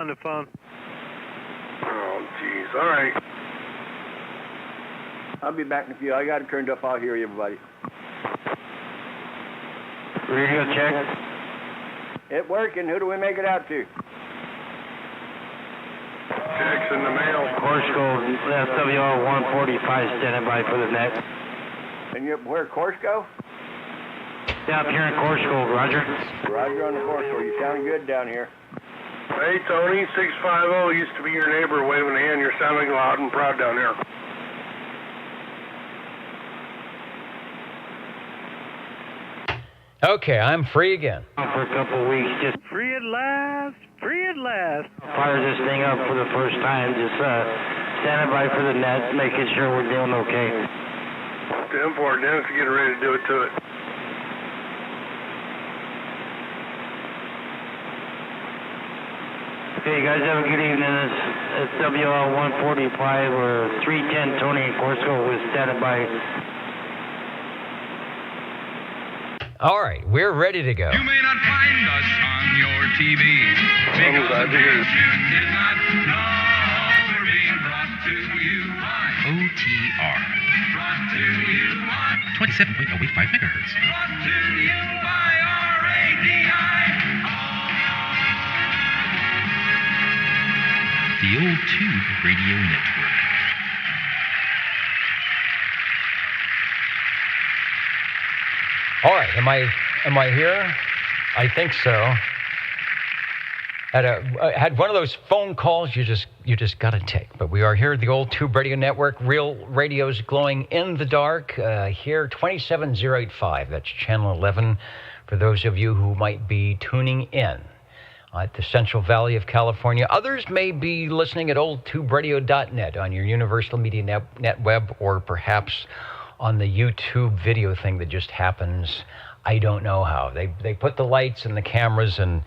On the phone. Oh, jeez. All right. I'll be back in a few. I got it turned up. I'll hear you, everybody. Radio check. It working. Who do we make it out to? Checks in the mail. Corsico, SWL 145, standing by for the net. And you where Corsico? Down here in Corsico, Roger. Roger on the Corsico. You sound good down here. Hey, Tony, 650 used to be your neighbor waving a hand. You're sounding loud and proud down there. Okay, I'm free again. For a couple of weeks, just Free at last. Free at last. fire this thing up for the first time. Just standing by for the net, making sure we're doing okay. 10-4, Dennis, getting ready to do it to it. Okay, you guys have a good evening. It's WL 145 or 310 Tony in Corsico was standing by. All right, we're ready to go. You may not find us on your TV because the station is not known. We're being brought to you by OTR. Brought to you by 27.085 megahertz. Brought to you by RADI. The Old Tube Radio Network. All right, am I here? I think so. Had one of those phone calls you just got to take. But we are here at the Old Tube Radio Network. Real radio's glowing in the dark. Here, 27085. That's channel 11 for those of you who might be tuning in at the Central Valley of California. Others may be listening at oldtuberadio.net on your Universal Media Net web, or perhaps on the YouTube video thing that just happens. I don't know how. They put the lights and the cameras and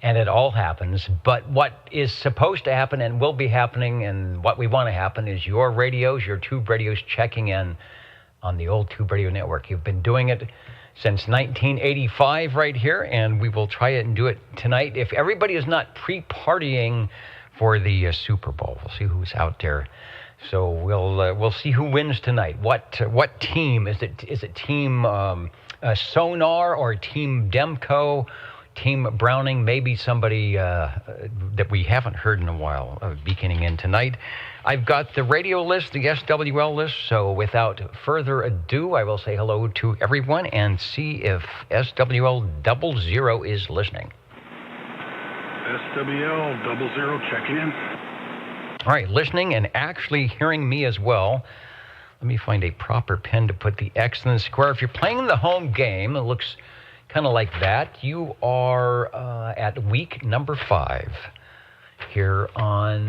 it all happens. But what is supposed to happen and will be happening and what we want to happen is your radios, your tube radios checking in on the Old Tube Radio Network. You've been doing it since 1985 right here, and we will try it and do it tonight. If everybody is not pre-partying for the Super Bowl, we'll see who's out there. So we'll see who wins tonight. What team is it? Is it Team Sonar or Team Demco, Team Browning? Maybe somebody that we haven't heard in a while beginning in tonight. I've got the radio list, the SWL list. So without further ado, I will say hello to everyone and see if SWL 00 is listening. SWL 00 checking in. All right, listening and actually hearing me as well. Let me find a proper pen to put the X in the square. If you're playing the home game, it looks kind of like that. You are at week number 5 here on,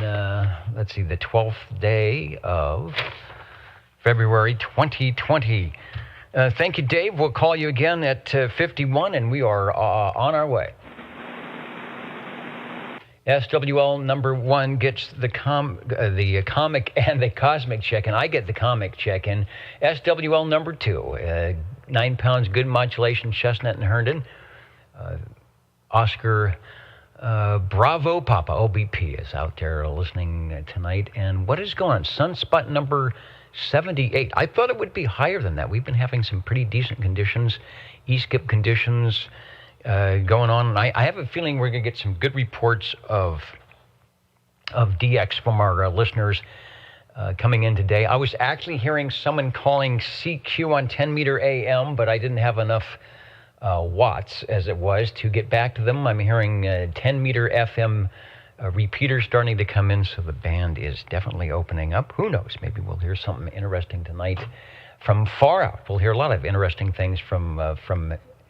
let's see, the 12th day of February 2020. Thank you, Dave. We'll call you again at 51, and we are on our way. SWL number 1 gets the comic and the cosmic check-in. I get the comic check-in. SWL number 2, 9 pounds, good modulation, Chestnut and Herndon. Oscar Bravo Papa, OBP, is out there listening tonight. And what is going on? Sunspot number 78. I thought it would be higher than that. We've been having some pretty decent conditions, E-skip conditions going on. And I have a feeling we're going to get some good reports of DX from our listeners coming in today. I was actually hearing someone calling CQ on 10 meter AM, but I didn't have enough watts as it was to get back to them. I'm hearing 10 meter FM repeaters starting to come in, so the band is definitely opening up. Who knows? Maybe we'll hear something interesting tonight from far out. We'll hear a lot of interesting things from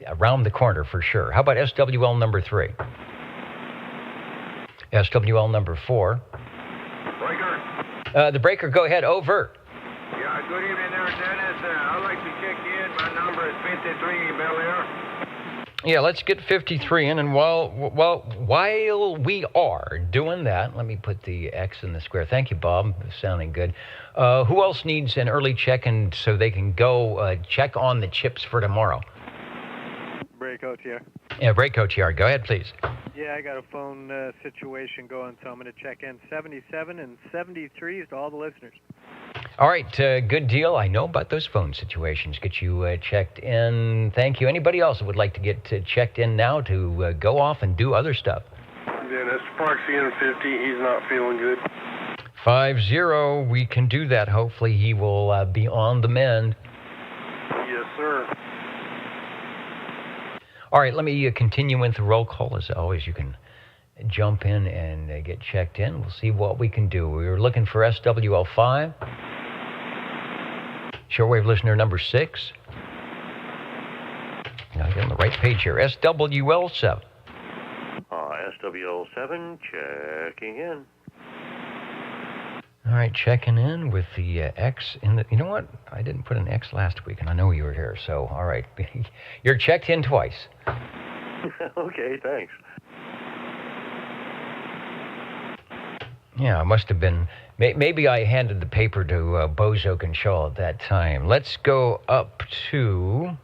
around the corner for sure. How about SWL number 3? SWL number 4. Breaker. The breaker, go ahead, over. Yeah, good evening there, Dennis. I'd like to check in. My number is 53, Bel Air. Yeah, let's get 53 in, and while we are doing that, let me put the X in the square. Thank you, Bob. Sounding good. Who else needs an early check-in so they can go check on the chips for tomorrow? Break OTR. Yeah, break OTR. Go ahead, please. Yeah, I got a phone situation going, so I'm going to check in 77 and 73s to all the listeners. All right, good deal. I know about those phone situations. Get you checked in. Thank you. Anybody else that would like to get checked in now to go off and do other stuff? Dennis, Park CN50, he's not feeling good. 50, we can do that. Hopefully he will be on the mend. Yes, sir. All right, let me continue with the roll call. As always, you can jump in and get checked in. We'll see what we can do. We were looking for SWL5. Shortwave listener number 6. Now get on the right page here. SWL7. SWL7 checking in. All right, checking in with the X in the... You know what? I didn't put an X last week, and I know you were here, so all right. You're checked in twice. Okay, thanks. Yeah, it must have been... Maybe I handed the paper to Bozo and Shaw at that time. Let's go up to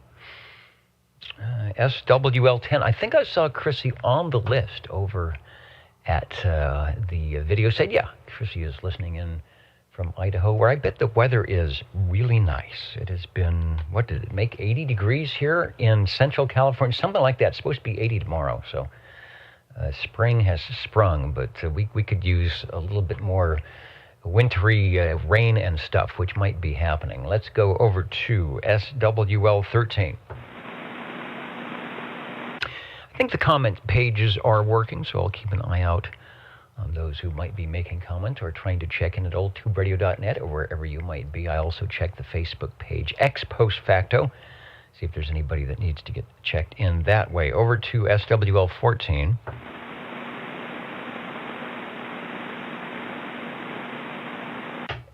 SWL10. I think I saw Chrissy on the list over at the video site. Yeah, Chrissy is listening in from Idaho, where I bet the weather is really nice. It has been, what did it make, 80 degrees here in Central California? Something like that. It's supposed to be 80 tomorrow, so spring has sprung, but we could use a little bit more wintry rain and stuff, which might be happening. Let's go over to SWL13. I think the comment pages are working, so I'll keep an eye out on those who might be making comment or trying to check in at oldtuberadio.net or wherever you might be. I also check the Facebook page, ex post facto, see if there's anybody that needs to get checked in that way. Over to SWL14.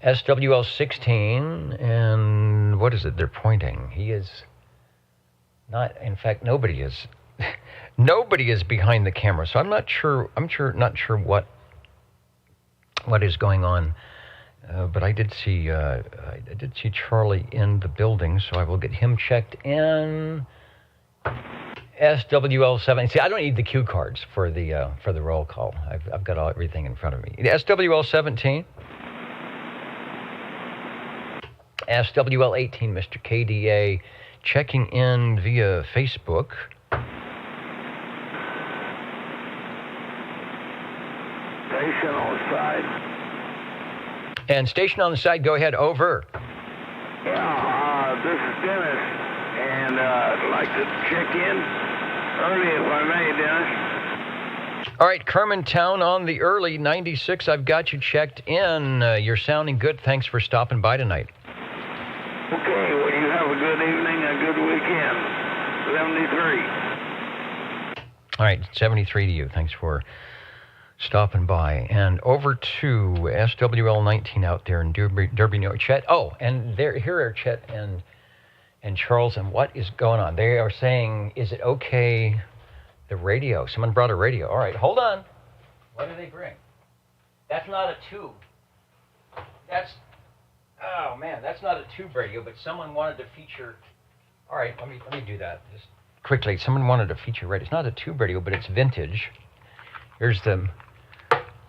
SWL16, and what is it they're pointing? He is not, in fact, nobody is. Nobody is behind the camera, so I'm not sure what is going on. But I did see Charlie in the building, so I will get him checked in. SWL7. See, I don't need the cue cards for the roll call. I've got everything in front of me. SWL17. SWL18, Mr. KDA, checking in via Facebook. Station on the side. And station on the side, go ahead, over. Yeah, this is Dennis, and I'd like to check in early if I may, Dennis. All right, Kermantown on the early 96. I've got you checked in. You're sounding good. Thanks for stopping by tonight. Okay, well, you have a good evening, a good weekend. 73. All right, 73 to you. Thanks for stopping by. And over to SWL19 out there in Derby, New York. Chet. Oh, and here are Chet and Charles. And what is going on? They are saying, is it okay, the radio? Someone brought a radio. All right, hold on. What did they bring? That's not a tube. Oh man, that's not a tube radio, but someone wanted to feature. All right, let me do that just quickly. Someone wanted to feature radio. It's not a tube radio, but it's vintage. Here's the.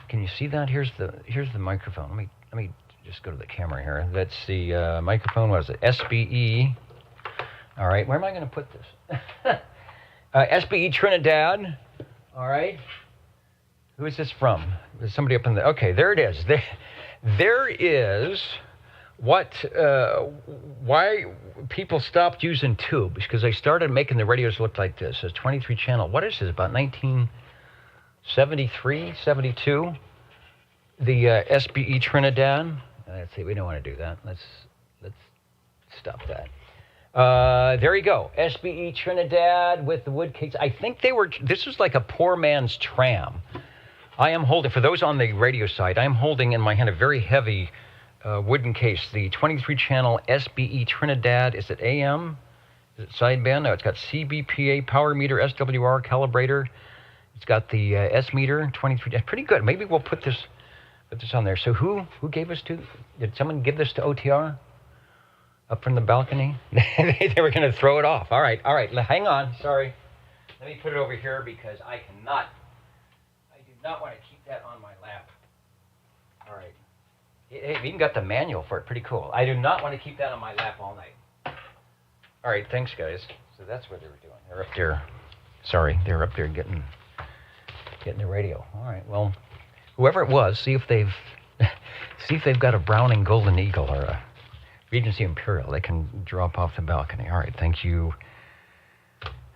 Can you see that? Here's the microphone. Let me just go to the camera here. That's the microphone. What is it? SBE. All right, where am I going to put this? SBE Trinidad. All right. Who is this from? There's somebody up in the. Okay, there it is. There is. Why people stopped using tubes, because they started making the radios look like this. It's 23 channel. What is this, about 1973, 72? The SBE Trinidad. Let's see, we don't want to do that. Let's stop that. There you go. SBE Trinidad with the wood case. I think this was like a poor man's tram. I am holding, for those on the radio side, I am holding in my hand a very heavy wooden case, the 23-channel SBE Trinidad. Is it AM? Is it sideband? No, it's got CBPA, power meter, SWR, calibrator. It's got the S meter, 23. Pretty good. Maybe we'll put this on there. So who gave us to? Did someone give this to OTR? Up from the balcony? They were going to throw it off. All right. Hang on. Sorry. Let me put it over here because I do not want to keep that on my lap. All right. Hey, we even got the manual for it. Pretty cool. I do not want to keep that on my lap all night. All right, thanks, guys. So that's what they were doing. They're up there. Sorry, they're up there getting the radio. All right. Well, whoever it was, see if they've got a Browning Golden Eagle or a Regency Imperial. They can drop off the balcony. All right. Thank you.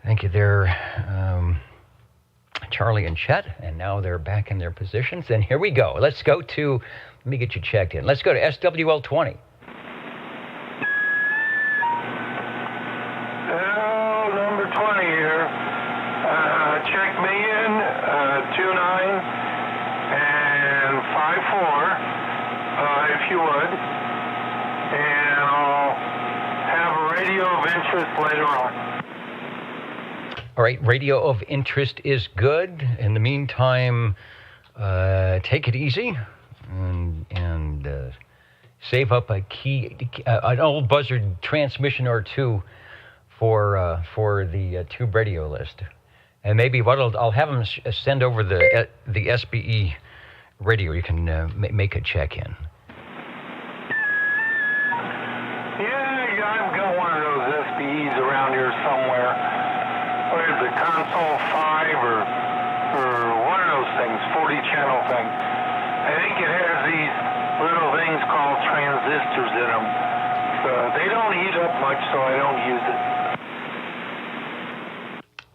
Thank you there, Charlie and Chet. And now they're back in their positions. And here we go. Let's go to. Let me get you checked in. Let's go to SWL 20. Number 20 here. Check me in, 29 and 54, if you would. And I'll have a radio of interest later on. All right, radio of interest is good. In the meantime, take it easy and save up an old buzzard transmission or two for the tube radio list. And maybe I'll have them send over the SBE radio. You can make a check-in. Yeah, I've got one of those SBEs around here somewhere. What is it, Console 5 or one of those things, 40-channel thing. I think it has these little things called transistors in them. They don't heat up much, so I don't use it.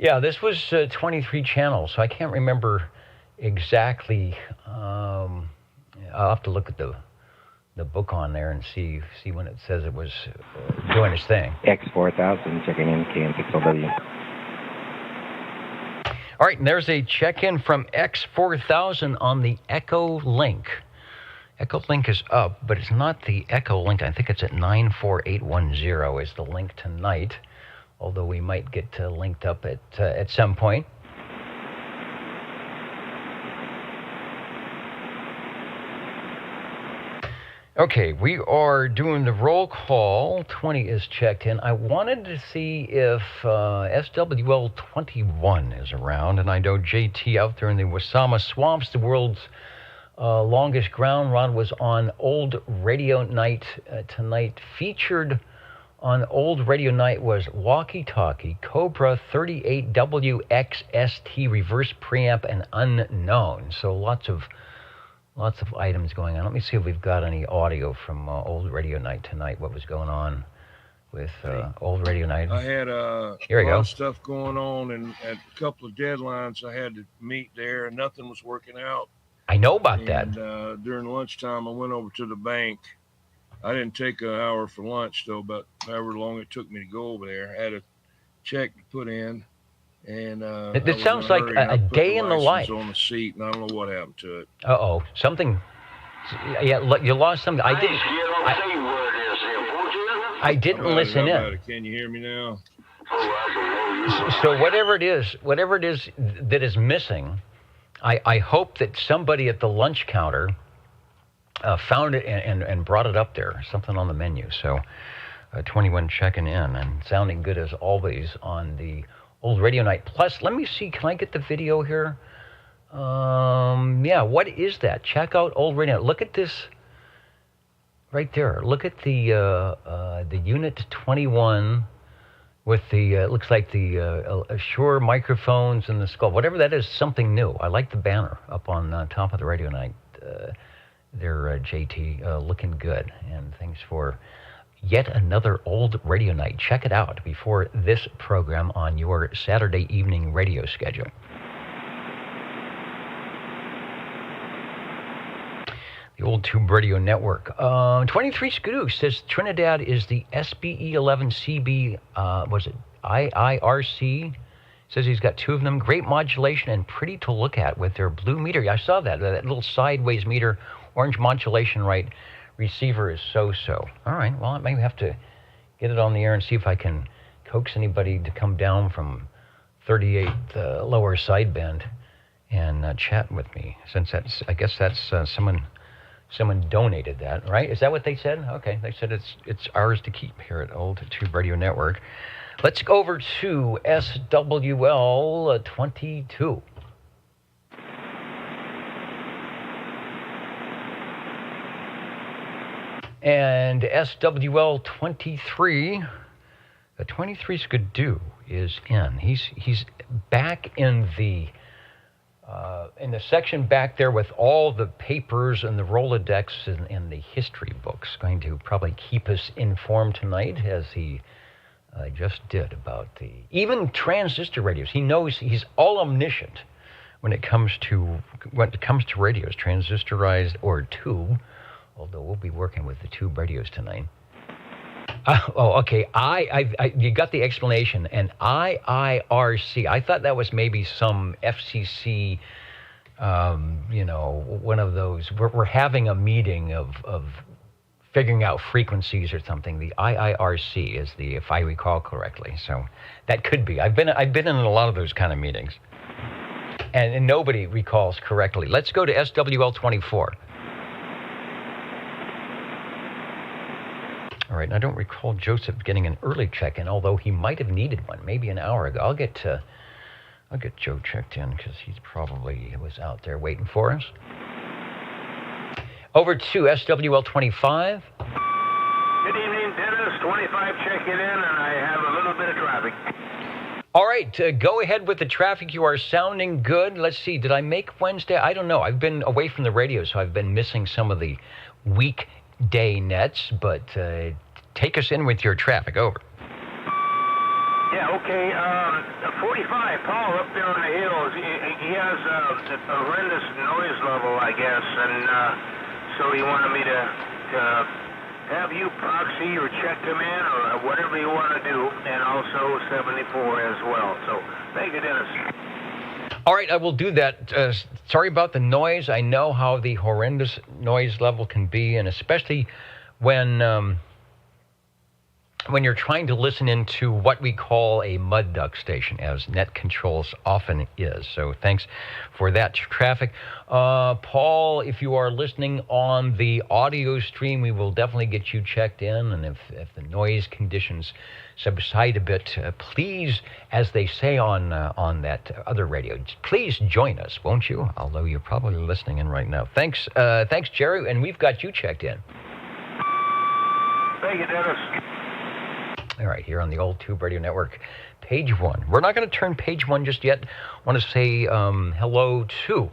Yeah, this was 23 channels, so I can't remember exactly. I'll have to look at the book on there and see when it says it was doing its thing. X4000 checking in, KM6LW. All right, and there's a check-in from X4000 on the Echo Link. Echo Link is up, but it's not the Echo Link. I think it's at 94810 is the link tonight, although we might get linked up at some point. Okay, we are doing the roll call. 20 is checked in. I wanted to see if SWL 21 is around, and I know JT out there in the Wasama Swamps, the world's longest ground rod, was on Old Radio Night tonight. Featured on Old Radio Night was Walkie Talkie, Cobra 38WXST, reverse preamp, and Unknown. So lots of items going on. Let me see if we've got any audio from Old Radio Night tonight. What was going on with Old Radio Night? I had Here we lot go. of stuff going on, and at a couple of deadlines I had to meet there, and nothing was working out. I know about that. And during lunchtime, I went over to the bank. I didn't take an hour for lunch, though, but however long it took me to go over there. I had a check to put in, and it sounds like a day in the life. On the seat, and I don't know what happened to it. Uh-oh. Something. Yeah, you lost something. I didn't listen in. Can you hear me now? So whatever it is that is missing, I hope that somebody at the lunch counter found it and brought it up there, something on the menu. So 21 checking in and sounding good as always on the Old Radio Night. Plus, let me see, can I get the video here? Yeah, what is that? Check out Old Radio Night. Look at this right there. Look at the Unit 21 with the, looks like the Shure microphones and the skull. Whatever that is, something new. I like the banner up on top of the Radio Night. There, JT, looking good. And thanks for yet another Old Radio Night. Check it out before this program on your Saturday evening radio schedule. The Old Tube Radio Network. 23 Skidoo says Trinidad is the SBE11CB, was it IIRC? Says he's got two of them. Great modulation and pretty to look at with their blue meter. I saw that little sideways meter, orange modulation right. Receiver is so-so. All right, well, I may have to get it on the air and see if I can coax anybody to come down from 38 lower sideband and chat with me, since that's, I guess that's someone donated that, right? Is that what they said? Okay, they said it's ours to keep here at Old Tube Radio Network. Let's go over to SWL 22. And SWL 23, 23's Skidoo is in. He's back in the section back there with all the papers and the Rolodex and the history books. Going to probably keep us informed tonight, as he just did, about even transistor radios. He knows, he's all omniscient when it comes to radios, transistorized or tube. Although we'll be working with the tube radios tonight. Okay. You got the explanation. And IIRC. I thought that was maybe some FCC. One of those. We're having a meeting of figuring out frequencies or something. The IIRC is if I recall correctly. So that could be. I've been in a lot of those kind of meetings, and nobody recalls correctly. Let's go to SWL 24. All right, and I don't recall Joseph getting an early check-in, although he might have needed one, maybe an hour ago. I'll get Joe checked in because he was out there waiting for us. Over to SWL 25. Good evening, Dennis. 25 checking in, and I have a little bit of traffic. All right, go ahead with the traffic. You are sounding good. Let's see, did I make Wednesday? I don't know. I've been away from the radio, so I've been missing some of the weekday nets, but take us in with your traffic. Over. Yeah, okay. 45, Paul, up there on the hills, he has a horrendous noise level, I guess, and so he wanted me to have you proxy or check him in or whatever you want to do, and also 74 as well. So, thank you, Dennis. All right, I will do that. Sorry about the noise. I know how the horrendous noise level can be, and especially when you're trying to listen into what we call a mud duck station, as Net Controls often is. So thanks for that traffic. Paul, if you are listening on the audio stream, we will definitely get you checked in. And if the noise conditions subside a bit, please, as they say on that other radio, please join us, won't you? Although you're probably listening in right now. Thanks, Jerry, and we've got you checked in. Thank you, Dennis. All right, here on the Old Tube Radio Network, page 1. We're not going to turn page 1 just yet. I want to say hello to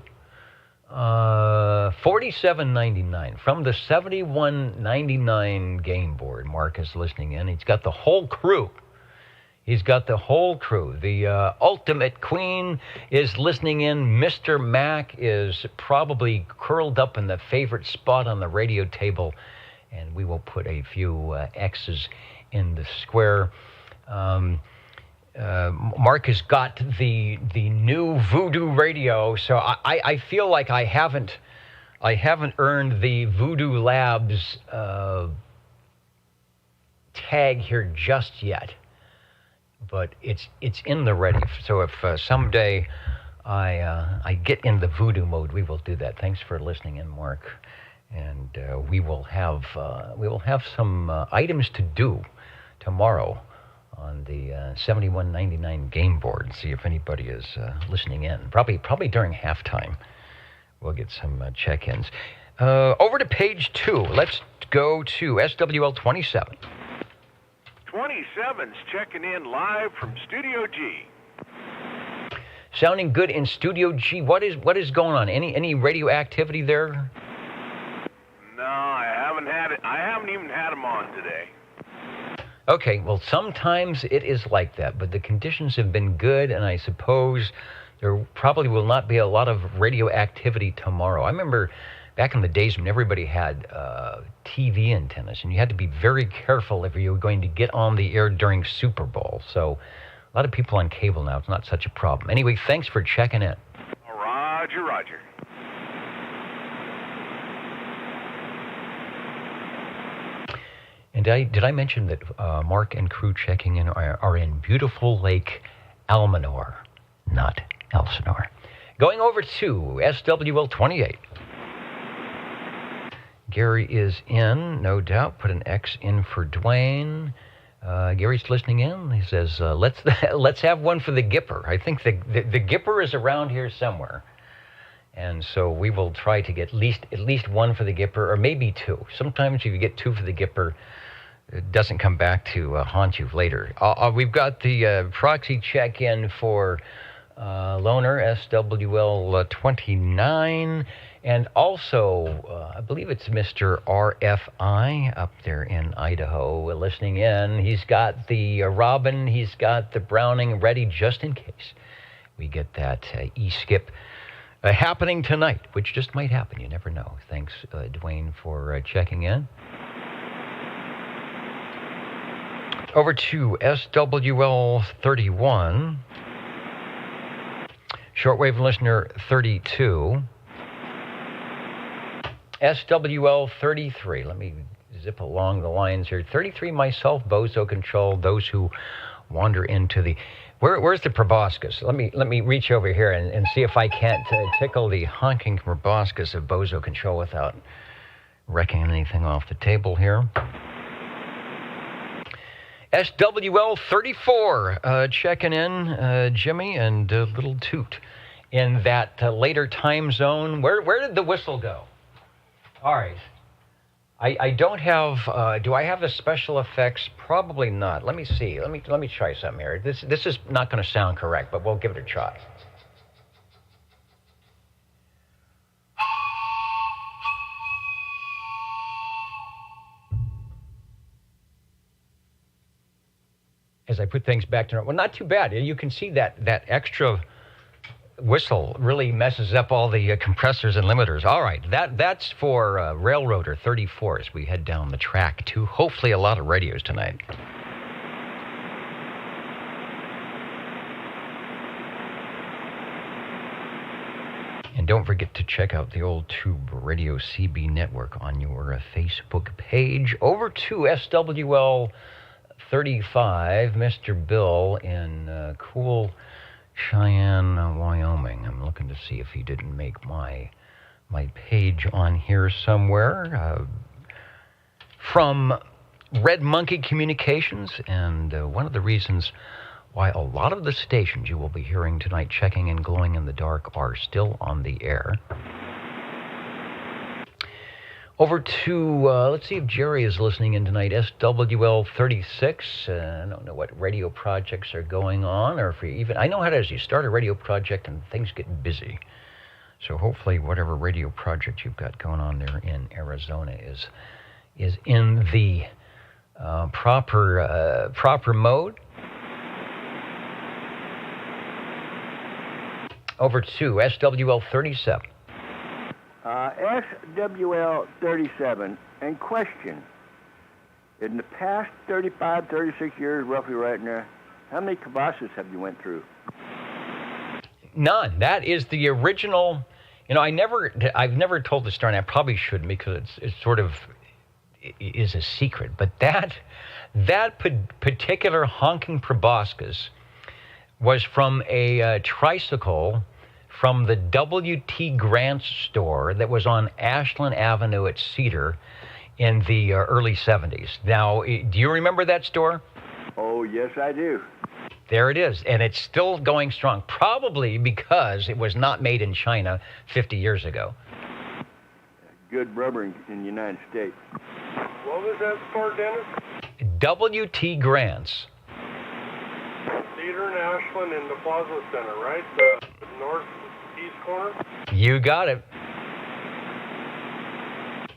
4799 from the 7199 game board. Mark is listening in. He's got the whole crew. The Ultimate Queen is listening in. Mr. Mac is probably curled up in the favorite spot on the radio table, and we will put a few X's in the square. Mark has got the new Voodoo radio, so I feel like I haven't earned the Voodoo Labs tag here just yet, but it's in the ready. So if someday I get in the Voodoo mode, we will do that. Thanks for listening in, Mark, and we will have some items to do tomorrow on the 7199 game board. See if anybody is listening in. Probably during halftime, we'll get some check-ins. Over to page 2. Let's go to SWL 27. 27's checking in live from Studio G. Sounding good in Studio G. What is going on? Any radio activity there? No, I haven't had it. I haven't even had them on today. Okay, well, sometimes it is like that, but the conditions have been good, and I suppose there probably will not be a lot of radio activity tomorrow. I remember back in the days when everybody had TV antennas, and you had to be very careful if you were going to get on the air during Super Bowl. So a lot of people on cable now, it's not such a problem. Anyway, thanks for checking in. Roger, Roger. And did I mention that Mark and crew checking in are in beautiful Lake Almanor, not Elsinore. Going over to SWL 28. Gary is in, no doubt. Put an X in for Dwayne. Gary's listening in. He says, let's have one for the Gipper. I think the Gipper is around here somewhere. And so we will try to get at least one for the Gipper, or maybe two. Sometimes if you get two for the Gipper, it doesn't come back to haunt you later. We've got the proxy check-in for Loner, SWL 29, and also I believe it's Mr. RFI up there in Idaho listening in. He's got the Robin, he's got the Browning ready just in case we get that E-skip happening tonight, which just might happen. You never know. Thanks, Dwayne, for checking in. Over to SWL 31. Shortwave listener 32. SWL 33. Let me zip along the lines here. 33, myself, Bozo Control, those who wander into the... Where's the proboscis? Let me reach over here and see if I can't tickle the honking proboscis of Bozo Control without wrecking anything off the table here. SWL 34 checking in, Jimmy and Little Toot in that later time zone. Where did the whistle go? All right. I don't have, do I have the special effects? Probably not. Let me see. Let me try something here. This is not going to sound correct, but we'll give it a try. As I put things back to normal. Well, not too bad. You can see that extra whistle really messes up all the compressors and limiters. All right, that's for Railroader 34 as we head down the track to hopefully a lot of radios tonight. And don't forget to check out the old Tube Radio CB network on your Facebook page. Over to SWL 35, Mr. Bill in cool Cheyenne, Wyoming. I'm looking to see if he didn't make my page on here somewhere. From Red Monkey Communications, and one of the reasons why a lot of the stations you will be hearing tonight checking and glowing in the dark are still on the air. Over to, let's see if Jerry is listening in tonight, SWL 36. I don't know what radio projects are going on, or if you even, I know how it is. You start a radio project and things get busy. So hopefully whatever radio project you've got going on there in Arizona is in the proper mode. Over to SWL 37. SWL 37, and question, in the past 35, 36 years, roughly right now, how many kibosses have you went through? None. That is the original, I've never told the story, and I probably shouldn't because it's sort of is a secret, but that particular honking proboscis was from a tricycle from the W.T. Grant's store that was on Ashland Avenue at Cedar in the early 70s. Now, do you remember that store? Oh, yes, I do. There it is, and it's still going strong, probably because it was not made in China 50 years ago. Good rubber in the United States. What was that store, Dennis? W.T. Grant's. Cedar and Ashland in the Plaza Center, right? The northeast corner? You got it.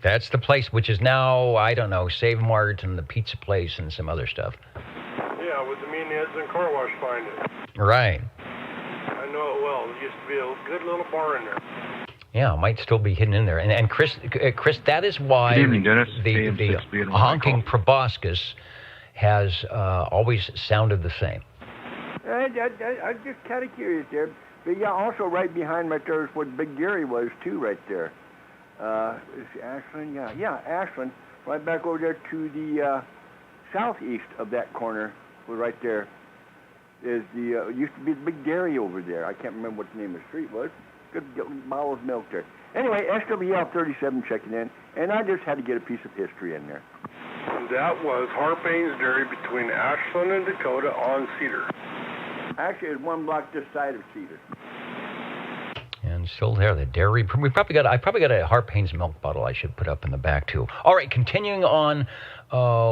That's the place, which is now, I don't know, Save Mart and the pizza place and some other stuff. Yeah, with the meatheads and car wash behind it. Right. I know it well. There used to be a good little bar in there. Yeah, it might still be hidden in there. And Chris, that is why Good evening, Dennis. the honking proboscis has always sounded the same. I'm just kind of curious there. But yeah, also right behind right there is what Big Gary was too, right there. Is Ashland? Yeah, Ashland. Right back over there to the southeast of that corner, right there, is the used to be the Big Dairy over there. I can't remember what the name of the street was. Good bottle of milk there. Anyway, SWL 37 checking in, and I just had to get a piece of history in there. That was Harpain's Dairy between Ashland and Dakota on Cedar. Actually, it's one block this side of Cedar. And still there, the dairy. I probably got a Harpain's milk bottle I should put up in the back too. All right, continuing on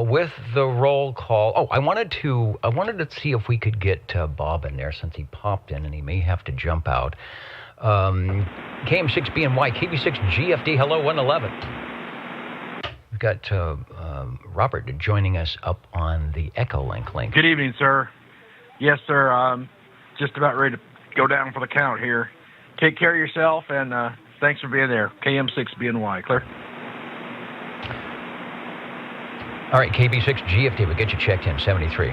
with the roll call. Oh, I wanted to see if we could get Bob in there since he popped in and he may have to jump out. KM6BNY, KB6GFD, hello 111. We've got Robert joining us up on the Echolink link. Good evening, sir. Yes, sir. Just about ready to go down for the count here. Take care of yourself, and thanks for being there. KM6BNY, clear? All right, KB6GFD, we'll get you checked in, 73.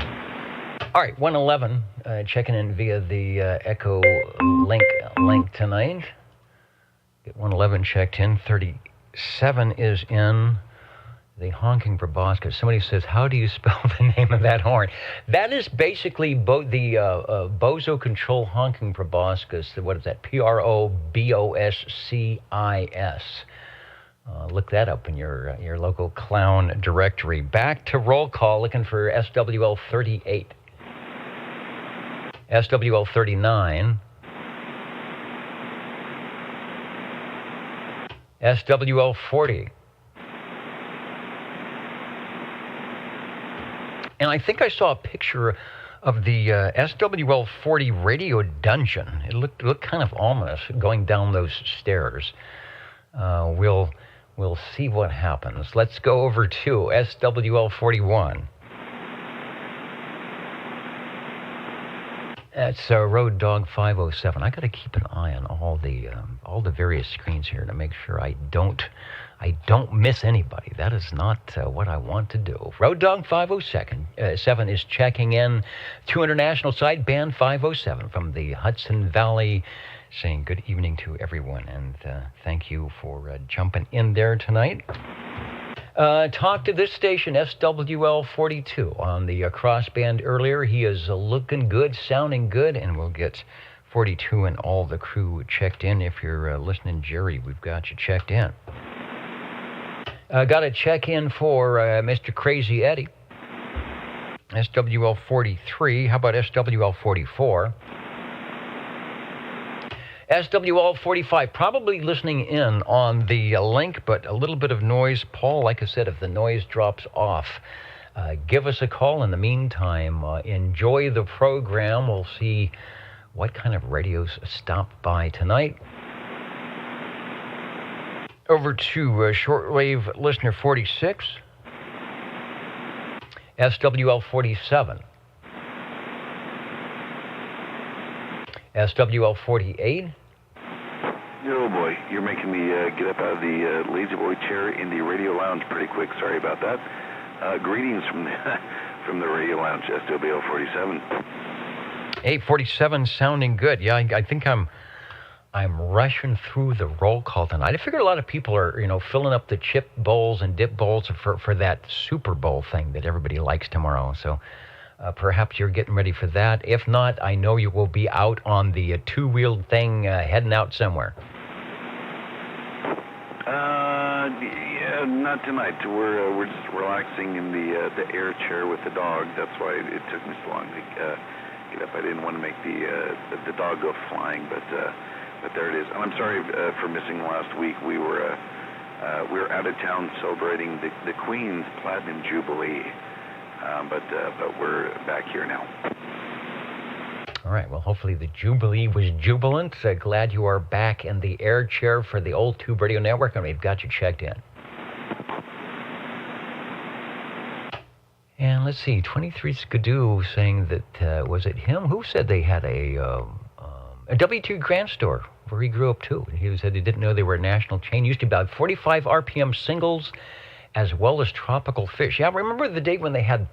All right, 111, checking in via the Echo link tonight. Get 111 checked in. 37 is in. The honking proboscis. Somebody says, how do you spell the name of that horn? That is basically the Bozo Control honking proboscis. What is that? Proboscis. Look that up in your local clown directory. Back to roll call, looking for SWL 38. SWL 39. SWL 40. And I think I saw a picture of the SWL 40 radio dungeon. It looked kind of ominous going down those stairs. We'll see what happens. Let's go over to SWL 41. That's Road Dog 507. I got to keep an eye on all the various screens here to make sure I don't miss anybody. That is not what I want to do. Road Dog 507 is checking in to international side band 507 from the Hudson Valley, saying good evening to everyone, and thank you for jumping in there tonight. Talk to this station, SWL 42, on the crossband earlier. He is looking good, sounding good, and we'll get 42 and all the crew checked in. If you're listening, Jerry, we've got you checked in. Got to check in for Mr. Crazy Eddie. SWL 43. How about SWL 44? SWL 45, probably listening in on the link, but a little bit of noise. Paul, like I said, if the noise drops off, give us a call. In the meantime, enjoy the program. We'll see what kind of radios stop by tonight. Over to shortwave listener 46, SWL 47, SWL 48. Oh boy, you're making me get up out of the lazy boy chair in the radio lounge pretty quick. Sorry about that. Greetings from the radio lounge, SWL 47. 847 sounding good. Yeah, I think I'm rushing through the roll call tonight. I figure a lot of people are, filling up the chip bowls and dip bowls for that Super Bowl thing that everybody likes tomorrow. So perhaps you're getting ready for that. If not, I know you will be out on the two-wheeled thing heading out somewhere. Yeah, not tonight. We're just relaxing in the air chair with the dog. That's why it took me so long to get up. I didn't want to make the dog go flying, but there it is. And I'm sorry for missing last week. We were out of town celebrating the Queen's Platinum Jubilee, but we're back here now. All right. Well, hopefully the Jubilee was jubilant. Glad you are back in the air chair for the Old Tube Radio Network, and we've got you checked in. And let's see, 23 Skidoo saying that, was it him? Who said they had a W2 Grand Store where he grew up too? He said he didn't know they were a national chain. Used to be about 45 RPM singles as well as tropical fish. Yeah, remember the day when they had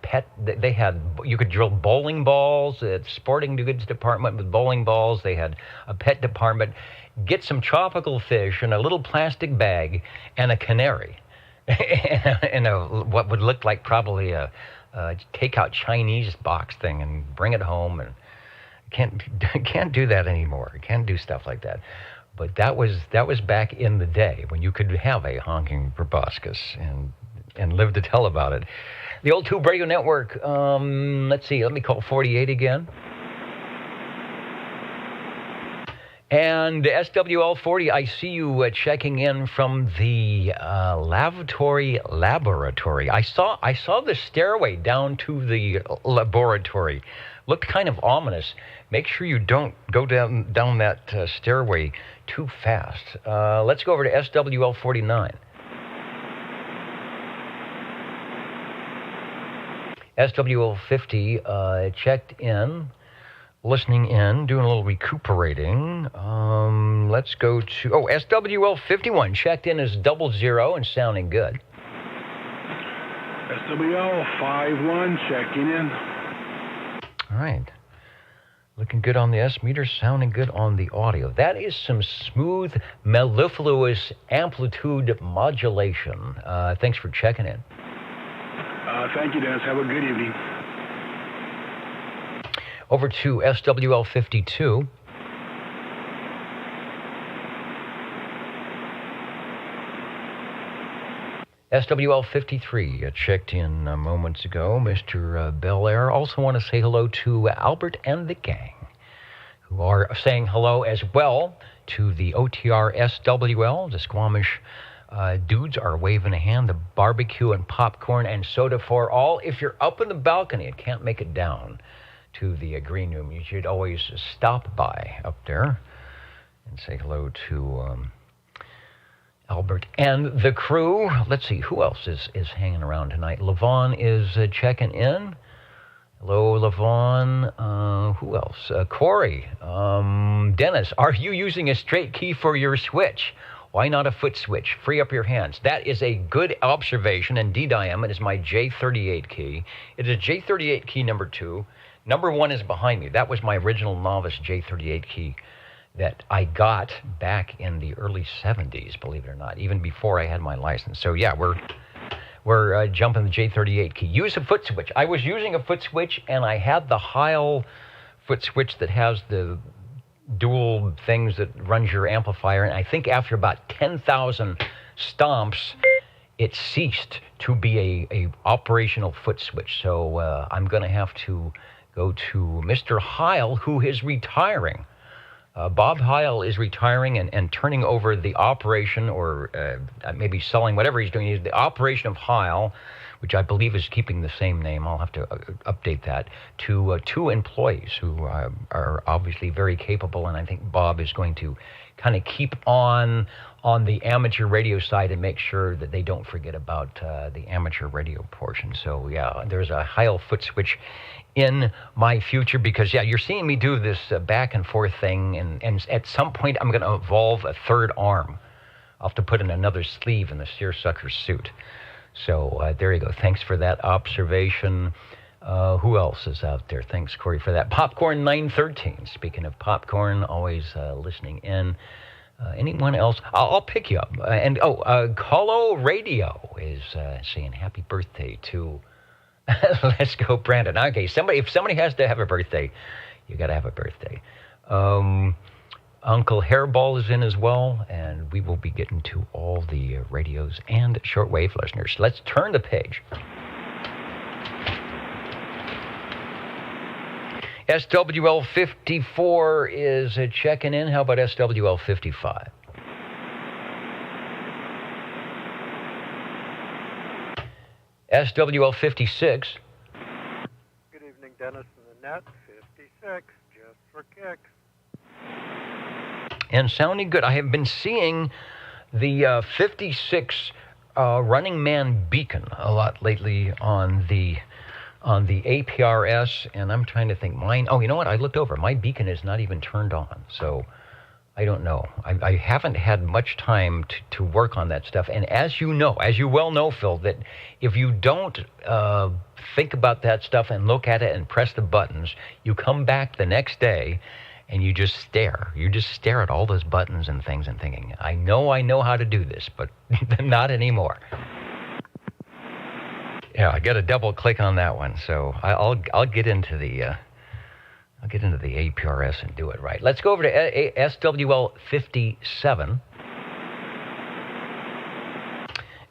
you could drill bowling balls at sporting goods department with bowling balls. They had a pet department. Get some tropical fish in a little plastic bag and a canary. in what would look like probably a takeout Chinese box thing, and bring it home. And can't do that anymore. Can't do stuff like that. But that was back in the day when you could have a honking proboscis, and and live to tell about it. The old Tube Radio Network, let's see, let me call 48 again. And SWL 40, I see you checking in from the laboratory. I saw the stairway down to the laboratory. Looked kind of ominous. Make sure you don't go down that stairway too fast. Let's go over to SWL 49. SWL 50 checked in. Listening in, doing a little recuperating. Let's go to, SWL 51, checked in as 00 and sounding good. SWL 51, checking in. All right. Looking good on the S meter, sounding good on the audio. That is some smooth, mellifluous amplitude modulation. Thanks for checking in. Thank you, Dennis. Have a good evening. Over to SWL 52. SWL 53 checked in moments ago. Mr. Bel Air. Also want to say hello to Albert and the gang, who are saying hello as well to the OTR SWL. The Squamish dudes are waving a hand. The barbecue and popcorn and soda for all. If you're up in the balcony and can't make it down to the green room, you should always stop by up there and say hello to Albert and the crew. Let's see, who else is hanging around tonight? Levon is checking in. Hello, Levon. Who else? Corey. Dennis, are you using a straight key for your switch? Why not a foot switch? Free up your hands. That is a good observation. Indeed I am. It is my J38 key. It is J38 key number 2. Number 1 is behind me. That was my original novice J38 key that I got back in the early 70s, believe it or not, even before I had my license. So yeah, we're jumping the J38 key. Use a foot switch. I was using a foot switch, and I had the Heil foot switch that has the dual things that runs your amplifier, and I think after about 10,000 stomps, it ceased to be a operational foot switch. So I'm going to have to go to Mr. Heil, who is retiring. Bob Heil is retiring and turning over the operation, or maybe selling, whatever he's doing. The operation of Heil, which I believe is keeping the same name. I'll have to update that, to 2 employees who are obviously very capable, and I think Bob is going to kind of keep on the amateur radio side and make sure that they don't forget about the amateur radio portion. So yeah, there's a Heil foot switch in my future, because yeah, you're seeing me do this back and forth thing, and at some point I'm going to evolve a third arm. I'll have to put in another sleeve in the seersucker suit. So there you go. Thanks for that observation. Who else is out there? Thanks, Corey, for that. Popcorn 913. Speaking of popcorn, always listening in. Anyone else? I'll pick you up. Colo Radio is saying happy birthday to Let's Go Brandon. Okay, if somebody has to have a birthday, you got to have a birthday. Uncle Hairball is in as well, and we will be getting to all the radios and shortwave listeners. Let's turn the page. SWL 54 is checking in. How about SWL 55? SWL 56. Good evening, Dennis and the net. 56, just for kicks. And sounding good. I have been seeing the 56 Running Man beacon a lot lately on the APRS, and I'm trying to think mine. Oh, you know what? I looked over. My beacon is not even turned on, so I don't know. I haven't had much time to work on that stuff. And as you know, as you well know, Phil, that if you don't think about that stuff and look at it and press the buttons, you come back the next day and you just stare. You just stare at all those buttons and things and thinking, I know how to do this, but not anymore. Yeah, I got to double click on that one. So I'll get into the APRS and do it right. Let's go over to SWL 57.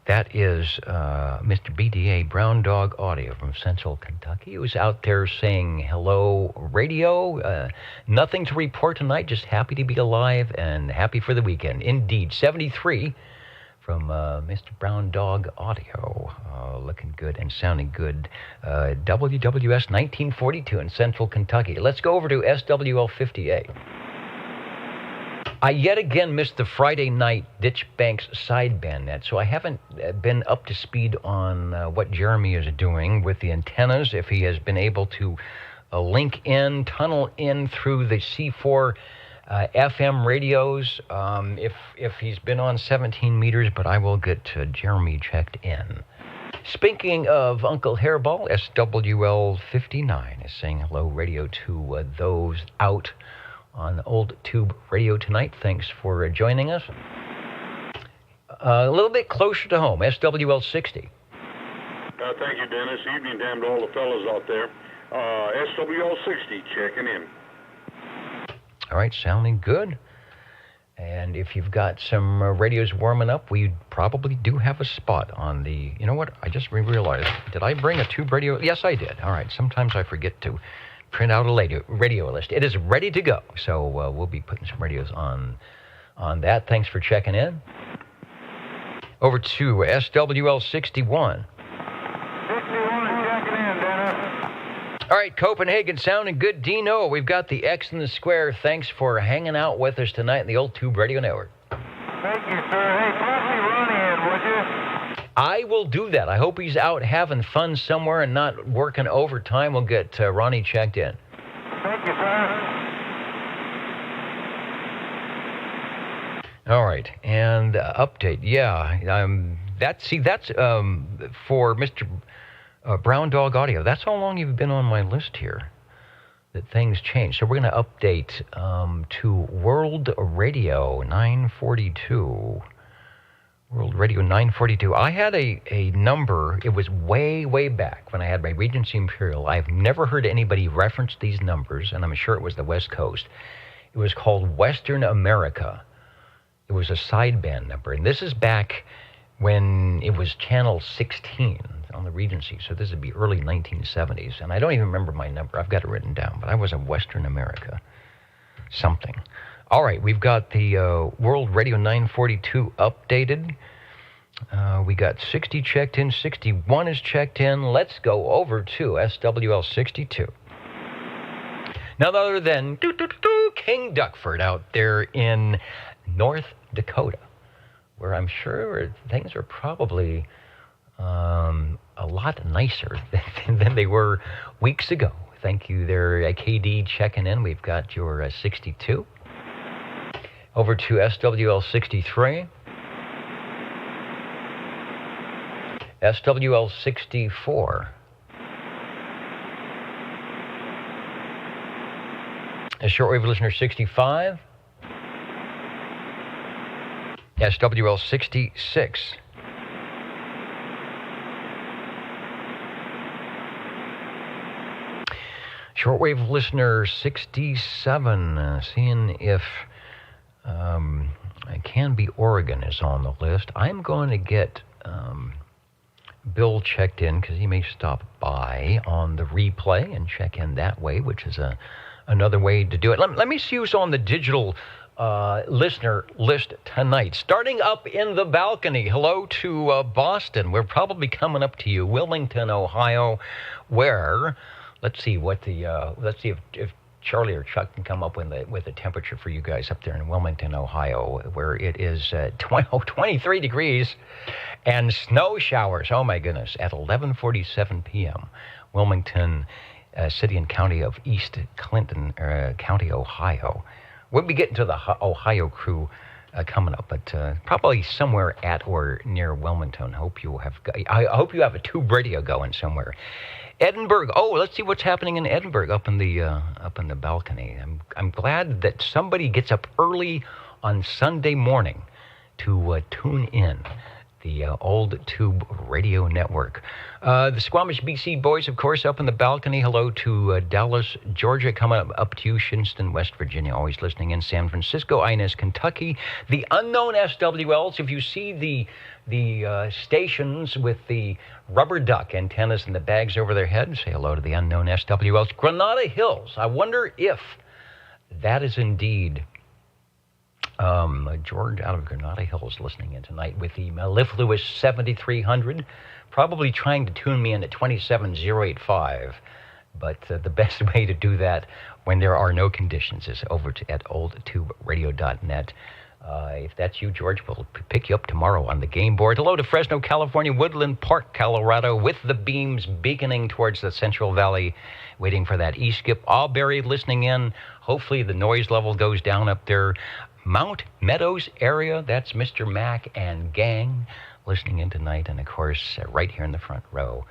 That is Mr. BDA, Brown Dog Audio from Central Kentucky. He was out there saying hello, radio. Nothing to report tonight, just happy to be alive and happy for the weekend. Indeed, 73 from Mr. Brown Dog Audio. Looking good and sounding good. WWS 1942 in Central Kentucky. Let's go over to SWL 58. I yet again missed the Friday night Ditch Banks sideband net, so I haven't been up to speed on what Jeremy is doing with the antennas, if he has been able to link in, tunnel in through the C4 FM radios, if he's been on 17 meters, but I will get Jeremy checked in. Speaking of Uncle Hairball, SWL 59 is saying hello radio to those out on Old Tube Radio tonight. Thanks for joining us. A little bit closer to home, SWL 60. Thank you, Dennis. Evening, Dan, to all the fellas out there. SWL 60 checking in. All right, sounding good. And if you've got some radios warming up, we probably do have a spot on the... You know what? I just realized. Did I bring a tube radio? Yes, I did. All right, sometimes I forget to print out a radio list. It is ready to go, so we'll be putting some radios on that. Thanks for checking in. Over to SWL 61. 61 checking in, Dennis. All right, Copenhagen sounding good. Dino, we've got the X in the square. Thanks for hanging out with us tonight in the Old Tube Radio Network. Thank you, sir. Hey, pass me Ronnie in, would you? I will do that. I hope he's out having fun somewhere and not working overtime. We'll get Ronnie checked in. Thank you, sir. All right, and update. Yeah, that's for Mr. Brown Dog Audio. That's how long you've been on my list here, that things change. So we're going to update to World Radio 942. World Radio 942. I had a number. It was way, way back when I had my Regency Imperial. I've never heard anybody reference these numbers, and I'm sure it was the West Coast. It was called Western America. It was a sideband number, and this is back when it was channel 16 on the Regency, so this would be early 1970s, and I don't even remember my number. I've got it written down, but I was a Western America something. All right, we've got the World Radio 942 updated. We got 60 checked in, 61 is checked in. Let's go over to SWL 62. None other than King Duckford out there in North Dakota, where I'm sure things are probably a lot nicer than they were weeks ago. Thank you there, KD, checking in. We've got your 62. Over to SWL 63. SWL 64. A shortwave listener 65. SWL 66. Shortwave listener 67. Seeing if Canby, Oregon is on the list. I'm going to get Bill checked in because he may stop by on the replay and check in that way, which is another way to do it. Let me see who's on the digital listener list tonight. Starting up in the balcony, hello to Boston. We're probably coming up to you, Wilmington, Ohio, where, let's see if Charlie or Chuck can come up with a temperature for you guys up there in Wilmington, Ohio, where it is 23 degrees and snow showers. Oh, my goodness, at 11:47 p.m. Wilmington, city and county of East Clinton, County, Ohio. We'll be getting to the Ohio crew coming up, but probably somewhere at or near Wilmington. I hope you have a tube radio going somewhere. Edinburgh. Oh, let's see what's happening in Edinburgh up in the balcony. I'm glad that somebody gets up early on Sunday morning to tune in the old tube radio network. The Squamish BC boys, of course, up in the balcony. Hello to Dallas, Georgia, coming up to you. Shinston, West Virginia, always listening in. San Francisco, Inez, Kentucky. The unknown SWLs, if you see the stations with the rubber duck antennas and the bags over their head, say hello to the unknown SWLs. Granada Hills, I wonder if that is indeed George out of Granada Hills listening in tonight with the mellifluous 7300, probably trying to tune me in at 27085. But the best way to do that when there are no conditions is over at oldtuberadio.net. If that's you, George, we'll pick you up tomorrow on the game board. Hello to Fresno, California, Woodland Park, Colorado, with the beams beaconing towards the Central Valley, waiting for that E-skip. Albury listening in. Hopefully the noise level goes down up there. Mount Meadows area, that's Mr. Mac and gang listening in tonight. And, of course, right here in the front row,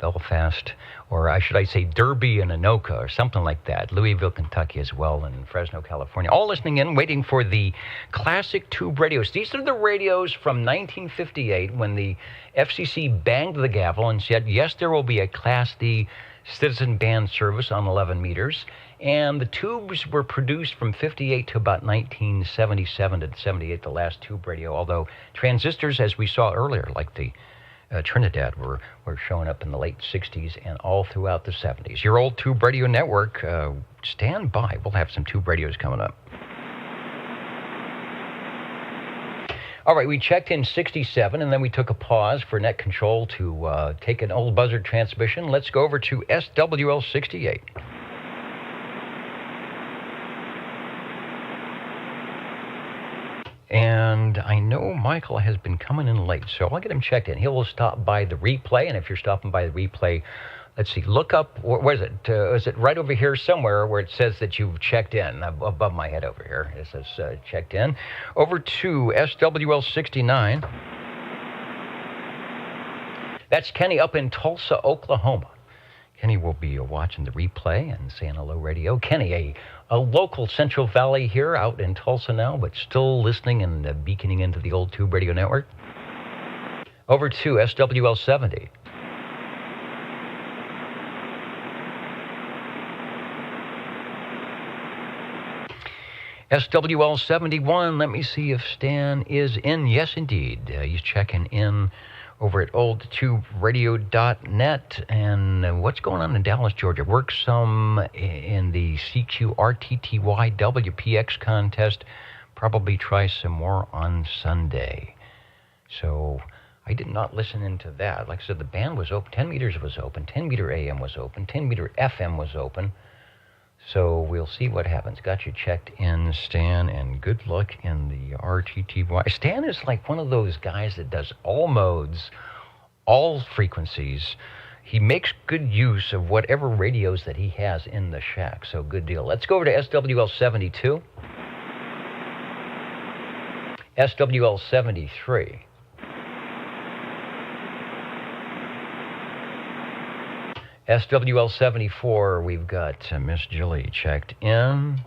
Belfast, or should I say Derby and Anoka, or something like that. Louisville, Kentucky as well, and Fresno, California. All listening in, waiting for the classic tube radios. These are the radios from 1958 when the FCC banged the gavel and said, yes, there will be a Class D citizen band service on 11 meters. And the tubes were produced from 58 to about 1977 to 78, the last tube radio, although transistors, as we saw earlier, like the Trinidad, were showing up in the late 60s and all throughout the 70s. Your old tube radio network, stand by. We'll have some tube radios coming up. All right, we checked in 67, and then we took a pause for net control to take an old buzzard transmission. Let's go over to SWL 68. And I know Michael has been coming in late, so I'll get him checked in. He will stop by the replay, and if you're stopping by the replay, let's see, look up, where is it? Is it right over here somewhere where it says that you've checked in? Above my head over here, it says checked in. Over to SWL 69. That's Kenny up in Tulsa, Oklahoma. Kenny will be watching the replay and saying hello, radio. Kenny, a local Central Valley here out in Tulsa now, but still listening and beaconing into the old tube radio network. Over to SWL 70. SWL 71, let me see if Stan is in. Yes, indeed. He's checking in over at oldtuberadio.net. And what's going on in Dallas, Georgia? Works some in the CQRTTY WPX contest. Probably try some more on Sunday. So I did not listen into that. Like I said, the band was open. 10 meters was open. 10 meter AM was open. 10 meter FM was open. So we'll see what happens. Got you checked in, Stan, and good luck in the RTTY. Stan is like one of those guys that does all modes, all frequencies. He makes good use of whatever radios that he has in the shack. So good deal. Let's go over to SWL 72. SWL 73. SWL 74, we've got Miss Jilly checked in.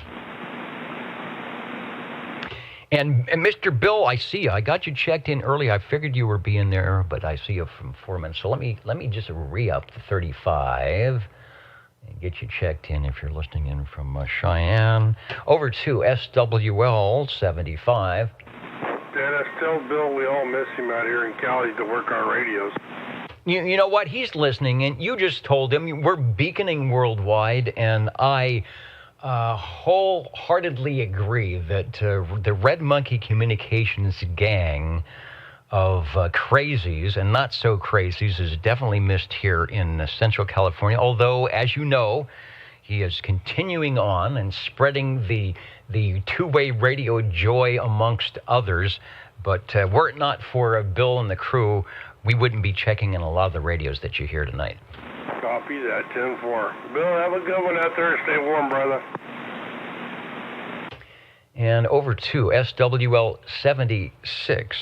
And Mr. Bill, I see you. I got you checked in early. I figured you were being there, but I see you from 4 minutes. So let me just re-up to 35 and get you checked in if you're listening in from Cheyenne. Over to SWL 75. Dennis, tell Bill we all miss him out here in Cali to work our radios. You know what? He's listening, and you just told him we're beaconing worldwide, and I wholeheartedly agree that the Red Monkey Communications gang of crazies and not so crazies is definitely missed here in Central California, although, as you know, he is continuing on and spreading the two-way radio joy amongst others. But were it not for Bill and the crew, we wouldn't be checking in a lot of the radios that you hear tonight. Copy that, 10-4. Bill, have a good one out there. Stay warm, brother. And over to SWL 76.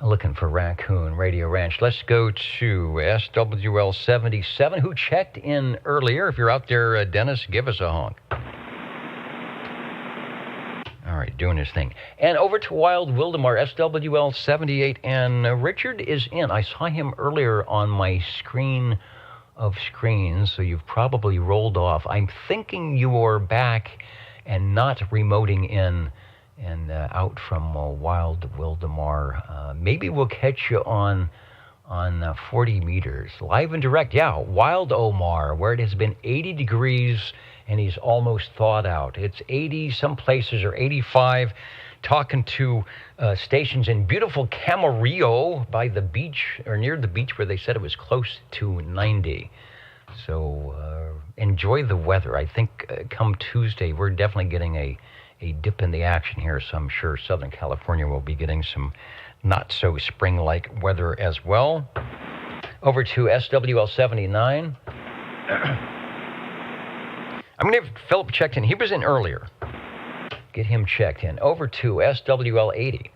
Looking for Raccoon Radio Ranch. Let's go to SWL 77, who checked in earlier. If you're out there, Dennis, give us a honk. All right, doing his thing. And over to Wild Wildemar, SWL 78, and Richard is in. I saw him earlier on my screen of screens, so you've probably rolled off. I'm thinking you are back and not remoting in and out from Wild Wildemar. Maybe we'll catch you on 40 meters, live and direct. Yeah, Wild Omar, where it has been 80 degrees and he's almost thawed out. It's 80, some places are 85. Talking to stations in beautiful Camarillo by the beach, or near the beach, where they said it was close to 90. So enjoy the weather. I think come Tuesday, we're definitely getting a dip in the action here, so I'm sure Southern California will be getting some not-so-spring-like weather as well. Over to SWL 79. I'm going to have Philip checked in. He was in earlier. Get him checked in. Over to SWL 80.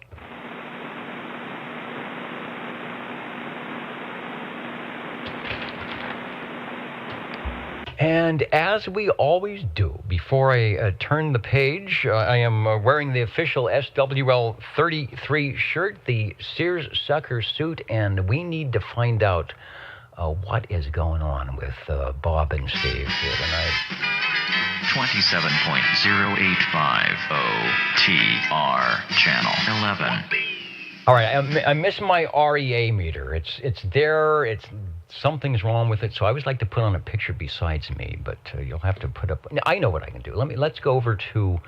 And as we always do, before I turn the page, I am wearing the official SWL 33 shirt, the Sears Sucker suit, and we need to find out what is going on with Bob and Steve here tonight. 27.085 OTR channel 11. All right, I miss my REA meter. It's there. Something's wrong with it. So I always like to put on a picture besides me, but you'll have to put up. I know what I can do. Let's go over to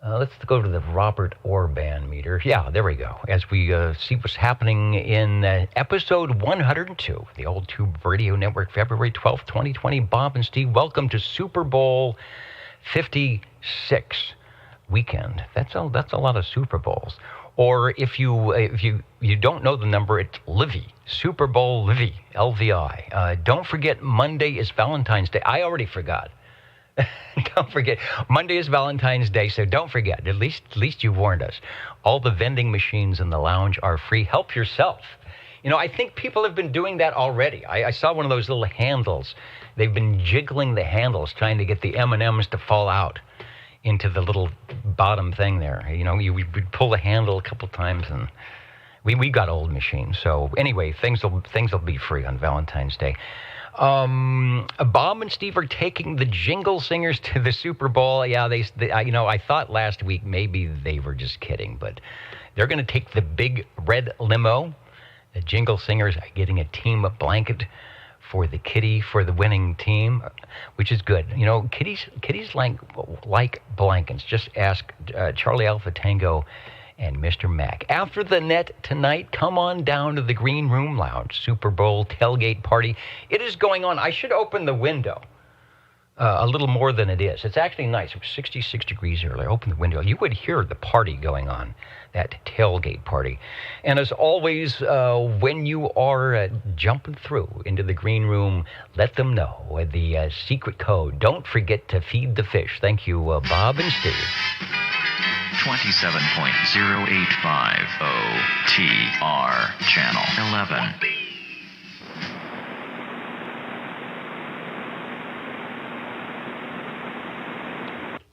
the Robert Orban meter. Yeah, there we go. As we see what's happening in episode 102, the Old Tube Radio Network, February 12th, 2020. Bob and Steve, welcome to Super Bowl 56 weekend. That's a lot of Super Bowls. Or if you don't know the number, it's Livy, Super Bowl Livy, LVI. Don't forget, Monday is Valentine's Day. I already forgot. Don't forget, Monday is Valentine's Day, so don't forget. At least you warned us. All the vending machines in the lounge are free. Help yourself. You know, I think people have been doing that already. I saw one of those little handles. They've been jiggling the handles, trying to get the M&Ms to fall out into the little bottom thing there. You know, we pull the handle a couple times, and we got old machines. So anyway, things will be free on Valentine's Day. Bob and Steve are taking the Jingle Singers to the Super Bowl. Yeah, they I thought last week maybe they were just kidding, but they're going to take the big red limo. The Jingle Singers are getting a team blanket for the kitty for the winning team, which is good. You know, kitties like blankets. Just ask Charlie Alpha Tango and Mr. Mac. After the net tonight, come on down to the Green Room Lounge, Super Bowl tailgate party. It is going on. I should open the window a little more than it is. It's actually nice. It was 66 degrees earlier. Open the window. You would hear the party going on, that tailgate party. And as always, when you are jumping through into the green room, let them know the secret code. Don't forget to feed the fish. Thank you, Bob and Steve. 27.085 OTR channel 11.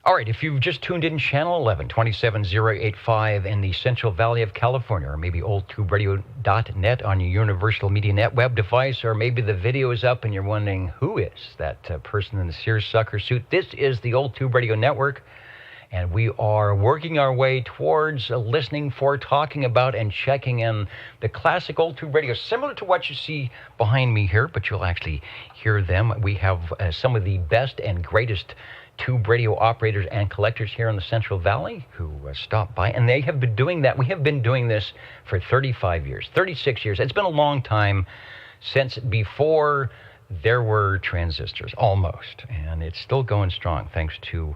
All right, if you've just tuned in, Channel 11, 27085 in the Central Valley of California, or maybe oldtuberadio.net on your Universal Media Net web device, or maybe the video is up and you're wondering, who is that person in the Sears Sucker suit? This is the Old Tube Radio Network, and we are working our way towards listening for, talking about, and checking in the classic Old Tube Radio, similar to what you see behind me here, but you'll actually hear them. We have some of the best and greatest tube radio operators and collectors here in the Central Valley who stop by, and they have been doing that. We have been doing this for 35 years, 36 years. It's been a long time, since before there were transistors, almost, and it's still going strong thanks to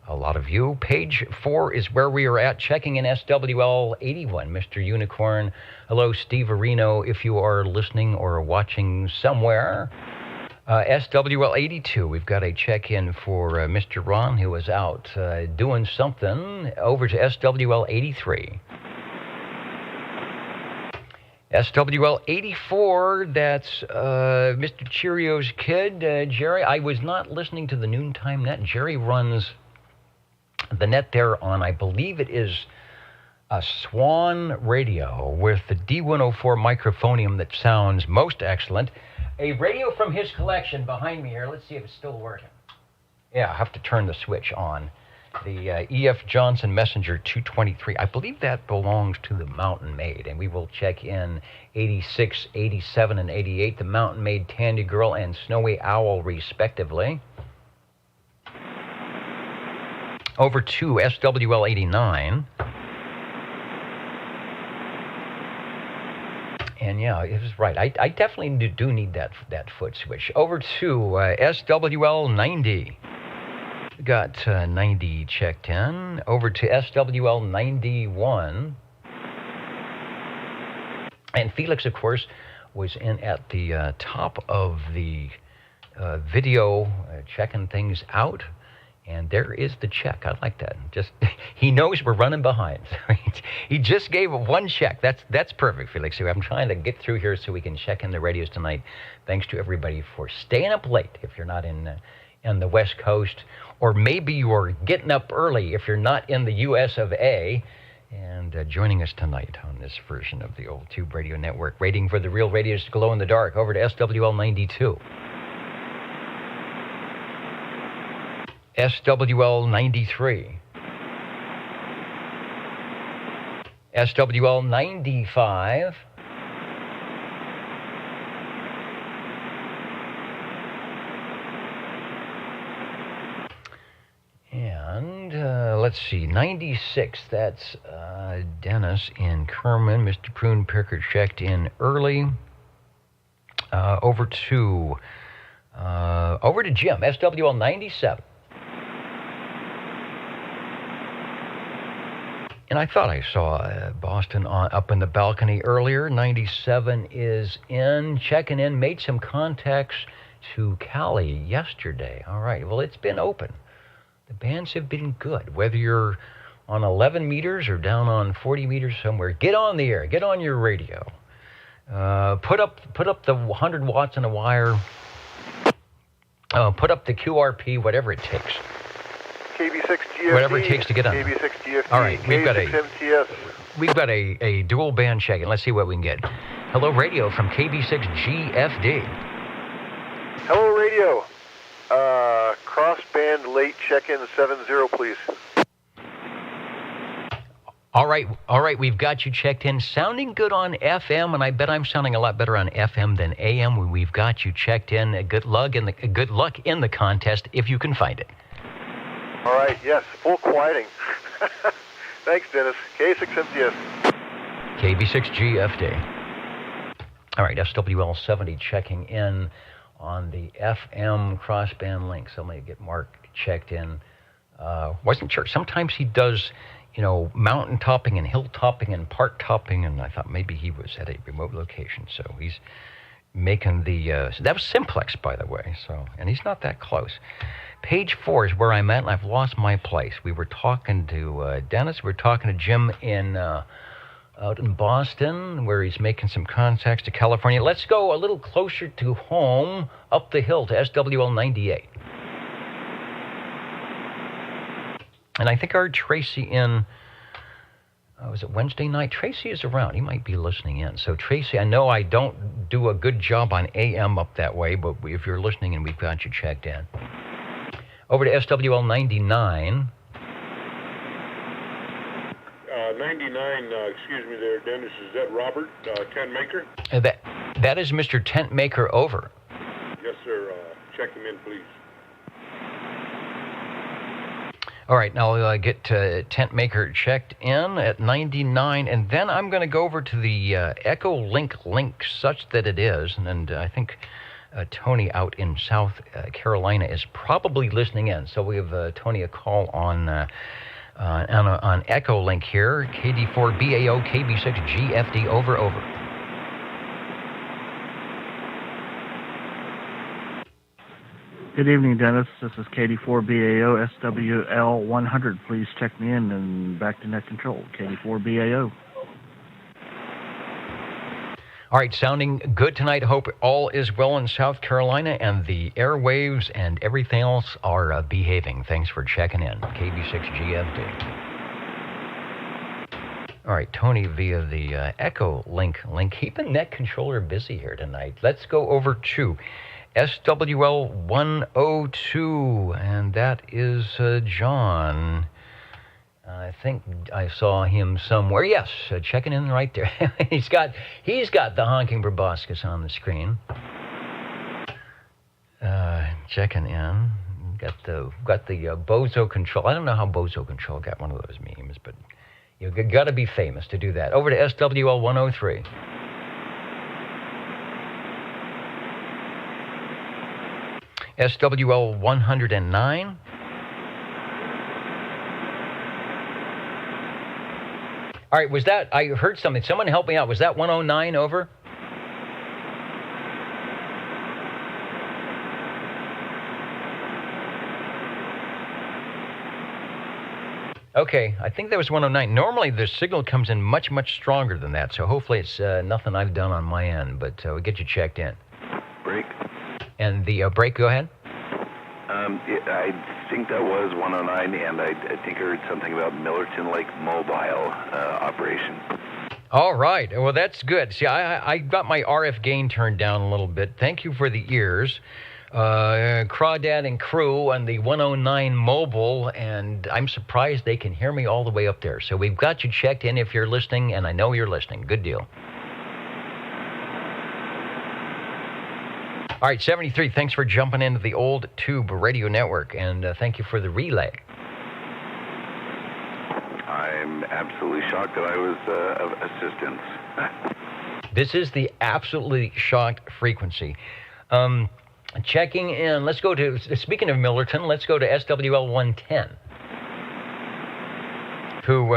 a lot of you. Page 4 is where we are at, checking in SWL 81, Mr. Unicorn. Hello, Steve Areno, if you are listening or watching somewhere. SWL 82, we've got a check-in for Mr. Ron, who was out doing something. Over to SWL 83. SWL 84, that's Mr. Cheerios Kid, Jerry. I was not listening to the Noontime Net. Jerry runs the net there on, I believe it is a Swan radio with the D104 microphonium that sounds most excellent. A radio from his collection behind me here. Let's see if it's still working. Yeah, I have to turn the switch on. The E.F. Johnson Messenger 223. I believe that belongs to the Mountain Maid, and we will check in 86, 87, and 88. The Mountain Maid, Tandy Girl, and Snowy Owl, respectively. Over to SWL 89. And yeah, it was right. I definitely do need that foot switch. Over to SWL 90. Got 90 checked in. Over to SWL 91. And Felix, of course, was in at the top of the video, checking things out. And there is the check. I like that. Just he knows we're running behind. He just gave one check. That's perfect, Felix. So I'm trying to get through here so we can check in the radios tonight. Thanks to everybody for staying up late if you're not in the West Coast, or maybe you're getting up early if you're not in the U.S. of A. And joining us tonight on this version of the Old Tube Radio Network, waiting for the real radios to glow in the dark. Over to SWL 92. SWL 93. SWL 95. And let's see, 96, that's Dennis in Kerman. Mr. Prune Picker checked in early. Over to Jim, SWL 97. And I thought I saw Boston up in the balcony earlier. 97 is in, checking in, made some contacts to Cali yesterday. All right, well, it's been open. The bands have been good. Whether you're on 11 meters or down on 40 meters somewhere, get on the air, get on your radio. Put up the 100 watts on a wire. Put up the QRP, whatever it takes. KB6 GFD. Whatever it takes to get on. KB6 GFD. All right, we've got a dual band check, and let's see what we can get. Hello, radio from KB6 GFD. Hello, radio. Cross-band late check-in 70, please. All right, we've got you checked in. Sounding good on FM, and I bet I'm sounding a lot better on FM than AM. We've got you checked in. Good luck in the contest if you can find it. All right, yes, full quieting. Thanks, Dennis. K6MTS. KB6 GFD. All right, SWL 70 checking in on the FM crossband link. Somebody get Mark checked in. Wasn't sure. Sometimes he does, mountain topping and hill topping and park topping, and I thought maybe he was at a remote location. So he's making that was Simplex, by the way. And he's not that close. Page 4 is where I'm at, and I've lost my place. We were talking to Dennis. We were talking to Jim out in Boston, where he's making some contacts to California. Let's go a little closer to home, up the hill to SWL 98. And I think our Tracy in, was it Wednesday night? Tracy is around. He might be listening in. So, Tracy, I know I don't do a good job on AM up that way, but if you're listening and we've got you checked in. Over to SWL 99. 99, excuse me there, Dennis. Is that Robert, tent maker? That is Mr. Tent Maker, over. Yes, sir. Check him in, please. All right, now I'll get Tent Maker checked in at 99, and then I'm going to go over to the Echo link such that it is, and I think Tony out in South Carolina is probably listening in. So we have Tony a call on Echo Link here, KD4BAO KB6GFD, over. Good evening, Dennis. This is KD4BAO SWL 100. Please check me in and back to net control. KD4BAO. All right, sounding good tonight. Hope all is well in South Carolina and the airwaves and everything else are behaving. Thanks for checking in. KB6GFD. All right, Tony via the Echo link, keeping that controller busy here tonight. Let's go over to SWL 102, and that is John. I think I saw him somewhere. Yes, checking in right there. he's got the honking proboscis on the screen. Checking in. Got the Bozo Control. I don't know how Bozo Control got one of those memes, but you got to be famous to do that. Over to SWL 103. SWL 109. All right, was that, I heard something. Someone help me out. Was that 109 over? Okay, I think that was 109. Normally the signal comes in much, much stronger than that, so hopefully it's nothing I've done on my end, but we'll get you checked in. Break. And the break, go ahead. I think that was 109, and I think I heard something about Millerton Lake Mobile operation. All right, well, that's good. See, I got my RF gain turned down a little bit. Thank you for the ears. Crawdad and crew on the 109 mobile, and I'm surprised they can hear me all the way up there. So we've got you checked in if you're listening, and I know you're listening. Good deal. All right, 73, thanks for jumping into the old tube radio network, and thank you for the relay. I'm absolutely shocked that I was of assistance. This is the absolutely shocked frequency. Checking in, let's go to, speaking of Millerton, let's go to SWL 110. Who,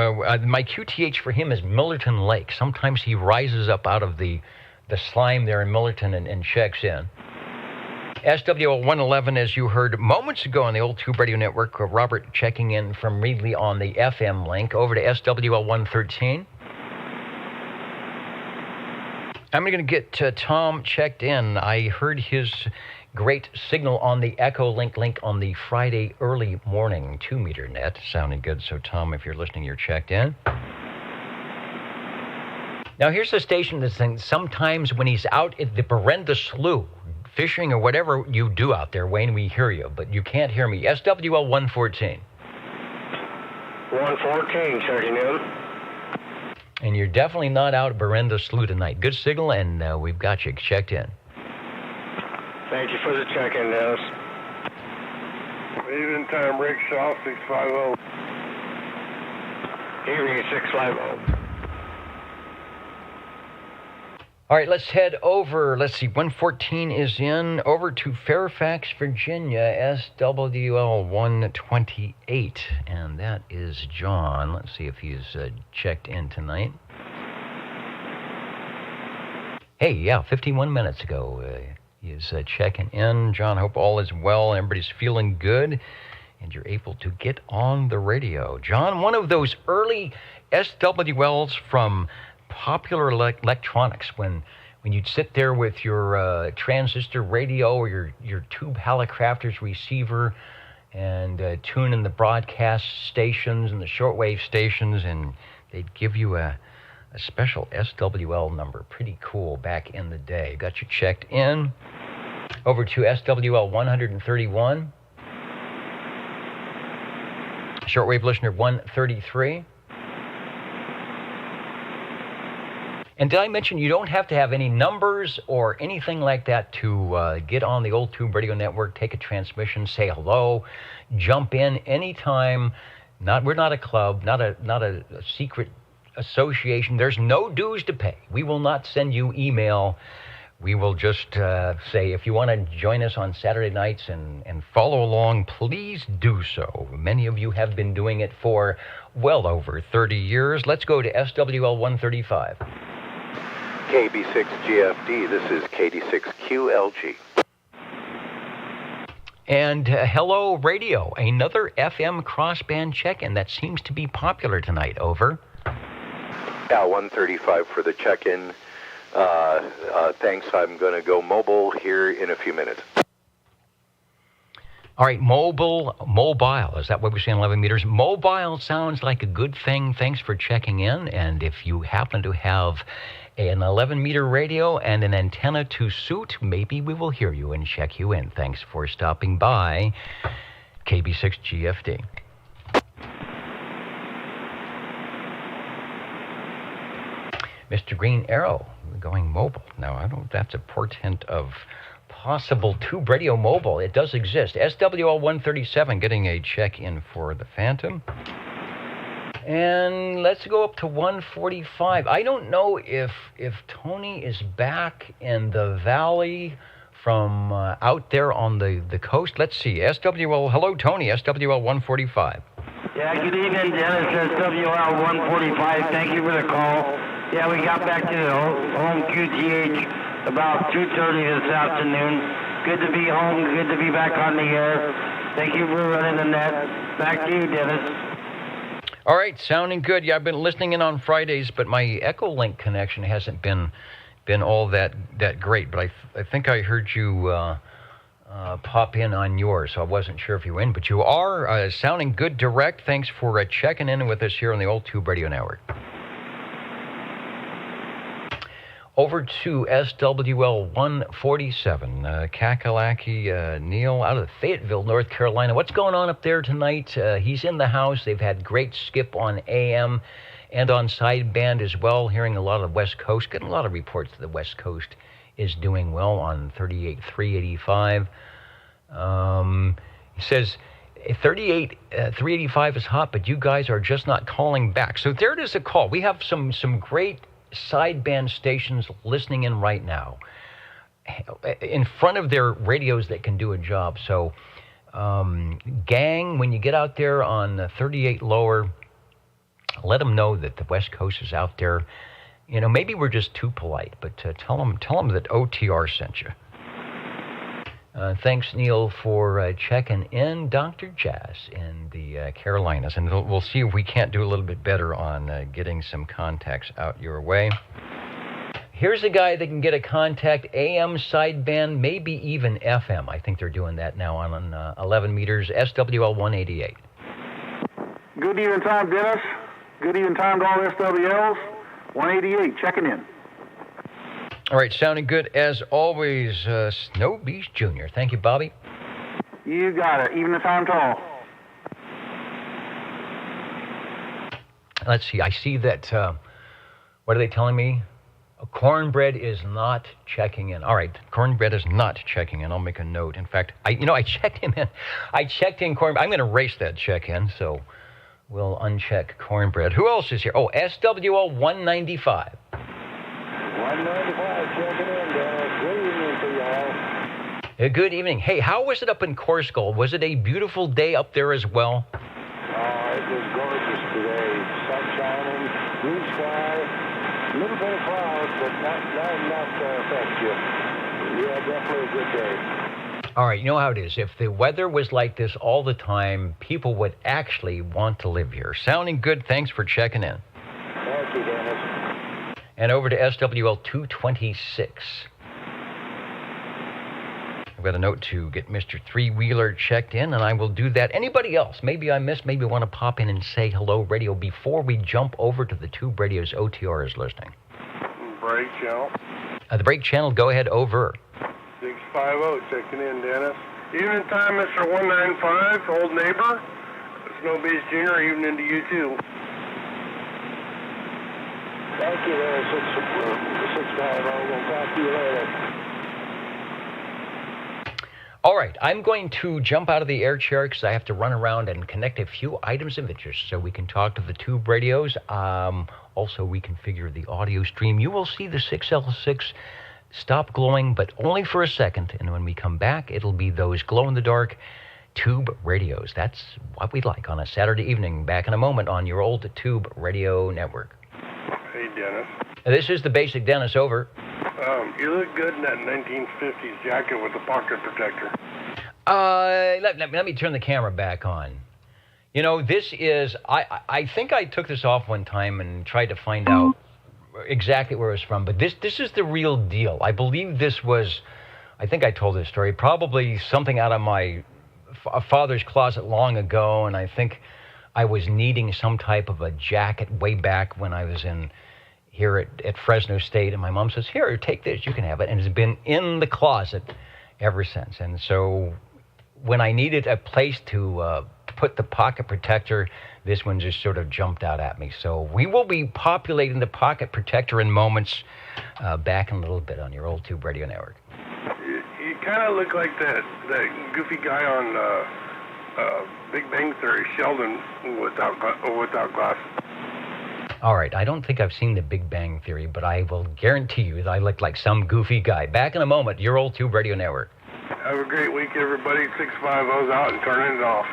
my QTH for him is Millerton Lake. Sometimes he rises up out of the slime there in Millerton and checks in. SWL 111, as you heard moments ago on the old Tube Radio Network, Robert checking in from Reedley on the FM link. Over to SWL 113. I'm going to get Tom checked in. I heard his great signal on the Echo link on the Friday early morning 2-meter net. Sounding good. So, Tom, if you're listening, you're checked in. Now, here's the station that's saying sometimes when he's out at the Berenda Slough, fishing or whatever you do out there, Wayne, we hear you, but you can't hear me. SWL 114. 114, checking in. And you're definitely not out at Berenda Slough tonight. Good signal, and we've got you checked in. Thank you for the check-in, Dennis. Evening time, Rickshaw, 650. Evening, 650. All right, let's head over. Let's see, 114 is in. Over to Fairfax, Virginia, SWL 128. And that is John. Let's see if he's checked in tonight. Hey, yeah, 51 minutes ago. He's checking in. John, hope all is well and everybody's feeling good. And you're able to get on the radio. John, one of those early SWLs from Popular Electronics, when you'd sit there with your transistor radio or your Tube Hallicrafters receiver and tune in the broadcast stations and the shortwave stations, and they'd give you a special SWL number. Pretty cool back in the day. Got you checked in. Over to SWL 131. Shortwave listener 133. And did I mention you don't have to have any numbers or anything like that to get on the old Tube Radio Network, take a transmission, say hello, jump in anytime. We're not a club, not a secret association. There's no dues to pay. We will not send you email. We will just say if you want to join us on Saturday nights and follow along, please do so. Many of you have been doing it for well over 30 years. Let's go to SWL 135. KB6GFD, this is KD6QLG. And hello, radio, another FM crossband check-in that seems to be popular tonight. Over. Yeah, 135 for the check-in. Thanks. I'm going to go mobile here in a few minutes. All right, mobile. Is that what we say on 11 meters? Mobile sounds like a good thing. Thanks for checking in. And if you happen to have an 11-meter radio and an antenna to suit, maybe we will hear you and check you in. Thanks for stopping by KB6 GFD. Mr. Green Arrow going mobile. Now, I don't. That's a portent of possible tube radio mobile. It does exist. SWL 137 getting a check-in for the Phantom. And let's go up to 145. I don't know if Tony is back in the valley from out there on the coast. Let's see. SWL, hello, Tony, SWL 145. Yeah, good evening, Dennis. SWL 145. Thank you for the call. Yeah, we got back to the home QTH about 2:30 this afternoon. Good to be home. Good to be back on the air. Thank you for running the net. Back to you, Dennis. All right, sounding good. Yeah, I've been listening in on Fridays, but my Echolink connection hasn't been all that great. But I think I heard you pop in on yours, so I wasn't sure if you were in. But you are sounding good direct. Thanks for checking in with us here on the Old Tube Radio Network. Over to SWL 147, Kakalaki Neil out of Fayetteville, North Carolina. What's going on up there tonight? He's in the house. They've had great skip on AM and on sideband as well, hearing a lot of the West Coast. Getting a lot of reports that the West Coast is doing well on 38.385. He says 38.385 is hot, but you guys are just not calling back. So there it is, a call. We have some great sideband stations listening in right now in front of their radios that can do a job. So gang, when you get out there on 38 lower, let them know that the West Coast is out there. You know, maybe we're just too polite, but tell them that OTR sent you. Thanks, Neil, for checking in. Dr. Jazz in the Carolinas. And we'll see if we can't do a little bit better on getting some contacts out your way. Here's a guy that can get a contact, AM sideband, maybe even FM. I think they're doing that now on 11 meters, SWL 188. Good evening time, Dennis. Good evening time to all SWLs. 188, checking in. All right, sounding good as always, Snow Beast Jr. Thank you, Bobby. You got it. Evening time to all. Let's see. I see that, what are they telling me? Cornbread is not checking in. All right, Cornbread is not checking in. I'll make a note. In fact, I checked him in. I checked in Cornbread. I'm going to erase that check-in, so we'll uncheck Cornbread. Who else is here? Oh, SWL 195. 195, checking in, Dennis. Good evening to y'all. Good evening. Hey, how was it up in Corsica? Was it a beautiful day up there as well? Oh, it was gorgeous today. Sun shining, blue sky, a little bit of clouds, but not enough to affect you. Yeah, definitely a good day. All right, you know how it is. If the weather was like this all the time, people would actually want to live here. Sounding good. Thanks for checking in. Thank you, Dennis. And over to SWL 226. I've got a note to get Mr. Three-Wheeler checked in, and I will do that. Anybody else? Maybe I missed, maybe want to pop in and say hello, radio, before we jump over to the tube radios OTR is listening. Break channel. The break channel, go ahead, over. 650, checking in, Dennis. Evening time, Mr. 195, old neighbor. Snow Beast Jr., evening to you, too. Thank you there, 650. We'll talk to you later. All right, I'm going to jump out of the air chair because I have to run around and connect a few items of interest so we can talk to the tube radios. Also, we configure the audio stream. You will see the 6L6 stop glowing, but only for a second. And when we come back, it'll be those glow-in-the-dark tube radios. That's what we like on a Saturday evening. Back in a moment on your old tube radio network. Hey, Dennis. This is the basic Dennis, over. You look good in that 1950s jacket with the pocket protector. Let me turn the camera back on. You know, this is, I think I took this off one time and tried to find out exactly where it was from, but this is the real deal. I believe this was, I think I told this story, probably something out of my father's closet long ago, and I think I was needing some type of a jacket way back when I was here at Fresno State, and my mom says, here, take this, you can have it, and it's been in the closet ever since. And so when I needed a place to put the pocket protector, this one just sort of jumped out at me. So we will be populating the pocket protector in moments, back in a little bit on your old Tube Radio Network. You kind of look like that goofy guy on Big Bang Theory, Sheldon, without glasses. All right, I don't think I've seen the Big Bang Theory, but I will guarantee you that I look like some goofy guy. Back in a moment, your old Tube Radio Network. Have a great week, everybody. 650's out and turning it off.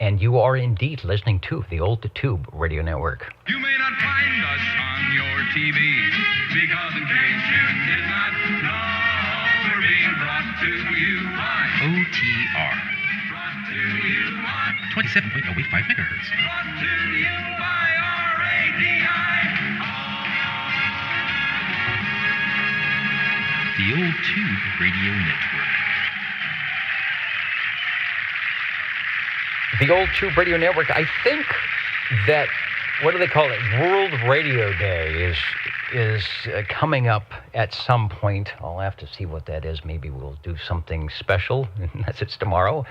And you are indeed listening to the Old Tube Radio Network. You may not find us on your TV, because in case you did not know, we're being brought to you by OTR. Brought to you by 27.085 megahertz. Brought to you by RADI. The Old Tube Radio Network. The Old Tube Radio Network. I think that, what do they call it? World Radio Day is coming up at some point. I'll have to see what that is. Maybe we'll do something special, unless it's tomorrow,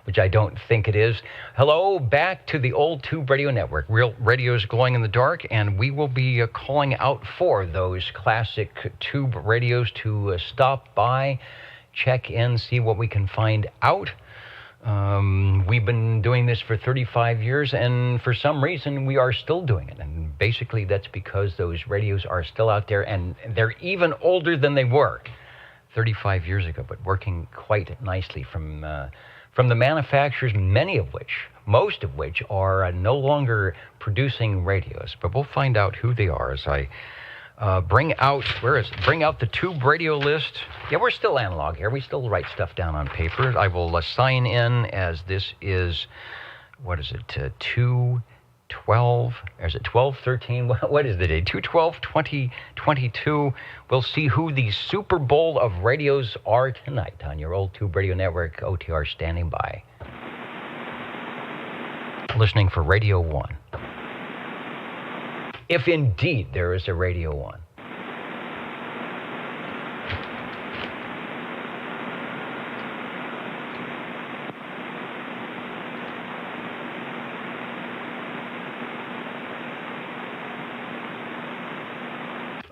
which I don't think it is. Hello, back to the Old Tube Radio Network. Real radio's glowing in the dark, and we will be calling out for those classic tube radios to stop by, check in, see what we can find out. We've been doing this for 35 years, and for some reason we are still doing it. And basically that's because those radios are still out there, and they're even older than they were 35 years ago, but working quite nicely from the manufacturers, most of which are no longer producing radios. But we'll find out who they are as I bring out the tube radio list. Yeah, we're still analog here. We still write stuff down on paper. I will sign in as this is, what is it, 2/12, or is it 12/13? What is the date? 2/12/2022. We'll see who the Super Bowl of radios are tonight on your Old Tube Radio Network. OTR standing by. Listening for Radio 1. If indeed there is a Radio 1.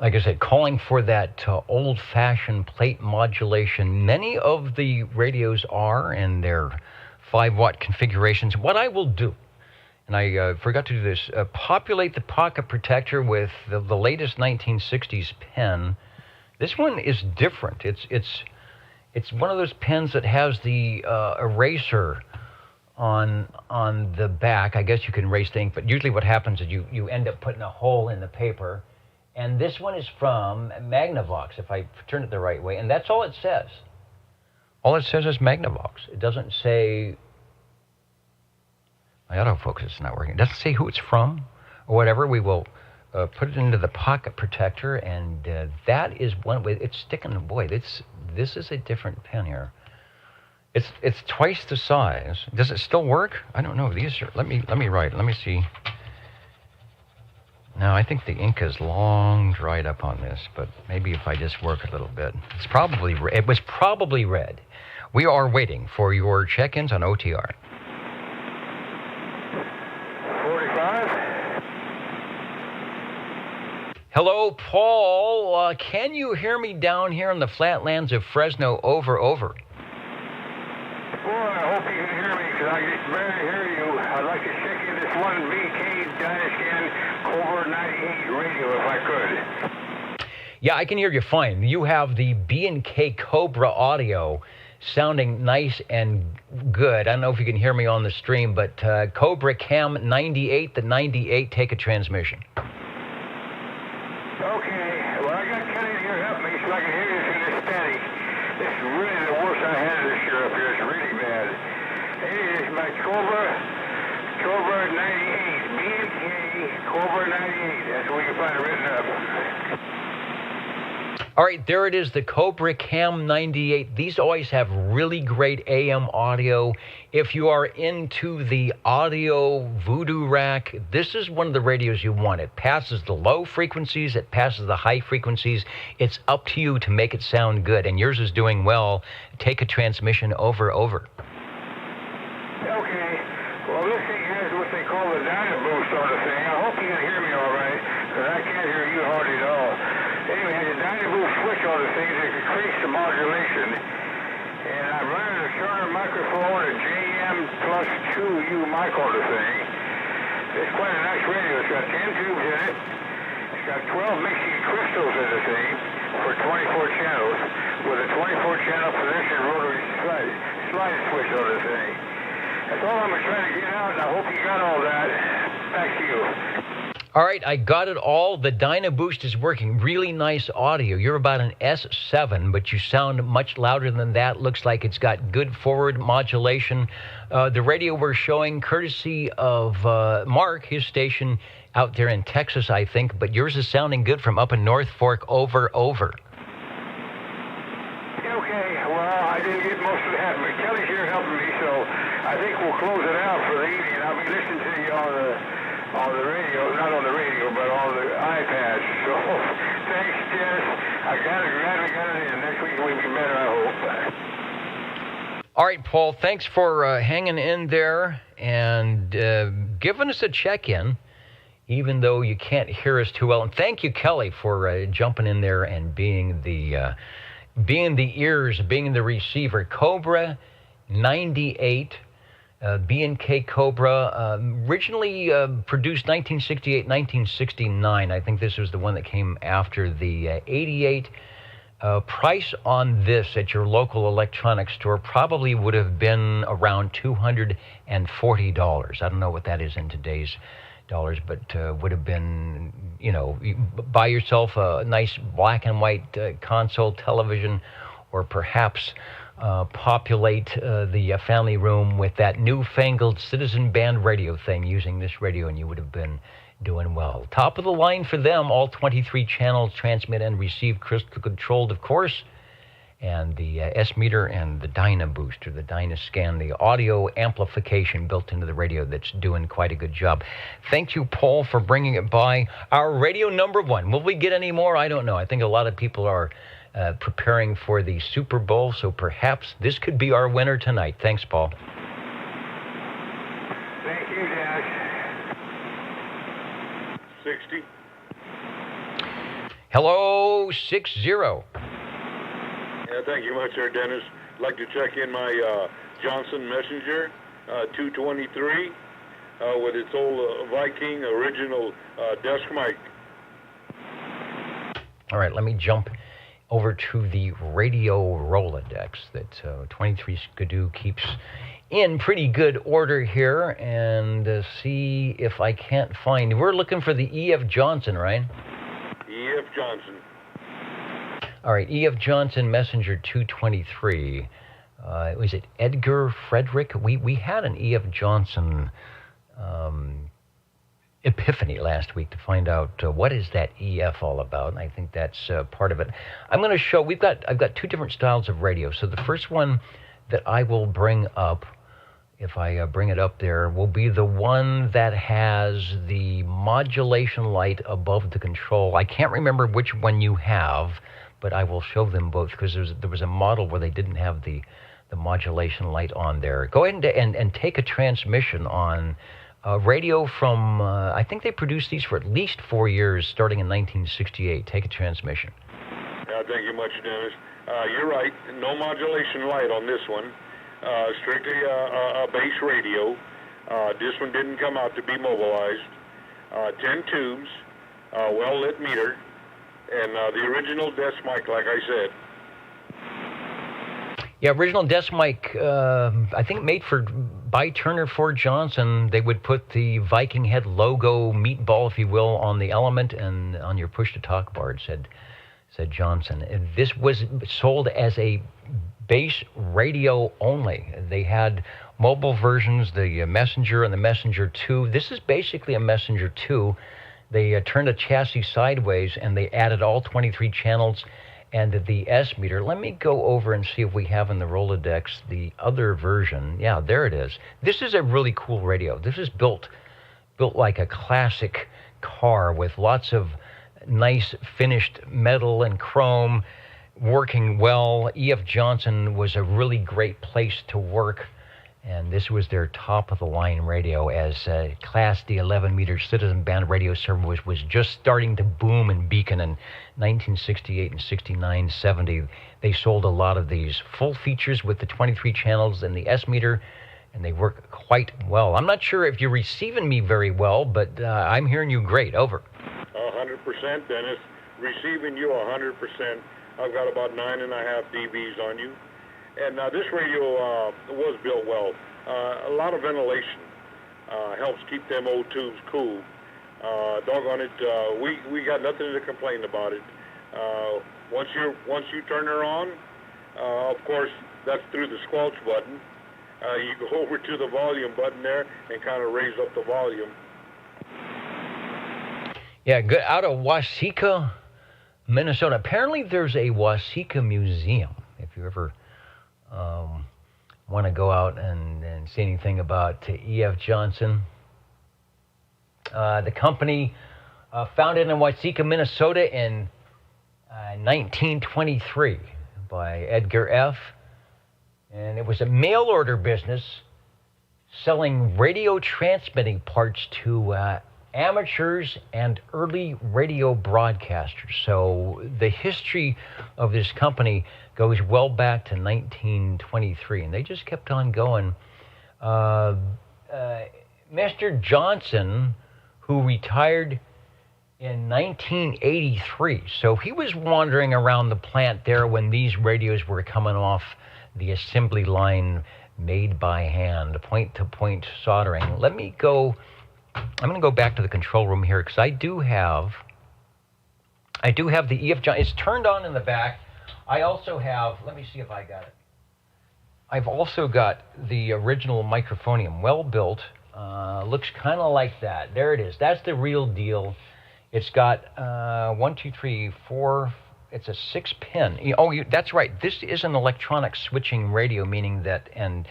like I said, calling for that old-fashioned plate modulation. Many of the radios are in their 5-watt configurations. What I will do, and I forgot to do this, populate the pocket protector with the latest 1960s pen. This one is different. It's one of those pens that has the eraser on the back. I guess you can erase the ink, but usually what happens is you end up putting a hole in the paper. And this one is from Magnavox, if I turn it the right way, and that's all it says. All it says is Magnavox. It doesn't say, my autofocus is not working. It doesn't say who it's from or whatever. We will put it into the pocket protector, and that is one way. It's sticking. Boy, this is a different pen here. It's twice the size. Does it still work? I don't know. These are. Let me write. Let me see. Now, I think the ink is long dried up on this, but maybe if I just work a little bit. It was probably red. We are waiting for your check-ins on OTR. 45. Hello, Paul. Can you hear me down here in the flatlands of Fresno? Over. Boy, I hope you can hear me, because I can barely hear you. I'd like to check in this one VK Dynascan Cobra 98 radio, if I could. Yeah, I can hear you fine. You have the B&K Cobra audio sounding nice and good. I don't know if you can hear me on the stream, but Cobra Cam 98, the 98, take a transmission. Okay, well, I got Kenny here help me so I can hear you through this static. This is really the worst I had this year up here. It's really bad. Hey, this is my Cobra 98, B&K Cobra 98. That's where you can find it written up. All right, there it is, the Cobra Cam 98. These always have really great AM audio. If you are into the audio voodoo rack, this is one of the radios you want. It passes the low frequencies, it passes the high frequencies. It's up to you to make it sound good, and yours is doing well. Take a transmission over. Okay, well, this thing has what they call the dynamo sort of thing. I hope you can hear me all right, because I can't hear you hardly at all. Anyway, the dynamo switch on the thing to increase the modulation. And I'm running a Turner microphone, a JM+2U mic on the thing. It's quite a nice radio. It's got 10 tubes in it. It's got 12 mixing crystals in the thing for 24 channels with a 24-channel position rotary slide switch on the thing. That's all I'm trying to get out, and I hope you got all that. Back to you. All right, I got it all. The Dynaboost is working. Really nice audio. You're about an S7, but you sound much louder than that. Looks like it's got good forward modulation. The radio we're showing, courtesy of Mark, his station out there in Texas, I think, but yours is sounding good from up in North Fork. Over. Okay, well, I didn't get most of that, but Kelly's here helping me, so I think we'll close it out for the evening. I'll be listening to you on the radio, not on the radio, but on the iPad. So, thanks, Dennis. Glad we got it in. Next week we'll be better, I hope. All right, Paul, thanks for hanging in there and giving us a check-in, even though you can't hear us too well. And thank you, Kelly, for jumping in there and being the ears, being the receiver. Cobra 98. B&K Cobra, originally produced 1968, 1969. I think this was the one that came after the 88. Price on this at your local electronics store probably would have been around $240. I don't know what that is in today's dollars, but would have been, buy yourself a nice black and white console television, or perhaps populate the family room with that newfangled Citizen Band radio thing using this radio, and you would have been doing well. Top of the line for them, all 23 channels transmit and receive crystal controlled, of course, and the S-meter and the Dynaboost or the Dynascan, the audio amplification built into the radio that's doing quite a good job. Thank you, Paul, for bringing it by. Our radio number one. Will we get any more? I don't know. I think a lot of people are preparing for the Super Bowl, so perhaps this could be our winner tonight. Thanks, Paul. Thank you, Dennis. 60. Hello, 60. Yeah, thank you much, sir, Dennis. I'd like to check in my Johnson Messenger 223 with its old Viking original desk mic. All right, let me jump over to the radio Rolodex that 23 Skidoo keeps in pretty good order here, and see if I can't find. We're looking for the E.F. Johnson, right? E.F. Johnson. All right, E.F. Johnson Messenger 223. Was it Edgar Frederick? We had an E.F. Johnson epiphany last week to find out what is that EF all about, and I think that's part of it. I'm going to show, I've got two different styles of radio. So the first one that I will bring up, if I bring it up there, will be the one that has the modulation light above the control. I can't remember which one you have, but I will show them both, because there was a model where they didn't have the modulation light on there. Go ahead and take a transmission on radio from, I think they produced these for at least 4 years, starting in 1968. Take a transmission. Yeah, thank you much, Dennis. You're right. No modulation light on this one. Strictly a base radio. This one didn't come out to be mobilized. 10 tubes, well-lit meter, and the original desk mic, like I said. Yeah, original desk mic, I think made by Turner Ford Johnson. They would put the Viking head logo, meatball, if you will, on the element, and on your push-to-talk bar it said Johnson. And this was sold as a base radio only. They had mobile versions, the Messenger and the Messenger 2. This is basically a Messenger 2. They turned a chassis sideways, and they added all 23 channels and the S meter. Let me go over and see if we have in the Rolodex the other version. Yeah, there it is. This is a really cool radio. This is built like a classic car with lots of nice finished metal and chrome, working well. E.F. Johnson was a really great place to work, and this was their top-of-the-line radio as Class D 11-meter citizen band radio service was just starting to boom in Beacon in 1968 and 69, 70. They sold a lot of these full features with the 23 channels and the S-meter, and they work quite well. I'm not sure if you're receiving me very well, but I'm hearing you great. Over. 100%, Dennis. Receiving you 100%. I've got about 9.5 dBs on you. And this radio was built well. A lot of ventilation helps keep them old tubes cool. Doggone it, we got nothing to complain about it. Once you turn her on, of course, that's through the squelch button. You go over to the volume button there and kind of raise up the volume. Yeah, good. Out of Waseca, Minnesota. Apparently there's a Waseca museum, if you ever want to go out and see anything about E.F. Johnson. The company founded in Waseca, Minnesota in 1923 by Edgar F. And it was a mail order business selling radio transmitting parts to amateurs and early radio broadcasters. So the history of this company goes well back to 1923, and they just kept on going. Mr. Johnson, who retired in 1983, so he was wandering around the plant there when these radios were coming off the assembly line, made by hand, point-to-point soldering. Let me go. I'm going to go back to the control room here, because I do have the E.F. Johnson. It's turned on in the back. I also have, let me see if I got it. I've also got the original microphonium, well built. Looks kind of like that. There it is. That's the real deal. It's got 1, 2, 3, 4. It's a 6-pin. Oh, that's right. This is an electronic switching radio, meaning that, and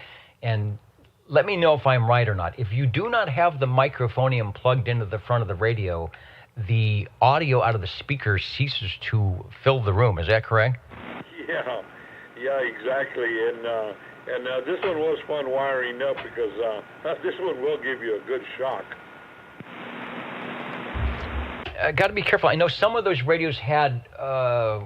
let me know if I'm right or not. If you do not have the microphonium plugged into the front of the radio, the audio out of the speaker ceases to fill the room. Is that correct? Yeah, exactly. And this one was fun wiring up, because this one will give you a good shock. got to be careful. I know some of those radios had,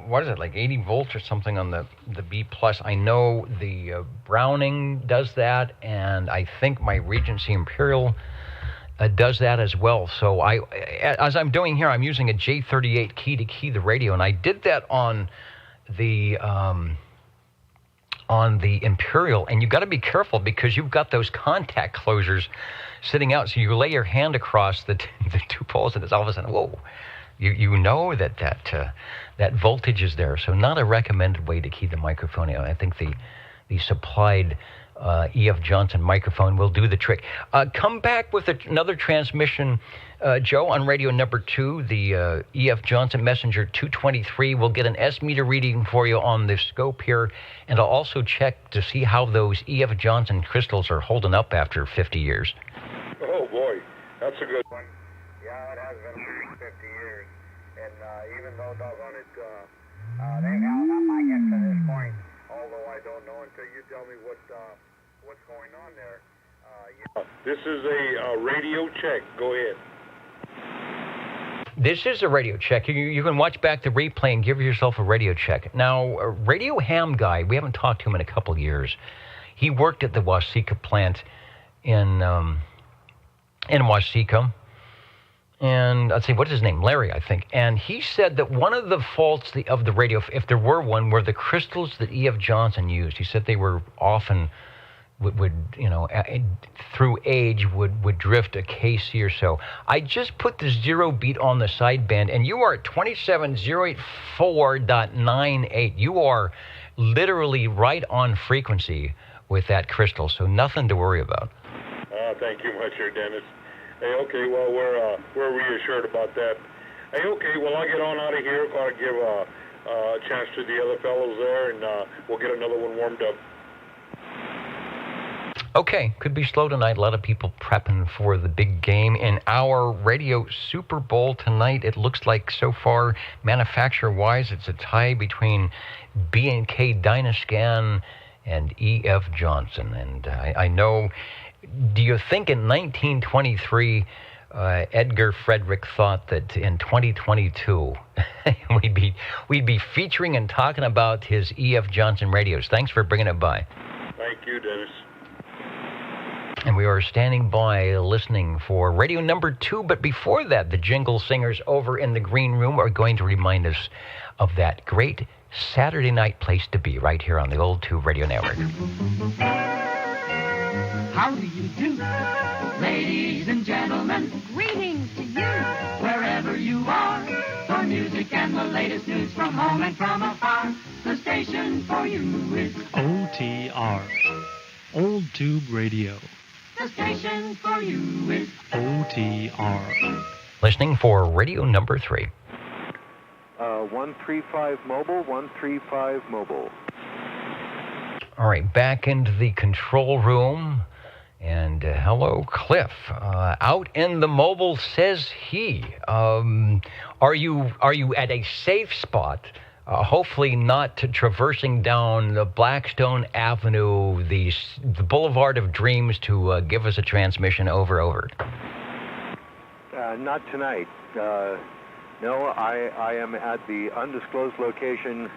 what is it, like 80 volts or something on the B+. I know the Browning does that, and I think my Regency Imperial does that as well. So as I'm doing here, I'm using a J38 key to key the radio, and I did that on the Imperial, and you've got to be careful because you've got those contact closures sitting out. So you lay your hand across the two poles, and it's all of a sudden, whoa! You know that voltage is there. So not a recommended way to key the microphone. I think the supplied E.F. Johnson microphone will do the trick. Come back with another transmission, Joe, on radio number 2, the E.F. Johnson Messenger 223. We'll get an S-meter reading for you on the scope here, and I'll also check to see how those E.F. Johnson crystals are holding up after 50 years. Oh, boy, that's a good one. Yeah, it has been 50 years, and even though, doggone it, they held up, I guess, to this point, although I don't know until you tell me what's going on there. Yeah. This is a radio check. Go ahead. This is a radio check. You can watch back the replay and give yourself a radio check. Now, Radio Ham Guy, we haven't talked to him in a couple years. He worked at the Waseca plant in Waseca. And let's see, what's his name? Larry, I think. And he said that one of the faults of the radio, if there were one, were the crystals that E.F. Johnson used. He said they were often would through age would drift a kc or so. I just put the 0 beat on the sideband, and you are at 27084.98. You are literally right on frequency with that crystal, so nothing to worry about. Thank you much, here, Dennis. Hey, okay, well, we're reassured about that. Hey, okay, well, I'll get on out of here. I'll give a chance to the other fellows there, and we'll get another one warmed up. Okay, could be slow tonight. A lot of people prepping for the big game. In our radio Super Bowl tonight, it looks like so far, manufacturer-wise, it's a tie between B&K Dynascan and E.F. Johnson. And I know, do you think in 1923, Edgar Frederick thought that in 2022 we'd be featuring and talking about his E.F. Johnson radios? Thanks for bringing it by. Thank you, Dennis. And we are standing by listening for radio number 2. But before that, the jingle singers over in the green room are going to remind us of that great Saturday night place to be right here on the Old Tube Radio Network. How do you do, ladies and gentlemen? Greetings to you, wherever you are. For music and the latest news from home and from afar, the station for you is OTR, Old Tube Radio. The station for you is OTR. Listening for radio number 3. 135 mobile, 135 mobile. All right, back into the control room. And hello, Cliff. Out in the mobile, says he. Are you at a safe spot? Hopefully not traversing down the Blackstone Avenue, the Boulevard of Dreams, to give us a transmission. Over. Not tonight. No, I am at the undisclosed location,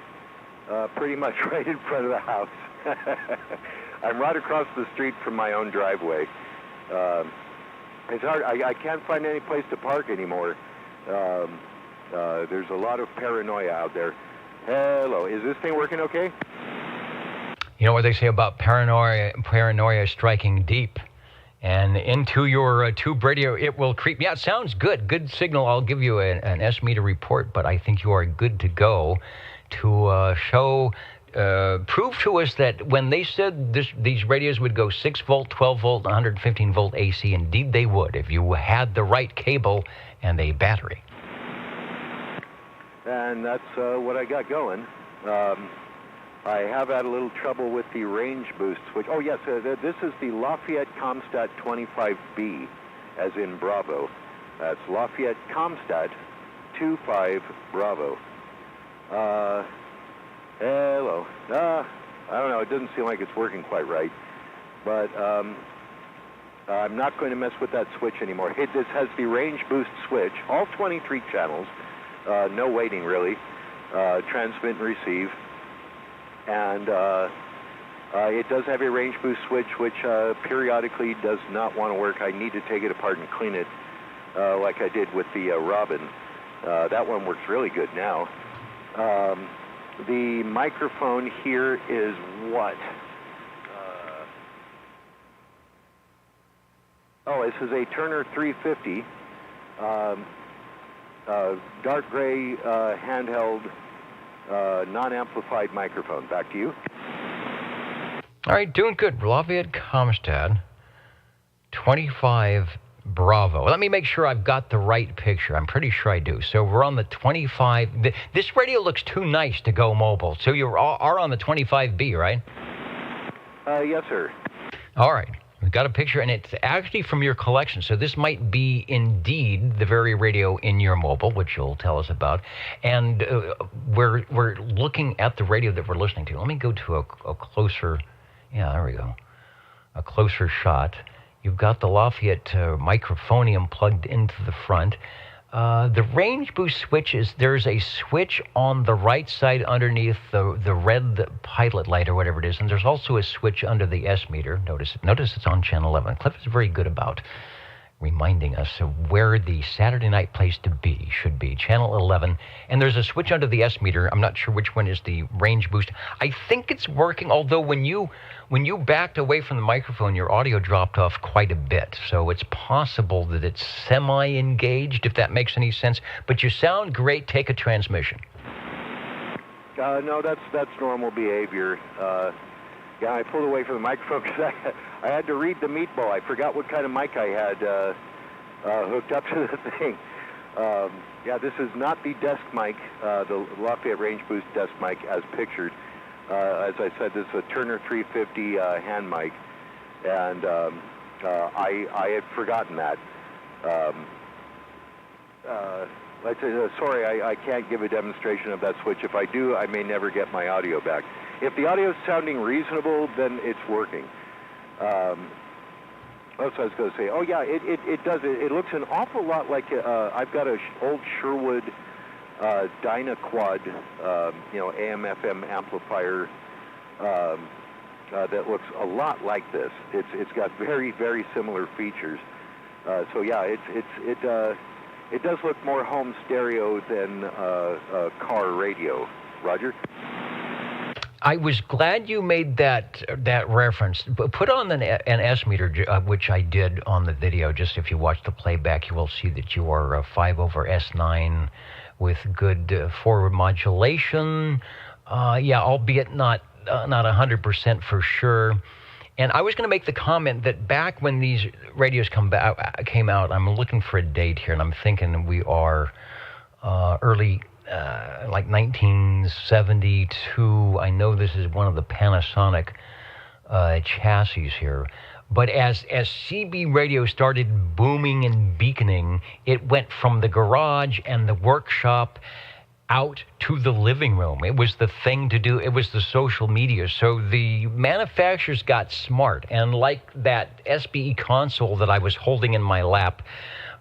pretty much right in front of the house. I'm right across the street from my own driveway. It's hard. I can't find any place to park anymore. There's a lot of paranoia out there. Hello, is this thing working okay? You know what they say about paranoia striking deep, and into your tube radio it will creep. Yeah, it sounds good. Good signal. I'll give you an S-meter report, but I think you are good to go to prove to us that when they said these radios would go 6 volt, 12 volt, 115 volt AC, indeed they would, if you had the right cable and a battery. And that's what I got going. I have had a little trouble with the range boost switch. Oh, yes, this is the Lafayette Comstat 25B, as in Bravo. That's Lafayette Comstat 25 Bravo. Hello. I don't know, it doesn't seem like it's working quite right. But I'm not going to mess with that switch anymore. This has the range boost switch, all 23 channels, no waiting really, transmit and receive, and it does have a range boost switch which periodically does not want to work. I need to take it apart and clean it like I did with the Robin. That one works really good now. The microphone here is what? This is a Turner 350, dark gray handheld, non-amplified microphone. Back to you. All right, doing good. Lafayette Comstad, 25 Bravo. Let me make sure I've got the right picture. I'm pretty sure I do. So we're on the 25. This radio looks too nice to go mobile. So you are on the 25B, right? Yes, sir. All right. We've got a picture, and it's actually from your collection. So this might be indeed the very radio in your mobile, which you'll tell us about. And we're looking at the radio that we're listening to. Let me go to a closer, yeah, there we go, a closer shot. You've got the Lafayette microphonium plugged into the front. The range boost switch is, there's a switch on the right side underneath the red pilot light or whatever it is, and there's also a switch under the S meter. Notice it's on channel 11. Cliff is very good about reminding us of where the Saturday night place to be should be, channel 11. And there's a switch under the S meter. I'm not sure which one is the range boost. I think it's working, although when you backed away from the microphone, your audio dropped off quite a bit. So it's possible that it's semi-engaged, if that makes any sense. But you sound great. Take a transmission. No, that's normal behavior. Yeah, I pulled away from the microphone because I had to read the meatball. I forgot what kind of mic I had hooked up to the thing. Yeah, this is not the desk mic, the Lafayette Range Boost desk mic as pictured. As I said, this is a Turner 350 hand mic, and I had forgotten that. Sorry, I can't give a demonstration of that switch. If I do, I may never get my audio back. If the audio is sounding reasonable, then it's working. That's what I was going to say. Oh, yeah, it does. It looks an awful lot like, I've got an old Sherwood Dynaquad, AM/FM amplifier that looks a lot like this. It's got very, very similar features. So, yeah, it does look more home stereo than car radio. Roger? I was glad you made that reference. Put on an S meter, which I did on the video. Just if you watch the playback, you will see that you are 5 over S9 with good forward modulation. Yeah, albeit not 100% for sure. And I was going to make the comment that back when these radios came out, I'm looking for a date here, and I'm thinking we are early. Like 1972. I know this is one of the Panasonic chassis here. But as CB radio started booming and beaconing, it went from the garage and the workshop out to the living room. It was the thing to do. It was the social media. So the manufacturers got smart. And like that SBE console that I was holding in my lap,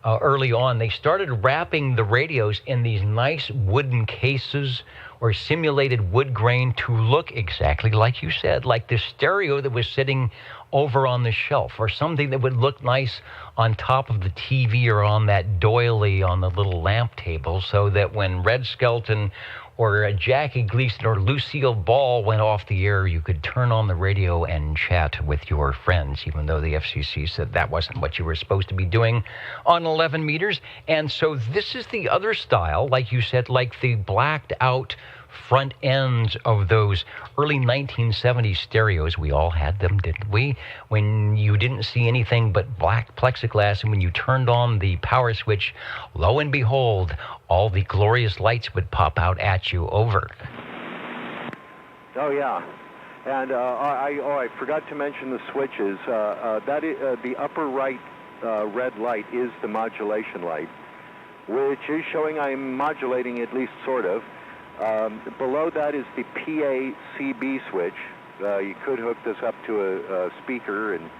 early on, they started wrapping the radios in these nice wooden cases or simulated wood grain to look exactly like you said, like the stereo that was sitting over on the shelf, or something that would look nice on top of the TV or on that doily on the little lamp table, so that when Red Skelton or Jackie Gleason or Lucille Ball went off the air, you could turn on the radio and chat with your friends, even though the FCC said that wasn't what you were supposed to be doing on 11 meters. And so this is the other style, like you said, like the blacked out front ends of those early 1970s stereos. We all had them, didn't we? When you didn't see anything but black plexiglass, and when you turned on the power switch, lo and behold, all the glorious lights would pop out at you. Over. Oh, yeah. And I forgot to mention the switches. The upper right red light is the modulation light, which is showing I'm modulating, at least sort of. Below that is the PA-CB switch. You could hook this up to a speaker and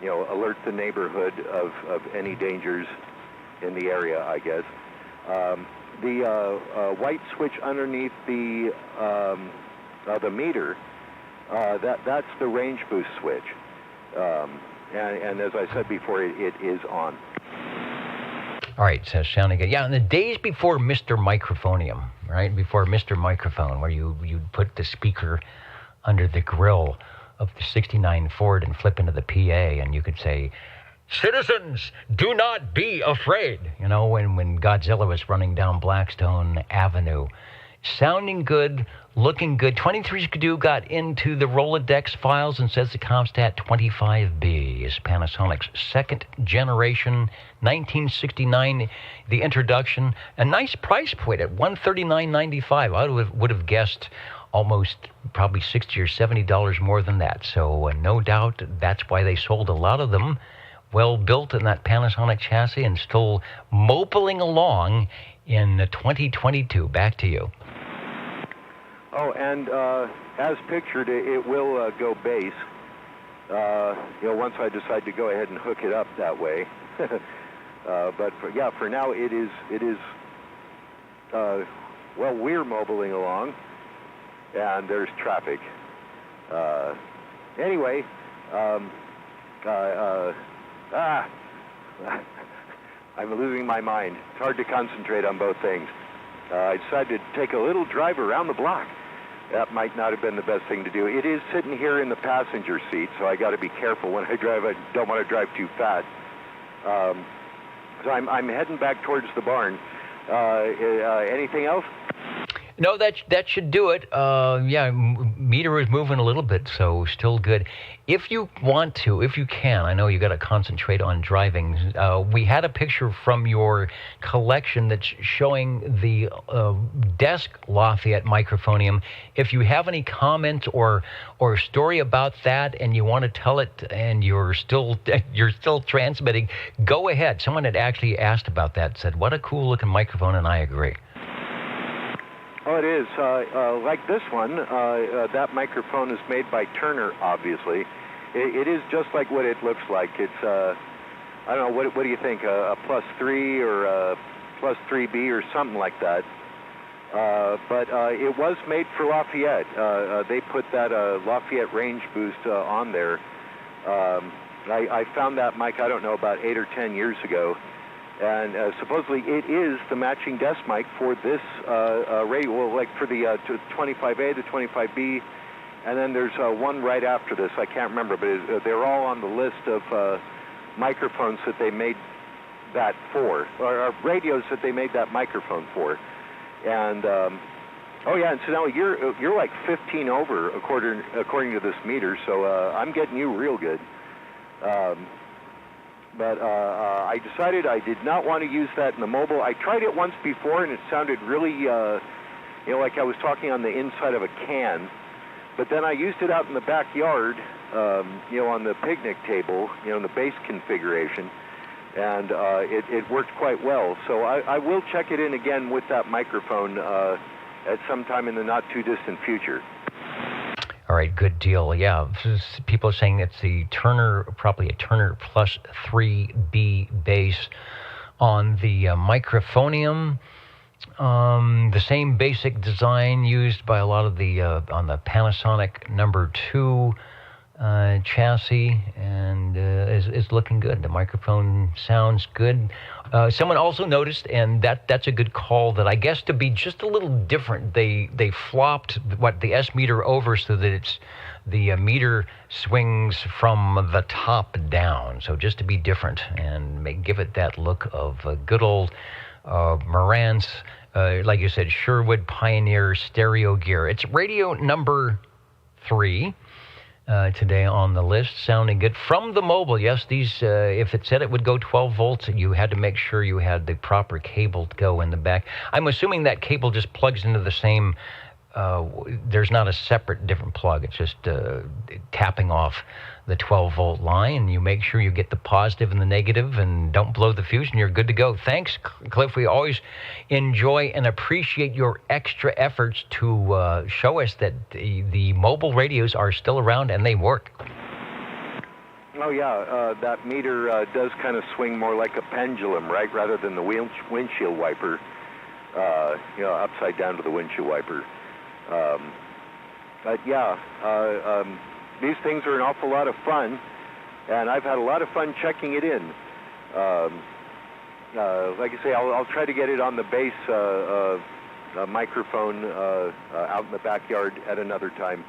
alert the neighborhood of any dangers in the area, I guess. The white switch underneath the meter, that's the range boost switch. And as I said before, it is on. All right, so sounding good. Yeah, in the days before Mr. Microphonium, right? Before Mr. Microphone, where you'd put the speaker under the grill of the 69 Ford and flip into the PA, and you could say, "Citizens, do not be afraid." When Godzilla was running down Blackstone Avenue. Sounding good, looking good. 23 Skidoo got into the Rolodex files and says the Comstat 25B is Panasonic's second generation, 1969, the introduction. A nice price point at $139.95. I would have guessed almost probably $60 or $70 more than that. So no doubt that's why they sold a lot of them. Well built in that Panasonic chassis and still mobiling along in 2022. Back to you. Oh, and as pictured, it will go bass. Once I decide to go ahead and hook it up that way. But for now it is. Well, we're mobiling along, and there's traffic. Anyway, I'm losing my mind. It's hard to concentrate on both things. I decided to take a little drive around the block. That might not have been the best thing to do. It is sitting here in the passenger seat, so I got to be careful when I drive. I don't want to drive too fast. So I'm heading back towards the barn. Anything else? No, that should do it. Meter is moving a little bit, so still good. If you want to, if you can, I know you got to concentrate on driving. We had a picture from your collection that's showing the desk Lafayette Microphonium. If you have any comments or story about that, and you want to tell it, and you're still transmitting, go ahead. Someone had actually asked about that. Said, "What a cool looking microphone," and I agree. Oh, it is. Like this one, that microphone is made by Turner, obviously. It is just like what it looks like. It's, I don't know, what do you think, a +3 or a +3B or something like that. But it was made for Lafayette. They put that Lafayette range boost on there. I found that mic, I don't know, about 8 or 10 years ago. And supposedly it is the matching desk mic for this radio, well, like for the 25A, the 25B, and then there's one right after this. I can't remember, but they're all on the list of microphones that they made that for, or radios that they made that microphone for. And oh yeah, and so now you're like 15 over according to this meter, so I'm getting you real good. But I decided I did not want to use that in the mobile. I tried it once before, and it sounded really, like I was talking on the inside of a can. But then I used it out in the backyard, on the picnic table, in the base configuration, and it worked quite well. So I will check it in again with that microphone at some time in the not-too-distant future. All right, good deal. Yeah, people are saying it's the Turner, probably a Turner plus 3B bass on the Microphonium. The same basic design used by a lot of the on the Panasonic number 2 chassis, and is looking good. The microphone sounds good. Someone also noticed, and that's a good call, that I guess to be just a little different, they flopped the S meter over so that the meter swings from the top down. So just to be different and give it that look of good old Marantz, like you said, Sherwood Pioneer stereo gear. It's radio number 3. Today on the list, sounding good from the mobile. Yes, these, if it said it would go 12 volts, you had to make sure you had the proper cable to go in the back. I'm assuming that cable just plugs into the same, there's not a separate different plug. It's just tapping off the 12-volt line. You make sure you get the positive and the negative and don't blow the fuse, and you're good to go. Thanks, Cliff. We always enjoy and appreciate your extra efforts to show us that the mobile radios are still around and they work. Oh, yeah, that meter does kind of swing more like a pendulum, right, rather than the windshield wiper, upside down to the windshield wiper. But, yeah, these things are an awful lot of fun, and I've had a lot of fun checking it in. Like I say, I'll try to get it on the base microphone out in the backyard at another time.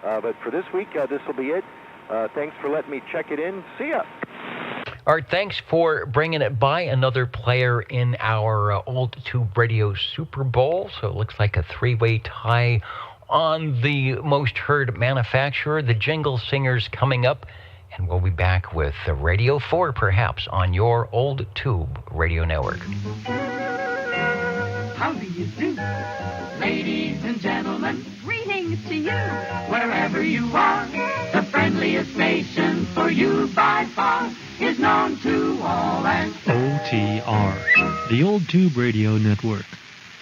But for this week, this will be it. Thanks for letting me check it in. See ya. Art, thanks for bringing it by. Another player in our Old Tube Radio Super Bowl. So it looks like a three-way tie on the most heard manufacturer. The Jingle Singers coming up. And we'll be back with Radio 4, perhaps, on your Old Tube Radio Network. How do you do? Ladies and gentlemen, greetings to you. Wherever you are, the friendliest station for you by far is known to all as OTR, the Old Tube Radio Network.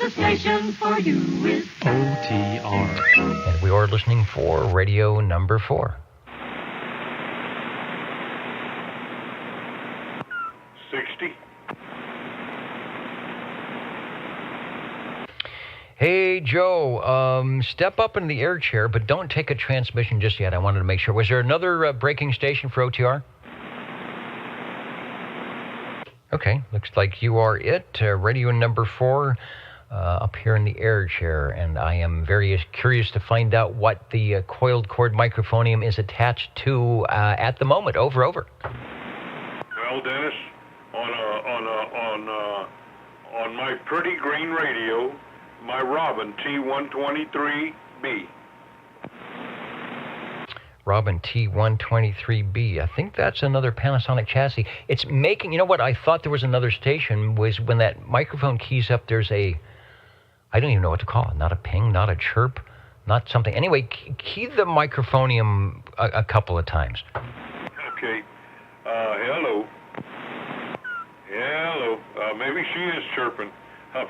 the station for you is OTR. And we are listening for radio number 4. 60. Hey, Joe, step up in the air chair, but don't take a transmission just yet. I wanted to make sure. Was there another breaking station for OTR? Okay, looks like you are it. Radio number 4 up here in the air chair, and I am very curious to find out what the coiled cord microphonium is attached to at the moment. Over. Well, Dennis, on my pretty green radio, my Robin T123B. Robin T123B. I think that's another Panasonic chassis. It's making, you know what, I thought there was another station, was when that microphone keys up, there's a, I don't even know what to call it, not a ping, not a chirp, not something. Anyway, key the microphonium a couple of times. Okay. Hello. Hello. Maybe she is chirping.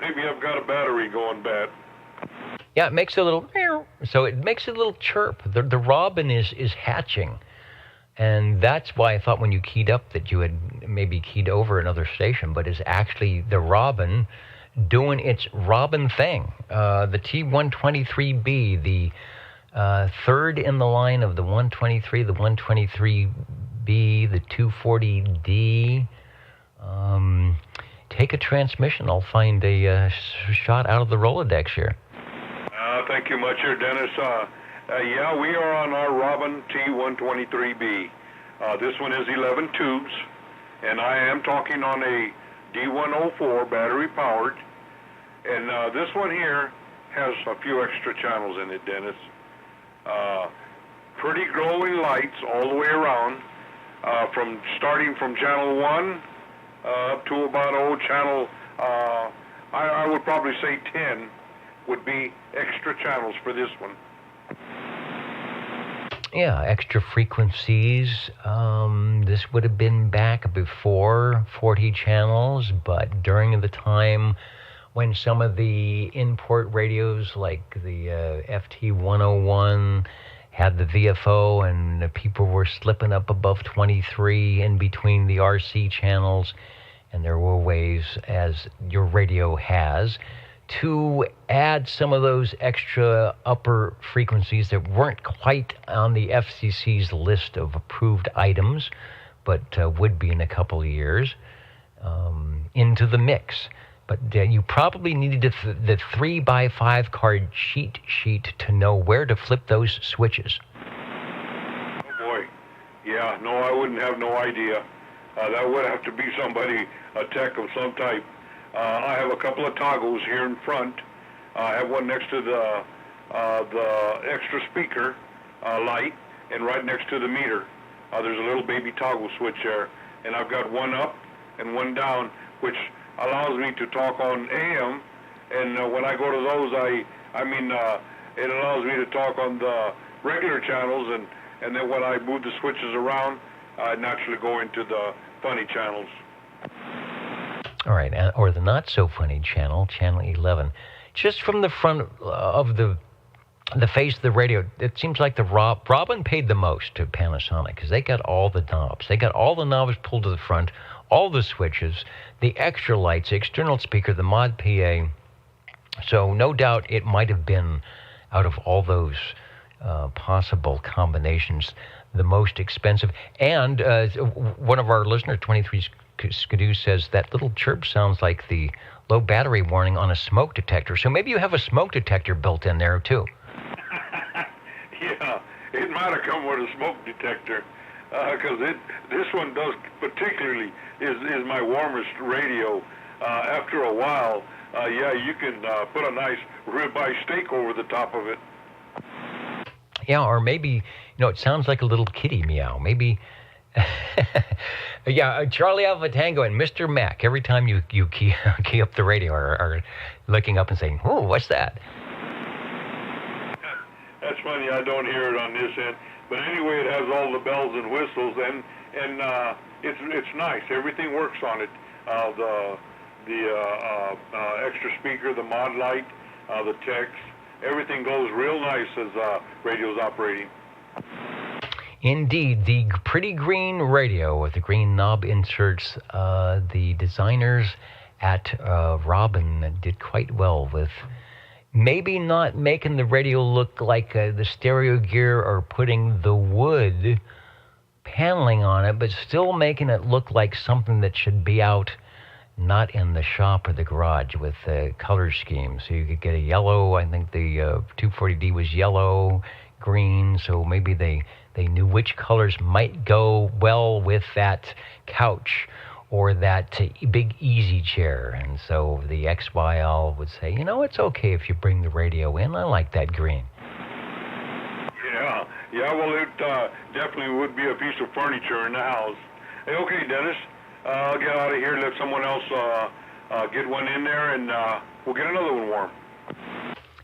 Maybe I've got a battery going bad. Yeah, it makes a little, so it makes a little chirp. The robin is hatching. And that's why I thought when you keyed up that you had maybe keyed over another station, but it's actually the robin doing its robin thing. The T123B, the third in the line of the 123, the 123B, the 240D. Take a transmission. I'll find a shot out of the Rolodex here. Thank you much, here, Dennis. Yeah, we are on our Robin T123B. This one is 11 tubes, and I am talking on a D104 battery powered. And this one here has a few extra channels in it, Dennis. Pretty glowing lights all the way around, starting from channel 1 up to about channel, I would probably say 10 would be extra channels for this one. Yeah, extra frequencies. This would have been back before 40 channels, but during the time when some of the import radios like the FT101 had the VFO and people were slipping up above 23 in between the RC channels, and there were ways, as your radio has, to add some of those extra upper frequencies that weren't quite on the FCC's list of approved items, but would be in a couple of years, into the mix. But you probably needed the 3x5 card cheat sheet to know where to flip those switches. Oh boy, yeah, no, I wouldn't have no idea. That would have to be somebody, a tech of some type. I have a couple of toggles here in front. I have one next to the extra speaker light, and right next to the meter. There's a little baby toggle switch there, and I've got one up and one down, which allows me to talk on AM. And when I go to those, it allows me to talk on the regular channels, and then when I move the switches around, I naturally go into the funny channels. All right, or the not-so-funny channel, channel 11. Just from the front of the the face of the radio, it seems like the Robin paid the most to Panasonic because they got all the knobs. They got all the knobs pulled to the front, all the switches, the extra lights, the external speaker, the mod PA. So no doubt it might have been, out of all those possible combinations, the most expensive. And one of our listeners, 23 Skidoo, says that little chirp sounds like the low battery warning on a smoke detector. So maybe you have a smoke detector built in there too. Yeah, it might have come with a smoke detector, because this one does particularly is my warmest radio. After a while, yeah, you can put a nice ribeye steak over the top of it. Yeah, or maybe, it sounds like a little kitty meow. Maybe, yeah, Charlie Alpha Tango and Mr. Mac, every time you key up the radio, are looking up and saying, "Oh, what's that?" That's funny. I don't hear it on this end, but anyway, it has all the bells and whistles, and it's nice. Everything works on it. The extra speaker, the mod light, the text, everything goes real nice as radio's operating. Indeed, the pretty green radio with the green knob inserts. The designers at Robin did quite well with maybe not making the radio look like the stereo gear or putting the wood paneling on it, but still making it look like something that should be out, not in the shop or the garage, with color schemes. So you could get a yellow. I think the 240D was yellow, green, so maybe they knew which colors might go well with that couch or that big easy chair. And so the XYL would say, it's okay if you bring the radio in. I like that green. Yeah, well, it definitely would be a piece of furniture in the house. Hey, okay, Dennis, I'll get out of here, let someone else get one in there, and we'll get another one warm.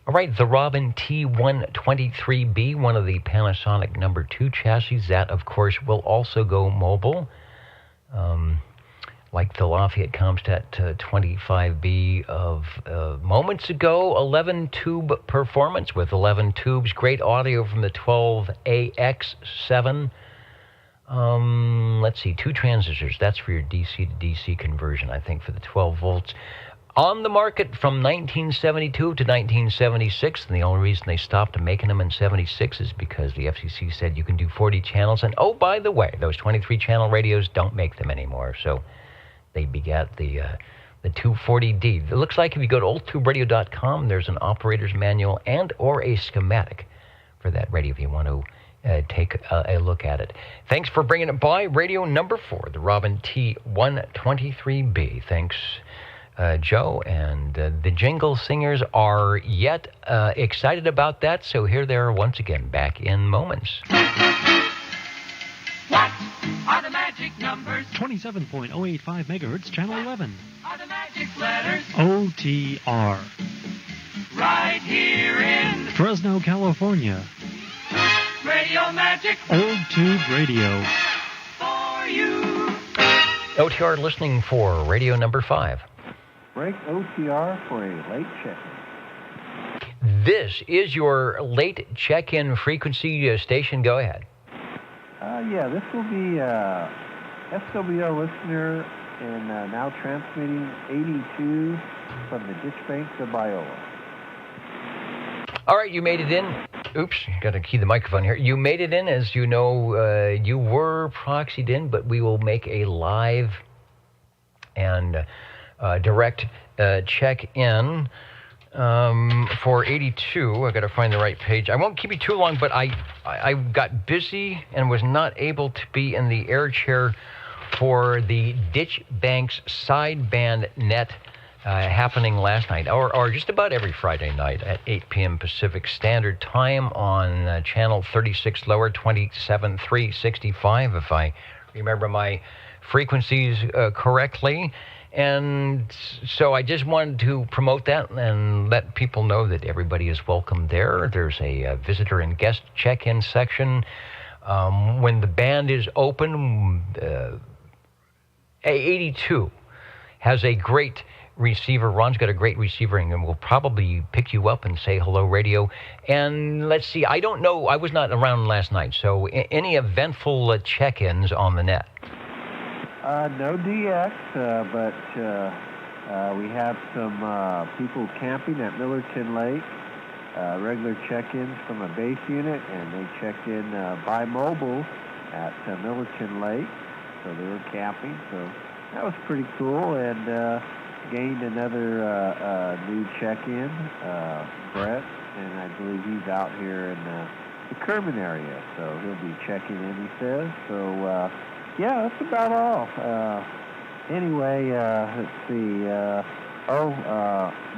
All right, the Robin T123B, one of the Panasonic number 2 chassis. That, of course, will also go mobile. Like the Lafayette Comstat 25B of moments ago, 11-tube performance with 11 tubes. Great audio from the 12AX7. Let's see, 2 transistors. That's for your DC to DC conversion, I think, for the 12 volts. On the market from 1972 to 1976, and the only reason they stopped making them in 76 is because the FCC said you can do 40 channels. And oh, by the way, those 23-channel radios don't make them anymore, so they begat the 240D. It looks like if you go to oldtuberadio.com, there's an operator's manual and or a schematic for that radio if you want to take a look at it. Thanks for bringing it by. Radio number 4, the Robin T123B. Thanks, Joe. And the Jingle Singers are yet excited about that, so here they are once again, back in moments. What are the magic numbers? 27.085 megahertz, channel 11. Are the magic letters? OTR. Right here in Fresno, California. Radio Magic. Old Tube Radio. For you. OTR listening for radio number 5. Break OTR for a late check-in. This is your late check-in frequency station. Go ahead. Yeah, this will be SWL listener and now transmitting 82 from the Ditch Banks of Biola. All right, you made it in. Oops, got to key the microphone here. You made it in. As you know, you were proxied in, but we will make a live and direct check-in for 82. I got to find the right page. I won't keep you too long, but I got busy and was not able to be in the air chair for the Ditch Banks sideband net happening last night, or just about every Friday night at 8 p.m. Pacific Standard Time on channel 36 lower, 27.365, if I remember my frequencies correctly. And so I just wanted to promote that and let people know that everybody is welcome there. There's a visitor and guest check-in section. When the band is open, 82 has a great receiver. Ron's got a great receiver and will probably pick you up and say hello, radio. And let's see, I don't know, I was not around last night, so any eventful check-ins on the net? No DX, but we have some people camping at Millerton Lake, regular check-ins from a base unit, and they checked in by mobile at Millerton Lake, so they were camping, so that was pretty cool, and gained another new check-in, Brett, and I believe he's out here in the Kerman area, so he'll be checking in, he says, so yeah, that's about all. Anyway, let's see,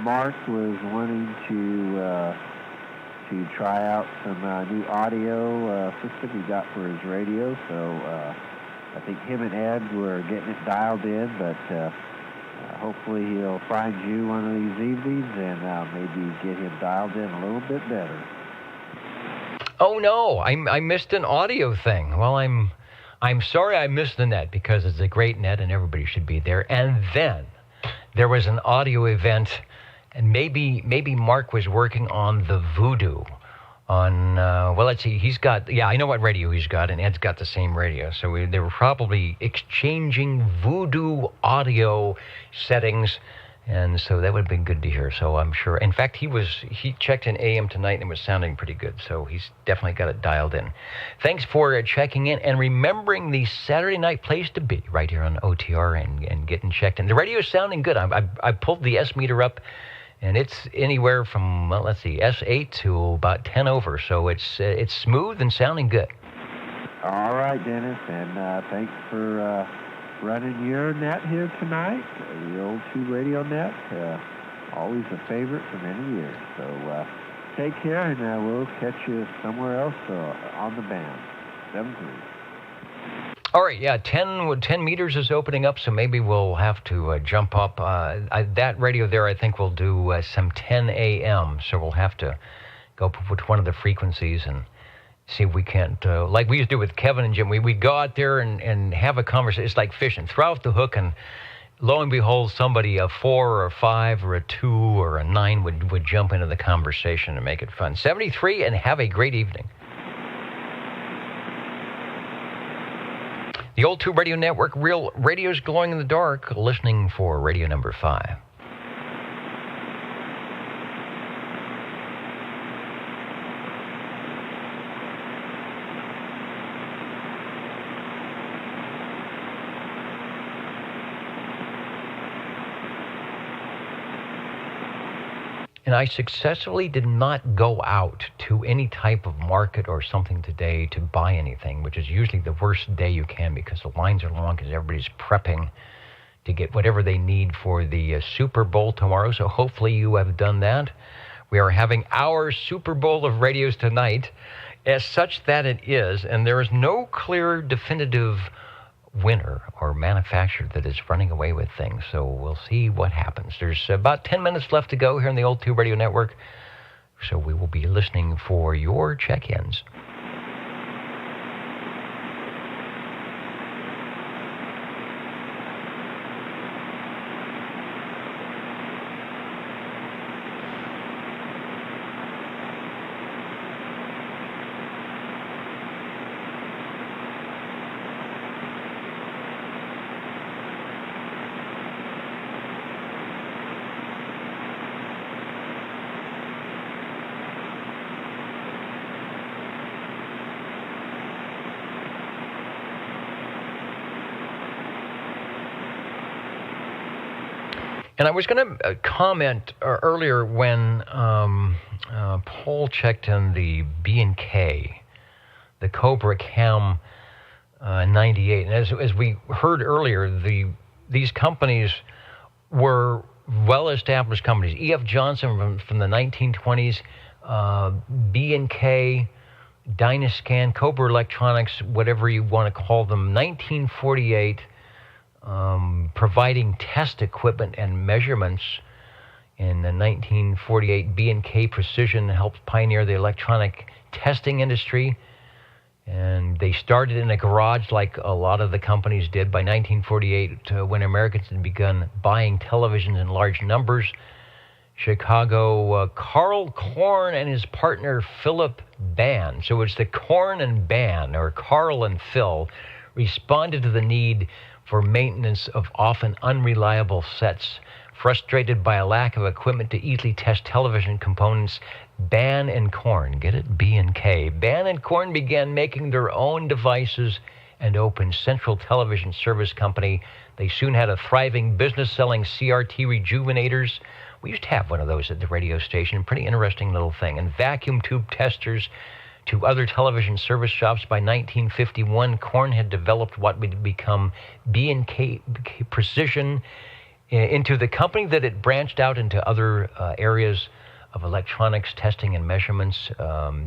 Mark was wanting to try out some new audio system he got for his radio, so I think him and Ed were getting it dialed in, but hopefully he'll find you one of these evenings and maybe get him dialed in a little bit better. Oh no, I missed an audio thing. Well, I'm sorry I missed the net because it's a great net and everybody should be there. And then there was an audio event, and maybe Mark was working on the Voodoo. On, well, let's see, he's got, yeah, I know what radio he's got, and Ed's got the same radio. So they were probably exchanging Voodoo audio settings, and so that would have been good to hear. So I'm sure, in fact, he checked in AM tonight and it was sounding pretty good. So he's definitely got it dialed in. Thanks for checking in and remembering the Saturday night place to be right here on OTR and getting checked in. The radio is sounding good. I pulled the S meter up, and it's anywhere from, well, let's see, S8 to about 10 over. So it's smooth and sounding good. All right, Dennis, and thanks for running your net here tonight, the old Tube Radio net. Always a favorite for many years. So take care, and we'll catch you somewhere else on the band. 7-3. All right, yeah, 10 meters is opening up, so maybe we'll have to jump up. That radio there, I think, will do some 10 a.m., so we'll have to go with one of the frequencies and see if we can't, like we used to do with Kevin and Jim, we go out there and have a conversation. It's like fishing. Throw out the hook, and lo and behold, somebody, a 4 or a 5 or a 2 or a 9 would jump into the conversation and make it fun. 73, and have a great evening. The Old Tube Radio Network, real radios glowing in the dark, listening for radio number 5. And I successfully did not go out to any type of market or something today to buy anything, which is usually the worst day you can because the lines are long because everybody's prepping to get whatever they need for the Super Bowl tomorrow. So hopefully you have done that. We are having our Super Bowl of radios tonight as such that it is, and there is no clear definitive winner or manufacturer that is running away with things. So we'll see what happens. There's about 10 minutes left to go here on the Old Tube Radio Network. So we will be listening for your check-ins. And I was going to comment earlier when Paul checked in the B&K, the Cobra Cam 98. And as we heard earlier, these companies were well-established companies. E.F. Johnson from the 1920s, B&K, Dynascan, Cobra Electronics, whatever you want to call them, 1948, providing test equipment and measurements. In 1948, B&K Precision helped pioneer the electronic testing industry. And they started in a garage like a lot of the companies did. By 1948, when Americans had begun buying televisions in large numbers, Chicago, Carl Korn and his partner Philip Ban, so it's the Korn and Ban, or Carl and Phil, responded to the need for maintenance of often unreliable sets. Frustrated by a lack of equipment to easily test television components, Ban and Korn, get it? B and K. Ban and Korn began making their own devices and opened Central Television Service Company. They soon had a thriving business selling CRT rejuvenators. We used to have one of those at the radio station. Pretty interesting little thing. And vacuum tube testers to other television service shops. By 1951, Korn had developed what would become B&K Precision into the company that it branched out into other areas of electronics testing and measurements.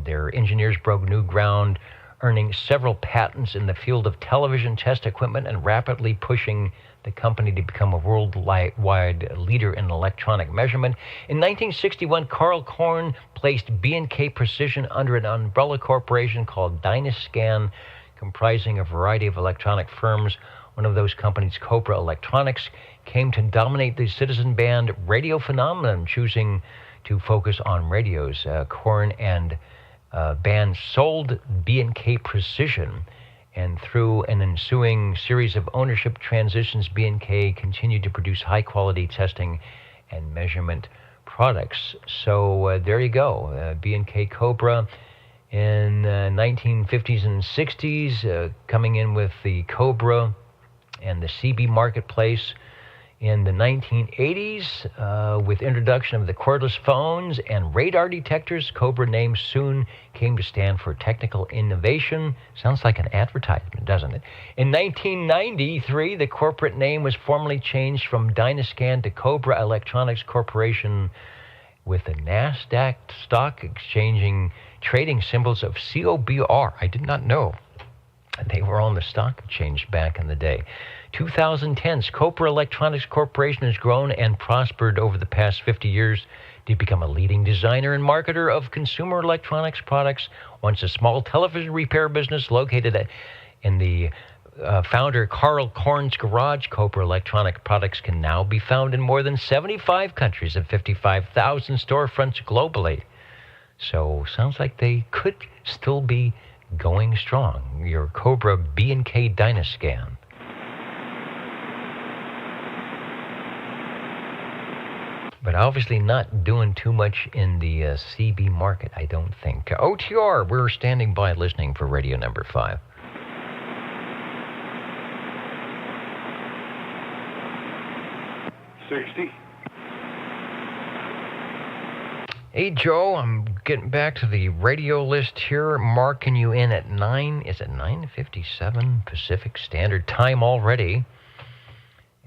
Their engineers broke new ground, earning several patents in the field of television test equipment and rapidly pushing the company to become a worldwide leader in electronic measurement. In 1961, Carl Korn placed B&K Precision under an umbrella corporation called Dynascan, comprising a variety of electronic firms. One of those companies, Cobra Electronics, came to dominate the citizen band radio phenomenon, choosing to focus on radios. Korn and Band sold B&K Precision, and through an ensuing series of ownership transitions, B&K continued to produce high-quality testing and measurement products. So there you go, B&K Cobra in 1950s and 60s, coming in with the Cobra and the CB marketplace. In the 1980s, with introduction of the cordless phones and radar detectors, Cobra name soon came to stand for technical innovation. Sounds like an advertisement, doesn't it? In 1993, the corporate name was formally changed from Dynascan to Cobra Electronics Corporation, with the NASDAQ stock exchanging trading symbols of COBR. I did not know they were on the stock exchange back in the day. 2010's Cobra Electronics Corporation has grown and prospered over the past 50 years to become a leading designer and marketer of consumer electronics products. Once a small television repair business located in the founder Carl Korn's garage, Cobra Electronic products can now be found in more than 75 countries and 55,000 storefronts globally. So sounds like they could still be going strong. Your Cobra B&K Dynascan. But obviously not doing too much in the CB market, I don't think. OTR, we're standing by listening for radio number 5. Hey, Joe, I'm getting back to the radio list here, marking you in at 9, is it 9:57 Pacific Standard Time already?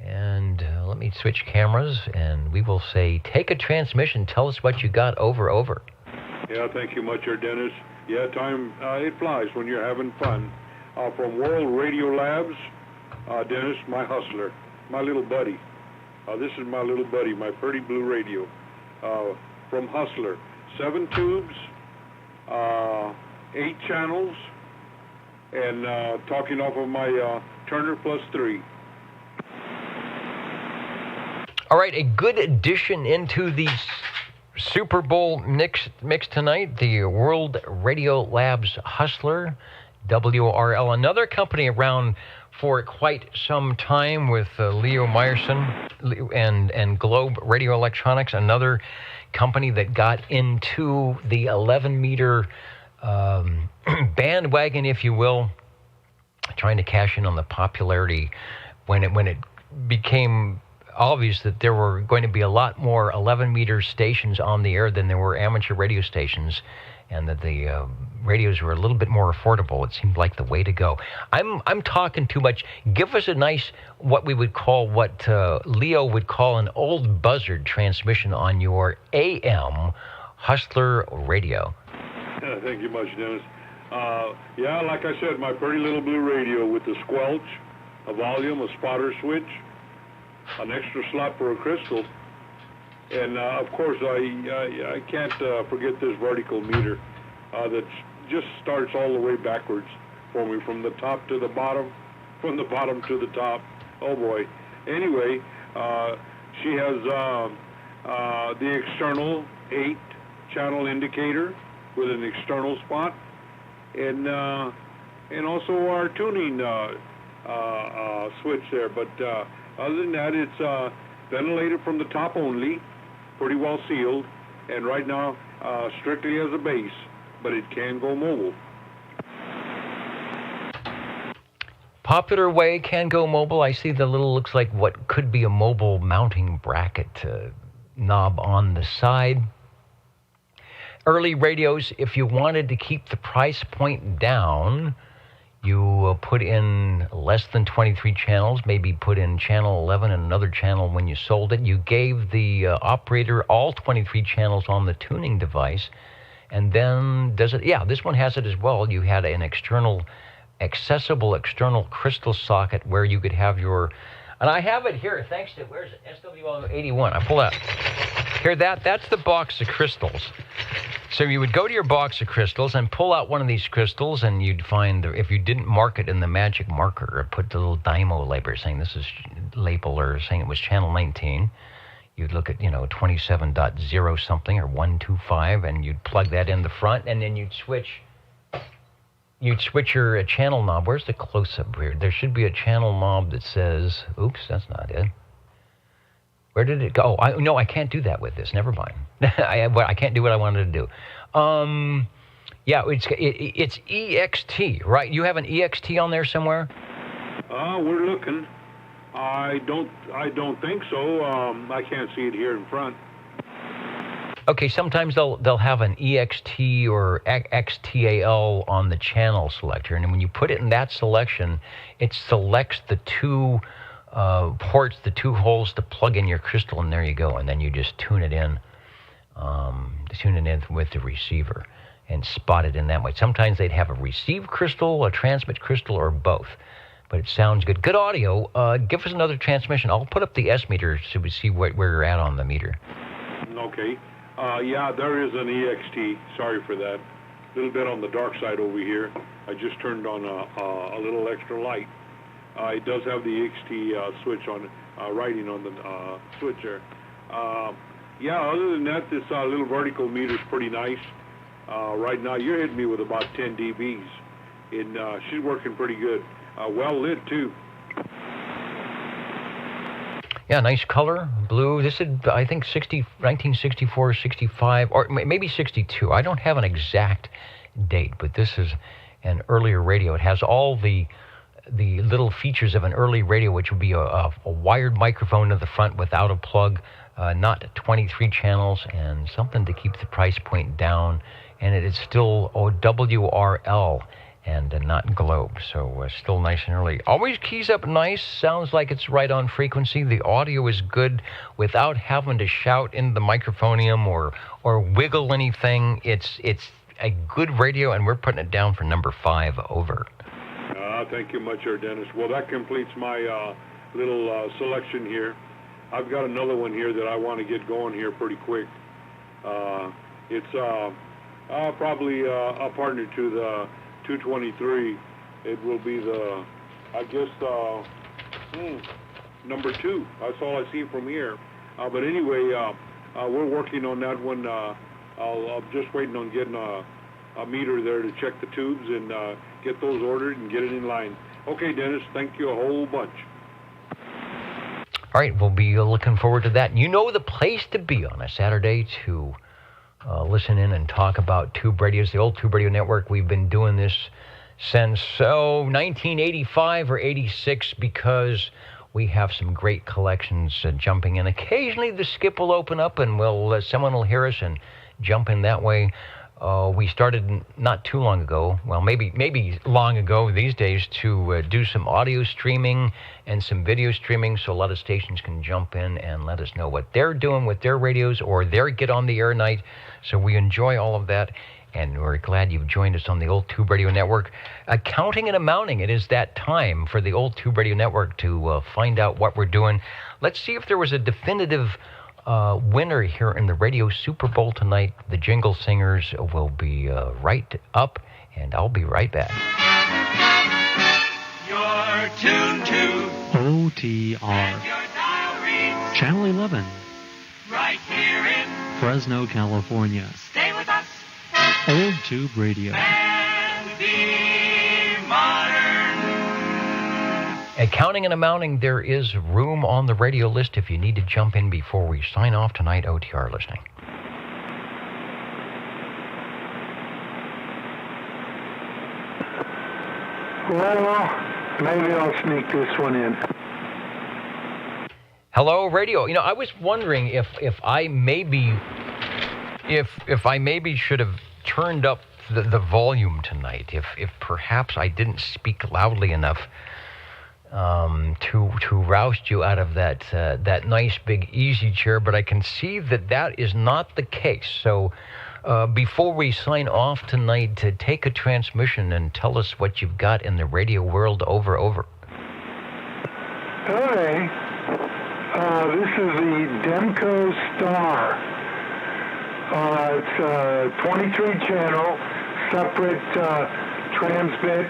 And let me switch cameras, and we will say, take a transmission, tell us what you got, over. Yeah, thank you much, Dennis. Yeah, time, it flies when you're having fun. From World Radio Labs, Dennis, my hustler, my little buddy. This is my little buddy, my pretty blue radio. From Hustler, 7 tubes, 8 channels, and talking off of my Turner Plus 3. All right, a good addition into the Super Bowl mix tonight, the World Radio Labs Hustler, WRL, another company around for quite some time with Leo Meyerson and Globe Radio Electronics, another company that got into the 11-meter bandwagon, if you will, trying to cash in on the popularity when it became obvious that there were going to be a lot more 11-meter stations on the air than there were amateur radio stations, and that the radios were a little bit more affordable. It seemed like the way to go. I'm talking too much. Give us a nice, what Leo would call an old buzzard transmission on your AM Hustler radio. Thank you much, Dennis. Yeah, like I said, my pretty little blue radio with the squelch, a volume, a spotter switch, an extra slot for a crystal, and of course I can't forget this vertical meter that's just starts all the way backwards for me, from the top to the bottom, from the bottom to the top. Oh boy. Anyway, she has the external 8-channel indicator with an external spot, and also our tuning switch there. But other than that, it's ventilated from the top only, pretty well sealed, and right now strictly as a base, but it can go mobile. Popular Way can go mobile. I see the little, looks like what could be a mobile mounting bracket knob on the side. Early radios, if you wanted to keep the price point down, you put in less than 23 channels, maybe put in channel 11 and another channel when you sold it. You gave the operator all 23 channels on the tuning device, and then does it? Yeah, this one has it as well. You had an accessible external crystal socket where you could have your, and I have it here, thanks to, where's it? SWL81. I pull out. Here, that's the box of crystals. So you would go to your box of crystals and pull out one of these crystals, and you'd find, if you didn't mark it in the magic marker or put the little dymo label saying this is label or saying it was channel 19, you'd look at, 27.0 something or 125, and you'd plug that in the front, and then you'd switch your channel knob. Where's the close-up here? There should be a channel knob that says, oops, that's not it. Where did it go? No, I can't do that with this. Never mind. I can't do what I wanted to do. Yeah, it's EXT, right? You have an EXT on there somewhere? We're looking. I don't think so. I can't see it here in front. Okay, sometimes they'll have an EXT or XTAL on the channel selector, and when you put it in that selection, it selects the two ports, the two holes to plug in your crystal, and there you go. And then you just tune it in with the receiver and spot it in that way. Sometimes they'd have a receive crystal, a transmit crystal, or both. But it sounds good. Good audio. Give us another transmission. I'll put up the S meter so we see where you're at on the meter. Okay. Yeah, there is an EXT. Sorry for that. A little bit on the dark side over here. I just turned on a little extra light. It does have the EXT switch on, writing on the switch there. Yeah, other than that, this little vertical meter is pretty nice. Right now, you're hitting me with about 10 dBs, and she's working pretty good. Well lit, too. Yeah, nice color, blue. This is, I think, 1964, 65, or maybe 62. I don't have an exact date, but this is an earlier radio. It has all the little features of an early radio, which would be a wired microphone to the front without a plug, not 23 channels, and something to keep the price point down. And it is still WRL and not globe, so still nice and early. Always keys up nice, sounds like it's right on frequency. The audio is good without having to shout in the microphonium or wiggle anything. It's a good radio, and we're putting it down for number 5 over. Thank you much, Dennis. Well, that completes my little selection here. I've got another one here that I want to get going here pretty quick. It's probably a partner to the 223. It will be the, I guess, number 2. That's all I see from here. But anyway, we're working on that one. I'm just waiting on getting a meter there to check the tubes and get those ordered and get it in line. Okay, Dennis, thank you a whole bunch. All right, we'll be looking forward to that. You know the place to be on a Saturday to listen in and talk about Tube Radios, the old Tube Radio Network. We've been doing this since 1985 or 86 because we have some great collections jumping in. Occasionally the skip will open up and someone will hear us and jump in that way. We started not too long ago, well, maybe long ago these days, to do some audio streaming and some video streaming, so a lot of stations can jump in and let us know what they're doing with their radios or their Get on the Air night. So we enjoy all of that, and we're glad you've joined us on the old Tube Radio Network. Counting and amounting, it is that time for the old Tube Radio Network to find out what we're doing. Let's see if there was a definitive winner here in the Radio Super Bowl tonight. The Jingle Singers will be right up and I'll be right back. You're tuned to OTR. Channel 11. right here in Fresno, California. Stay with us Old Tube Radio. and be modern. At Counting and Amounting, there is room on the radio list if you need to jump in before we sign off tonight. OTR listening. Well, maybe I'll sneak this one in. Hello, radio. You know, I was wondering if I maybe should have turned up the volume tonight. If perhaps I didn't speak loudly enough to roust you out of that nice big easy chair, but I can see that is not the case. So before we sign off tonight, to take a transmission and tell us what you've got in the radio world. Over. Okay. This is the Demco Star. It's a 23-channel separate transmit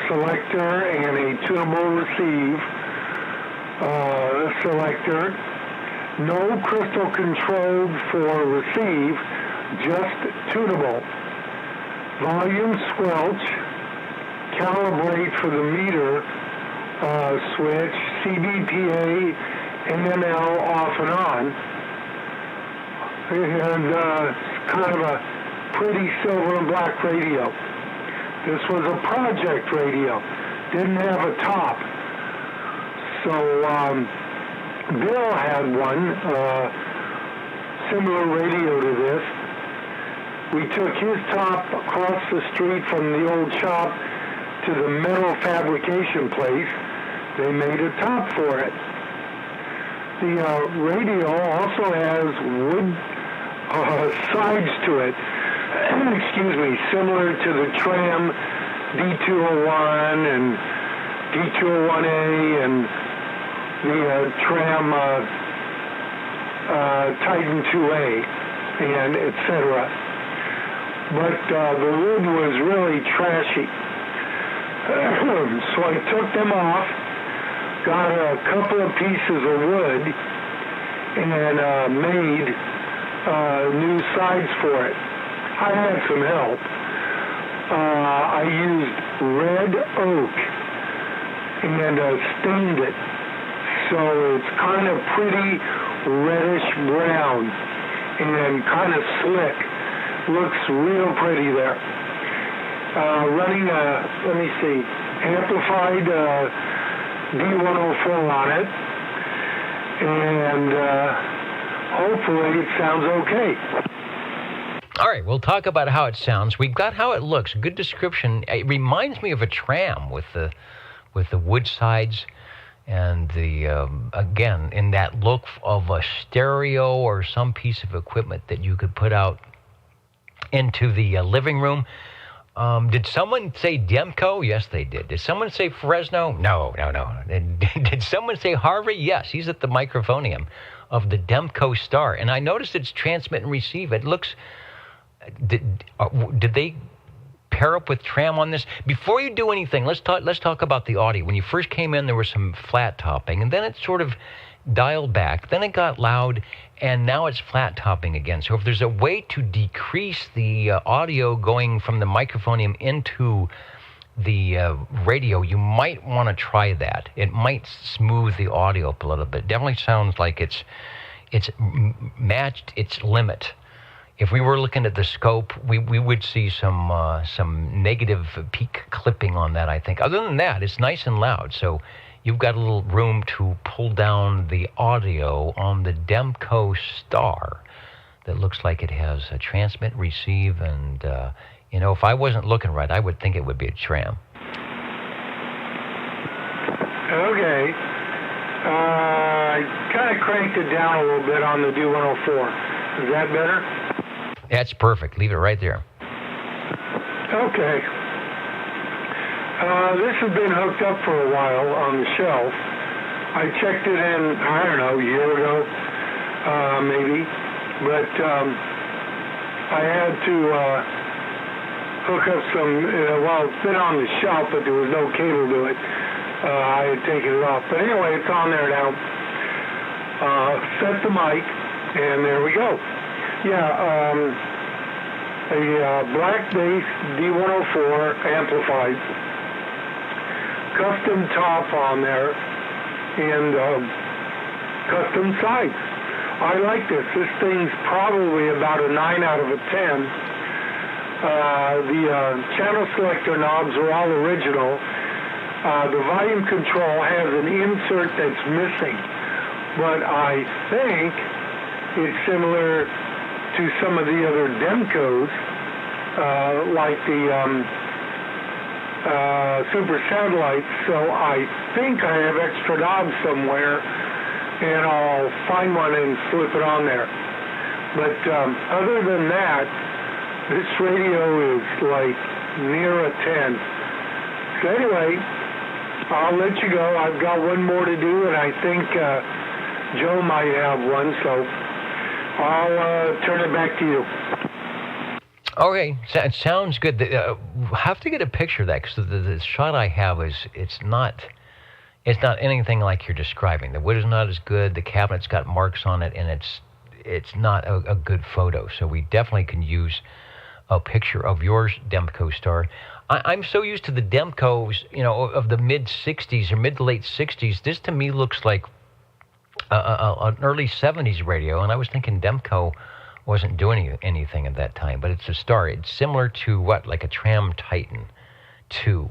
selector and a tunable receive selector. No crystal controlled for receive, just tunable. Volume squelch, calibrate for the meter switch, CBPA, NML off and on. And kind of a pretty silver and black radio. This was a project radio. Didn't have a top. So Bill had one, similar radio to this. We took his top across the street from the old shop to the metal fabrication place. They made a top for it. The radio also has wood sides to it, excuse me, similar to the Tram D201 and D201A and the Tram Titan 2A and etc. But the wood was really trashy. So I took them off, got a couple of pieces of wood, and made new sides for it. I had some help. I used red oak and stained it. So it's kind of pretty reddish brown and kind of slick. Looks real pretty there. Running let me see, amplified D104 on it, and hopefully it sounds okay. All right, we'll talk about how it sounds. We've got how it looks. Good description. It reminds me of a tram with the wood sides and the again in that look of a stereo or some piece of equipment that you could put out into the living room. Did someone say Demco? Yes, they did. Did someone say Fresno? No. Did someone say Harvey? Yes, he's at the microphonium of the Demco Star. And I noticed it's transmit and receive. It looks... Did they pair up with Tram on this? Before you do anything, let's talk about the audio. When you first came in, there was some flat topping, and then it sort of dialed back. Then it got loud, and now it's flat topping again. So if there's a way to decrease the audio going from the microphonium into the radio, you might want to try that. It might smooth the audio up a little bit. It definitely sounds like it's matched its limit. If we were looking at the scope, we would see some negative peak clipping on that, I think. Other than that, it's nice and loud. So you've got a little room to pull down the audio on the Demco Star that looks like it has a transmit, receive, and, if I wasn't looking right, I would think it would be a Tram. Okay. I kind of cranked it down a little bit on the D104. Is that better? That's perfect. Leave it right there. Okay. This has been hooked up for a while on the shelf. I checked it in, I don't know, a year ago, maybe. But I had to hook up some, well, it's been on the shelf, but there was no cable to it. I had taken it off. But anyway, it's on there now. Set the mic, and there we go. Yeah, a black bass D104 amplified. Custom top on there, and custom sides. I like this. This thing's probably about a 9 out of a 10. The channel selector knobs are all original. The volume control has an insert that's missing, but I think it's similar to some of the other Demcos, like the Super Satellites, so I think I have extra knobs somewhere, and I'll find one and slip it on there. But other than that, this radio is like near a 10. So anyway, I'll let you go. I've got one more to do, and I think Joe might have one, so I'll turn it back to you. Okay, it sounds good. Have to get a picture of that, because the shot I have is it's not anything like you're describing. The wood is not as good. The cabinet's got marks on it, and it's not a good photo. So we definitely can use a picture of your Demco Star. I'm so used to the Demcos, of the mid 60s or mid to late 60s. This to me looks like an early 70s radio, and I was thinking Demco wasn't doing anything at that time, but it's a Star. It's similar to like a Tram Titan 2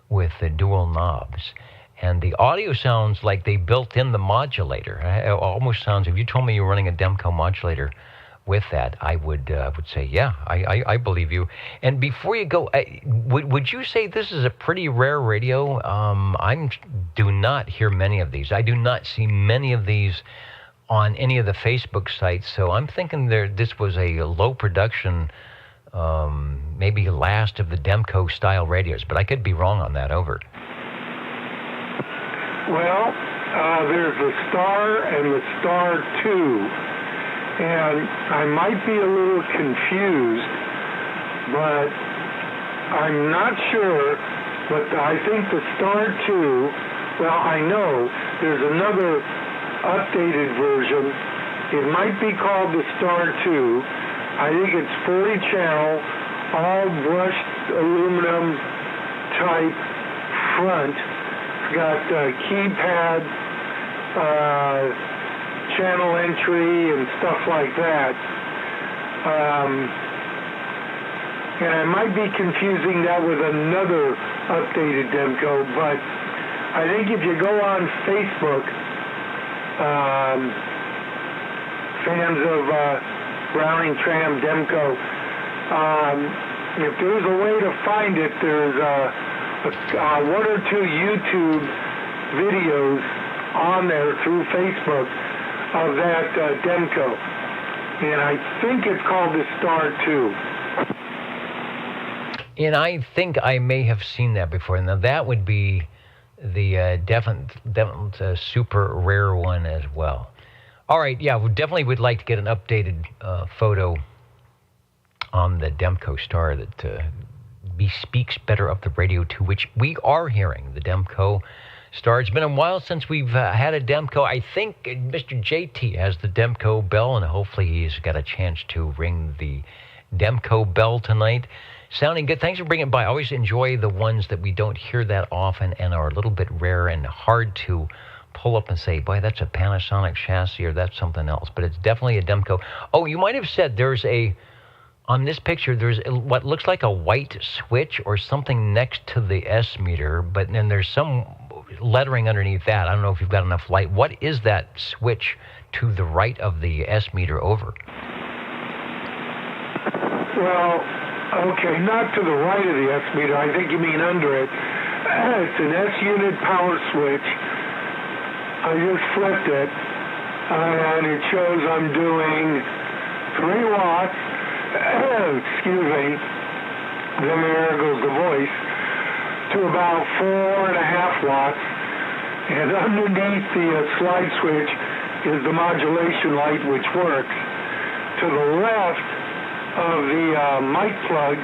with the dual knobs. And the audio sounds like they built in the modulator. It almost sounds, if you told me you were running a Demco modulator with that, I would say, yeah, I believe you. And before you go, would you say this is a pretty rare radio? I do not hear many of these. I do not see many of these on any of the Facebook sites, so I'm thinking this was a low production, maybe last of the Demco style radios, but I could be wrong on that. Over. Well, there's the Star and the Star 2, and I might be a little confused, but I'm not sure, but I think the Star 2, well, I know there's another updated version. It might be called the Star 2. I think it's 40 channel, all brushed aluminum type front. It's got keypad, channel entry, and stuff like that. And I might be confusing that with another updated Demco, but I think if you go on Facebook, fans of Browning Tram Demco, if there's a way to find it, there's one or two YouTube videos on there through Facebook of that Demco, and I think it's called the Star 2. And I think I may have seen that before. Now that would be the definite super rare one as well. All right, yeah, we definitely would like to get an updated photo on the Demco Star that speaks better of the radio, to which we are hearing the Demco Star. It's been a while since we've had a Demco. I think Mr. JT has the Demco bell, and hopefully he's got a chance to ring the Demco bell tonight. Sounding good. Thanks for bringing it by. I always enjoy the ones that we don't hear that often and are a little bit rare and hard to pull up and say, boy, that's a Panasonic chassis or that's something else. But it's definitely a Demco. Oh, you might have said on this picture, there's what looks like a white switch or something next to the S meter, but then there's some lettering underneath that. I don't know if you've got enough light. What is that switch to the right of the S meter over? Well, okay, not to the right of the S meter. I think you mean under it. It's an S unit power switch. I just flipped it, and it shows I'm doing 3 watts. Excuse me, there goes the voice, to about 4.5 watts. And underneath the slide switch is the modulation light, which works. To the left of the mic plug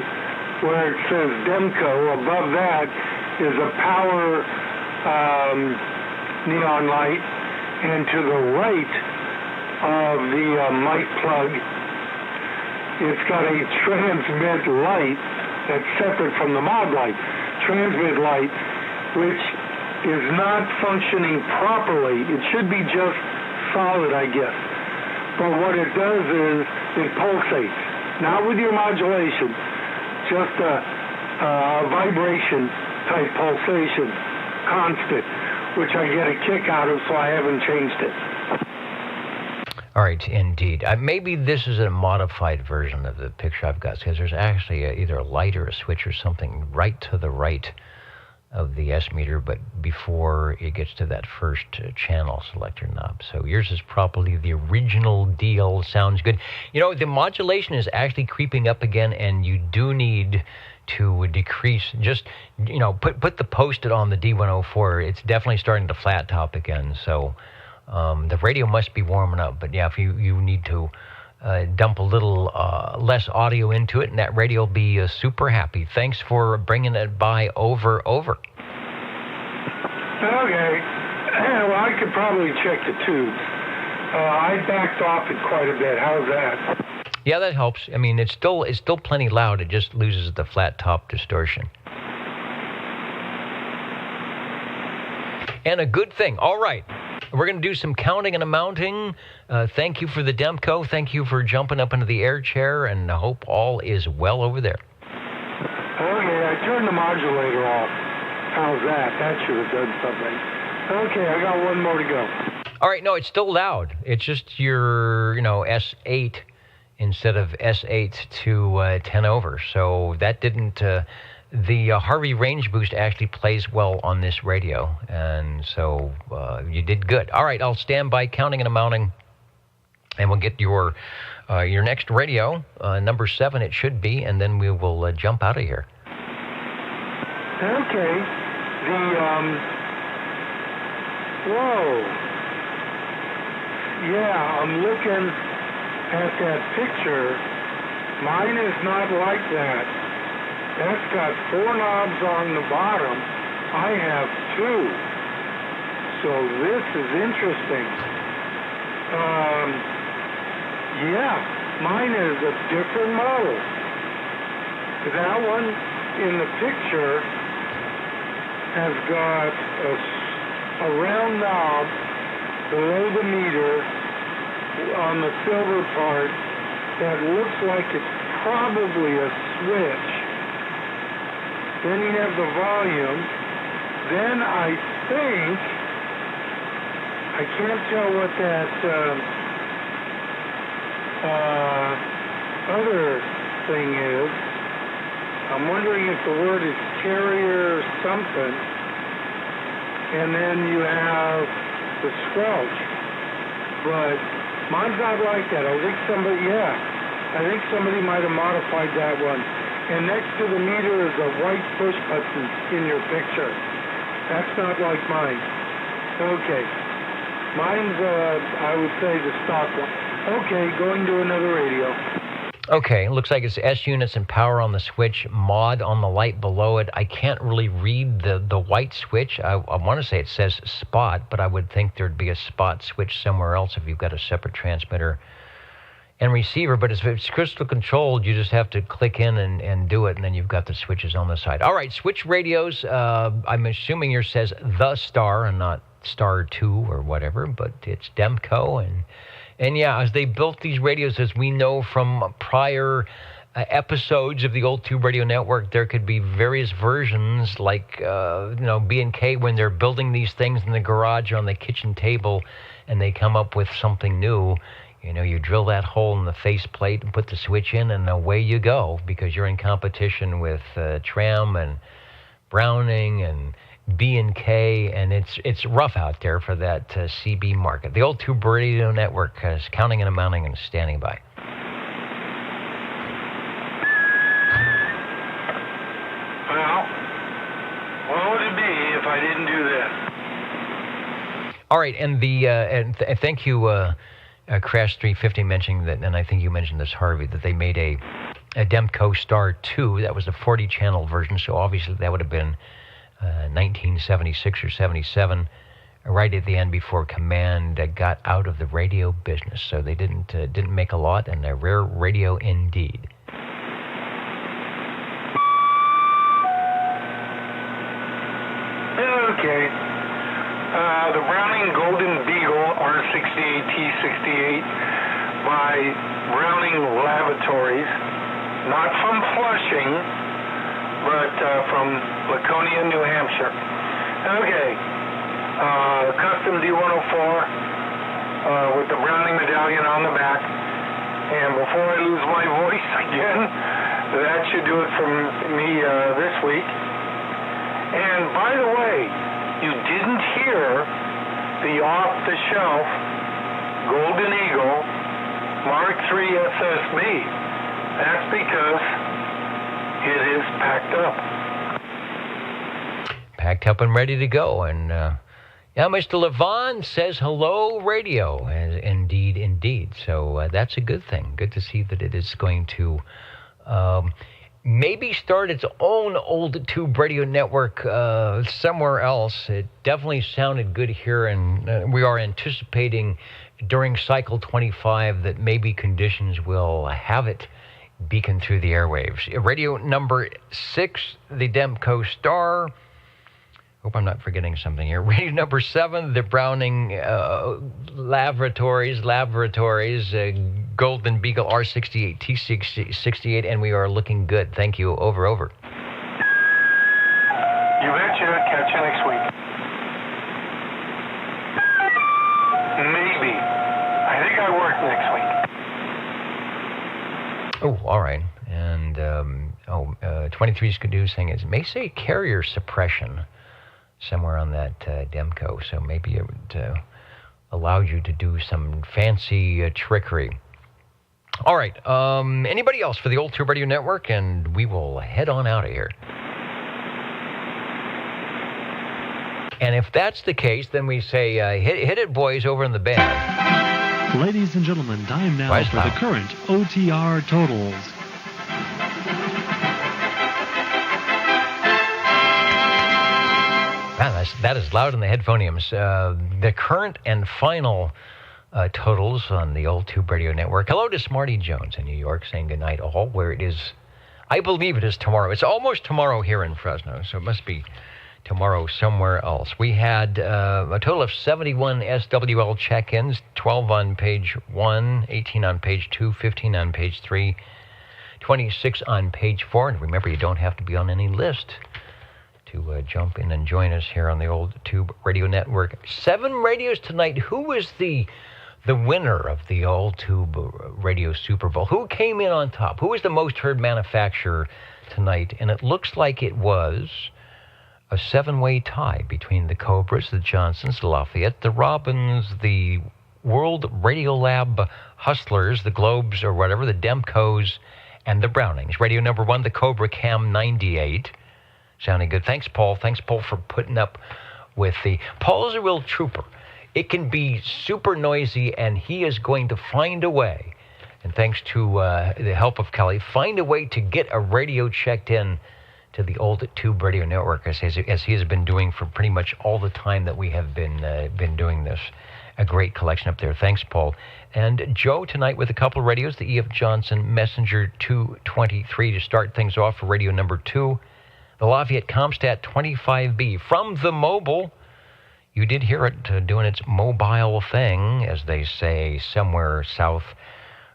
where it says Demco. Above that is a power neon light, and to the right of the mic plug, it's got a transmit light that's separate from the mod light. Transmit light, which is not functioning properly. It should be just solid, I guess. But what it does is it pulsates. Not with your modulation, just a vibration type pulsation, constant, which I get a kick out of, so I haven't changed it. All right, indeed. Maybe this is a modified version of the picture I've got, because there's actually either a light or a switch or something right to the right of the S meter, but before it gets to that first channel selector knob. So yours is probably the original deal. Sounds good. You know, the modulation is actually creeping up again, and you do need to decrease. Just, you know, put the post-it on the D104. It's definitely starting to flat top again. So the radio must be warming up. But yeah, if you need to dump a little less audio into it, and that radio will be super happy. Thanks for bringing it by. Over. Okay. Well, I could probably check the tubes. I backed off it quite a bit. How's that? Yeah, that helps. I mean, it's still plenty loud. It just loses the flat top distortion. And a good thing. All right. We're going to do some counting and amounting. Thank you for the Demco. Thank you for jumping up into the air chair, and I hope all is well over there. Okay, I turned the modulator off. How's that? That should have done something. Okay, I got one more to go. All right, no, it's still loud. It's just your, S8 instead of S8 to 10 over. So that didn't... The Harvey range boost actually plays well on this radio, and so you did good. All right, I'll stand by counting and amounting, and we'll get your next radio, number 7 it should be, and then we will jump out of here. Okay. Whoa. Yeah, I'm looking at that picture. Mine is not like that. That's got 4 knobs on the bottom. I have 2. So this is interesting. Yeah, mine is a different model. That one in the picture has got a round knob below the meter on the silver part that looks like it's probably a switch. Then you have the volume. Then I think, I can't tell what that other thing is. I'm wondering if the word is carrier something. And then you have the squelch. But mine's not like that. I think somebody might have modified that one. And next to the meter is a white push button in your picture. That's not like mine. Okay. Mine's, I would say, the stock one. Okay, going to another radio. Okay, looks like it's S units and power on the switch, mod on the light below it. I can't really read the white switch. I want to say it says spot, but I would think there'd be a spot switch somewhere else if you've got a separate transmitter and receiver. But if it's crystal controlled, you just have to click in and do it, and then you've got the switches on the side. All right, switch radios. I'm assuming yours says the Star and not Star 2 or whatever, but it's Demco. And yeah, as they built these radios, as we know from prior episodes of the old Tube Radio Network, there could be various versions like, B&K when they're building these things in the garage or on the kitchen table and they come up with something new. You drill that hole in the faceplate and put the switch in, and away you go, because you're in competition with Tram and Browning and B&K, and it's rough out there for that CB market. The old Tube Radio Network is counting and amounting and standing by. Well, what would it be if I didn't do this? All right, and thank you, Crash 350, mentioning that, and I think you mentioned this, Harvey, that they made a Demco Star 2. That was the 40-channel version, so obviously that would have been 1976 or 77, right at the end before Command got out of the radio business. So they didn't make a lot, and a rare radio indeed. Okay. The Browning Golden Beagle R68T68 by Browning Laboratories, not from Flushing, but from Laconia, New Hampshire. Okay. Custom D104 with the Browning medallion on the back. And before I lose my voice again, that should do it from me this week. And by the way, you didn't hear the off-the-shelf Golden Eagle Mark III SSB. That's because it is packed up. Packed up and ready to go. And yeah, Mr. Levon says hello, radio. Indeed, indeed. So that's a good thing. Good to see that it is going to maybe start its own old tube radio network somewhere else. It definitely sounded good here, and we are anticipating during cycle 25 that maybe conditions will have it beacon through the airwaves. Radio number 6, the Demco Star. Hope I'm not forgetting something here. Radio number 7, the Browning Laboratories, Golden Beagle R68 T68, and we are looking good. Thank you. Over. You betcha. Catch you next week. Maybe. I think I work next week. Oh, all right. And 23's Skidoo saying it may say carrier suppression somewhere on that Demco, so maybe it would allow you to do some fancy trickery. All right, anybody else for the Old Tube Radio Network? And we will head on out of here. And if that's the case, then we say, hit it, boys, over in the band. Ladies and gentlemen, time now for the current OTR totals. Wow, that is loud in the headphoniums. The current and final totals on the Old Tube Radio Network. Hello to Smarty Jones in New York, saying good night all, where it is, I believe it is tomorrow. It's almost tomorrow here in Fresno, so it must be tomorrow somewhere else. We had a total of 71 SWL check-ins, 12 on page 1, 18 on page 2, 15 on page 3, 26 on page 4. And remember, you don't have to be on any list to jump in and join us here on the Old Tube Radio Network. 7 radios tonight. Who was the winner of the Old Tube Radio Super Bowl? Who came in on top? Who was the most heard manufacturer tonight? And it looks like it was a 7-way tie between the Cobras, the Johnsons, the Lafayette, the Robins, the World Radio Lab Hustlers, the Globes or whatever, the Demcos, and the Brownings. Radio number 1, the Cobra Cam 98. Sounding good. Thanks, Paul. Thanks, Paul, for putting up with the... Paul is a real trooper. It can be super noisy, and he is going to find a way, and thanks to the help of Kelly, find a way to get a radio checked in to the Old Tube Radio Network, as he has been doing for pretty much all the time that we have been doing this. A great collection up there. Thanks, Paul. And Joe tonight with a couple of radios, the E.F. Johnson Messenger 223 to start things off for radio number 2. The Lafayette Comstat 25B from the mobile. You did hear it doing its mobile thing, as they say, somewhere south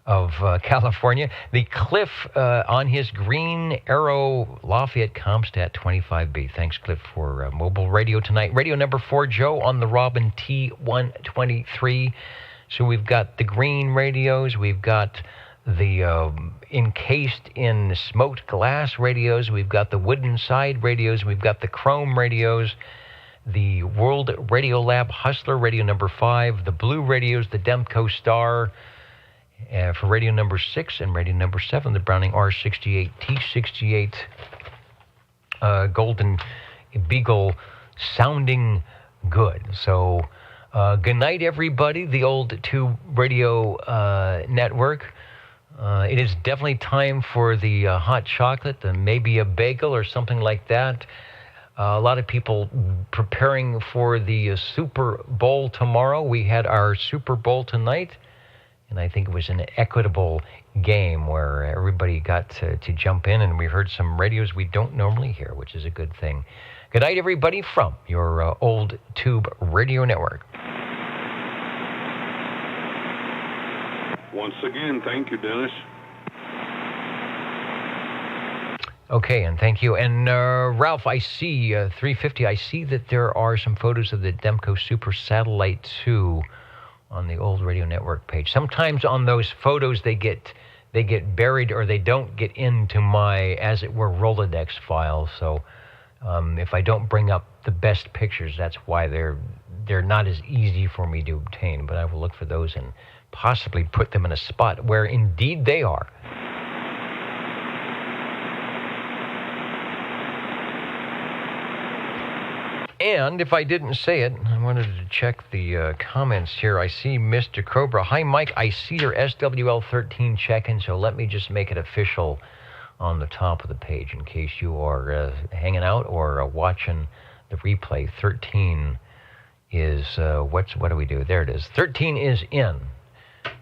of California. The Cliff on his Green Arrow Lafayette Comstat 25B. Thanks, Cliff, for mobile radio tonight. Radio number 4, Joe, on the Robin T123. So we've got the green radios. We've got the encased in smoked glass radios. We've got the wooden side radios. We've got the chrome radios. The World Radio Lab Hustler, radio number 5. The blue radios, the Demco Star for radio number 6. And radio number 7, the Browning R68 T68 Golden Beagle, sounding good. So good night, everybody. The Old Tube Radio Network. It is definitely time for the hot chocolate and maybe a bagel or something like that. A lot of people preparing for the Super Bowl tomorrow. We had our Super Bowl tonight, and I think it was an equitable game where everybody got to jump in, and we heard some radios we don't normally hear, which is a good thing. Good night, everybody, from your old tube radio network. Once again, thank you, Dennis. Okay, and thank you. And Ralph, I see 350. I see that there are some photos of the Demco Super Satellite 2 on the old radio network page. Sometimes on those photos they get buried or they don't get into my, as it were, Rolodex file. So if I don't bring up the best pictures, that's why they're not as easy for me to obtain. But I will look for those and possibly put them in a spot where indeed they are. And if I didn't say it, I wanted to check the comments here. I see Mr. Cobra. Hi, Mike. I see your SWL13 check-in, so let me just make it official on the top of the page in case you are hanging out or watching the replay. 13 is, what do we do? There it is. 13 is in.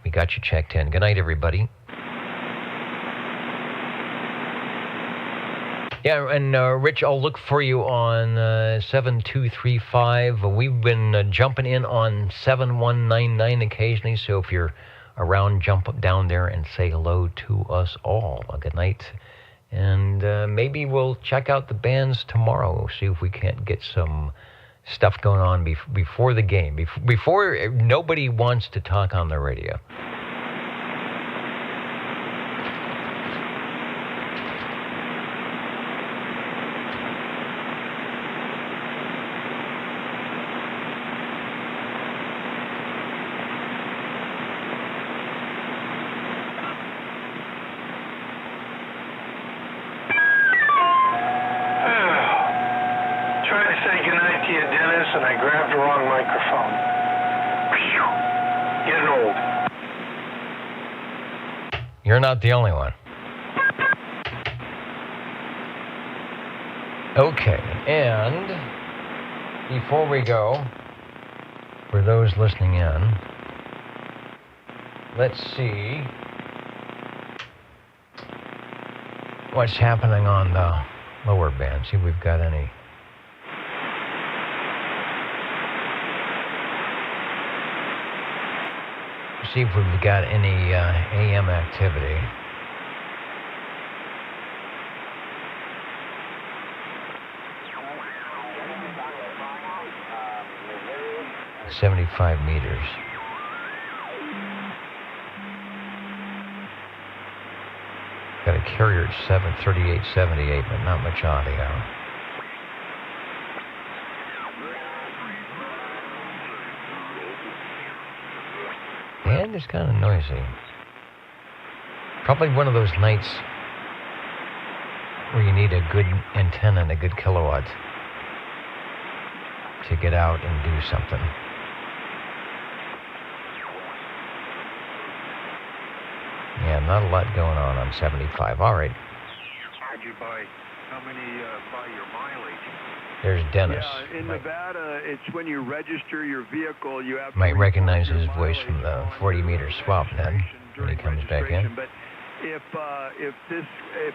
We got you checked in. Good night, everybody. Yeah, and Rich, I'll look for you on 7235. We've been jumping in on 7199 occasionally, so if you're around, jump up down there and say hello to us all. Good night. And maybe we'll check out the bands tomorrow, see if we can't get some stuff going on before the game, before nobody wants to talk on the radio. And I grabbed the wrong microphone. Getting old. You're not the only one. Okay, and before we go, for those listening in, let's see what's happening on the lower band. See if we've got any. See if we've got any AM activity. $75 meters. Got a carrier at 738.78, but not much audio. And it's kind of noisy. Probably one of those nights where you need a good antenna and a good kilowatt to get out and do something. Yeah, not a lot going on 75. All right. How many by your mileage? There's Dennis. Yeah, in Nevada, it's when you register your vehicle, you have to might recognize his voice from the 40-meter swap then when he comes back in. But if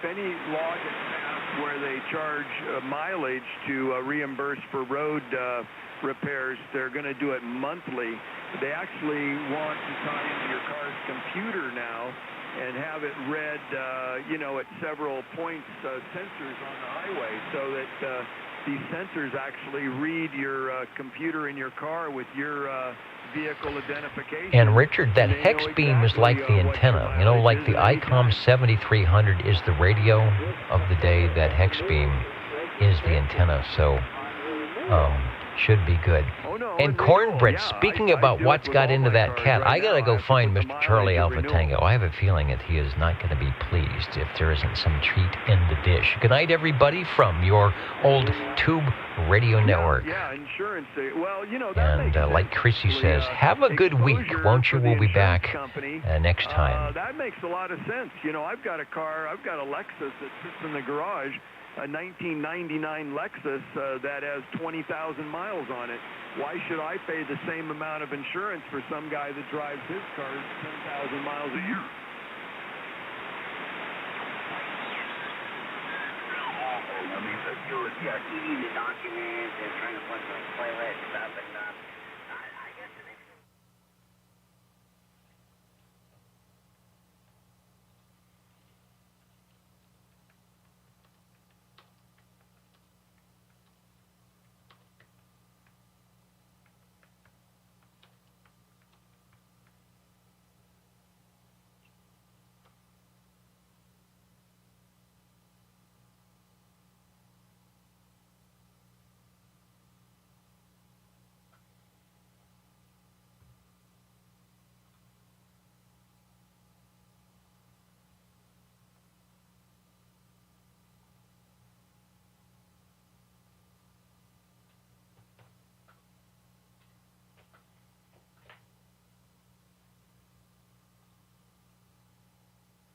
any law gets passed where they charge mileage to reimburse for road repairs, they're going to do it monthly. They actually want to tie into your car's computer now and have it read, at several points, sensors on the highway, so that these sensors actually read your computer in your car with your vehicle identification. And Richard, that hex beam is like the antenna. You know, like the ICOM 7300 is the radio of the day, that hex beam is the antenna. So Should be good. And cornbread, speaking about what's got into that cat, I got to go find Mr. Charlie Alpha Tango. I have a feeling that he is not going to be pleased if there isn't some treat in the dish. Good night, everybody, from your old tube radio network. Yeah, insurance. Well, you know, and like Chrissy says, have a good week, won't you? We'll be back next time. That makes a lot of sense. You know, I've got a Lexus that sits in the garage, a 1999 Lexus that has 20,000 miles on it. Why should I pay the same amount of insurance for some guy that drives his car 10,000 miles a year? I mean, you see our TV, the documents, and trying to punch my toilet, stuff and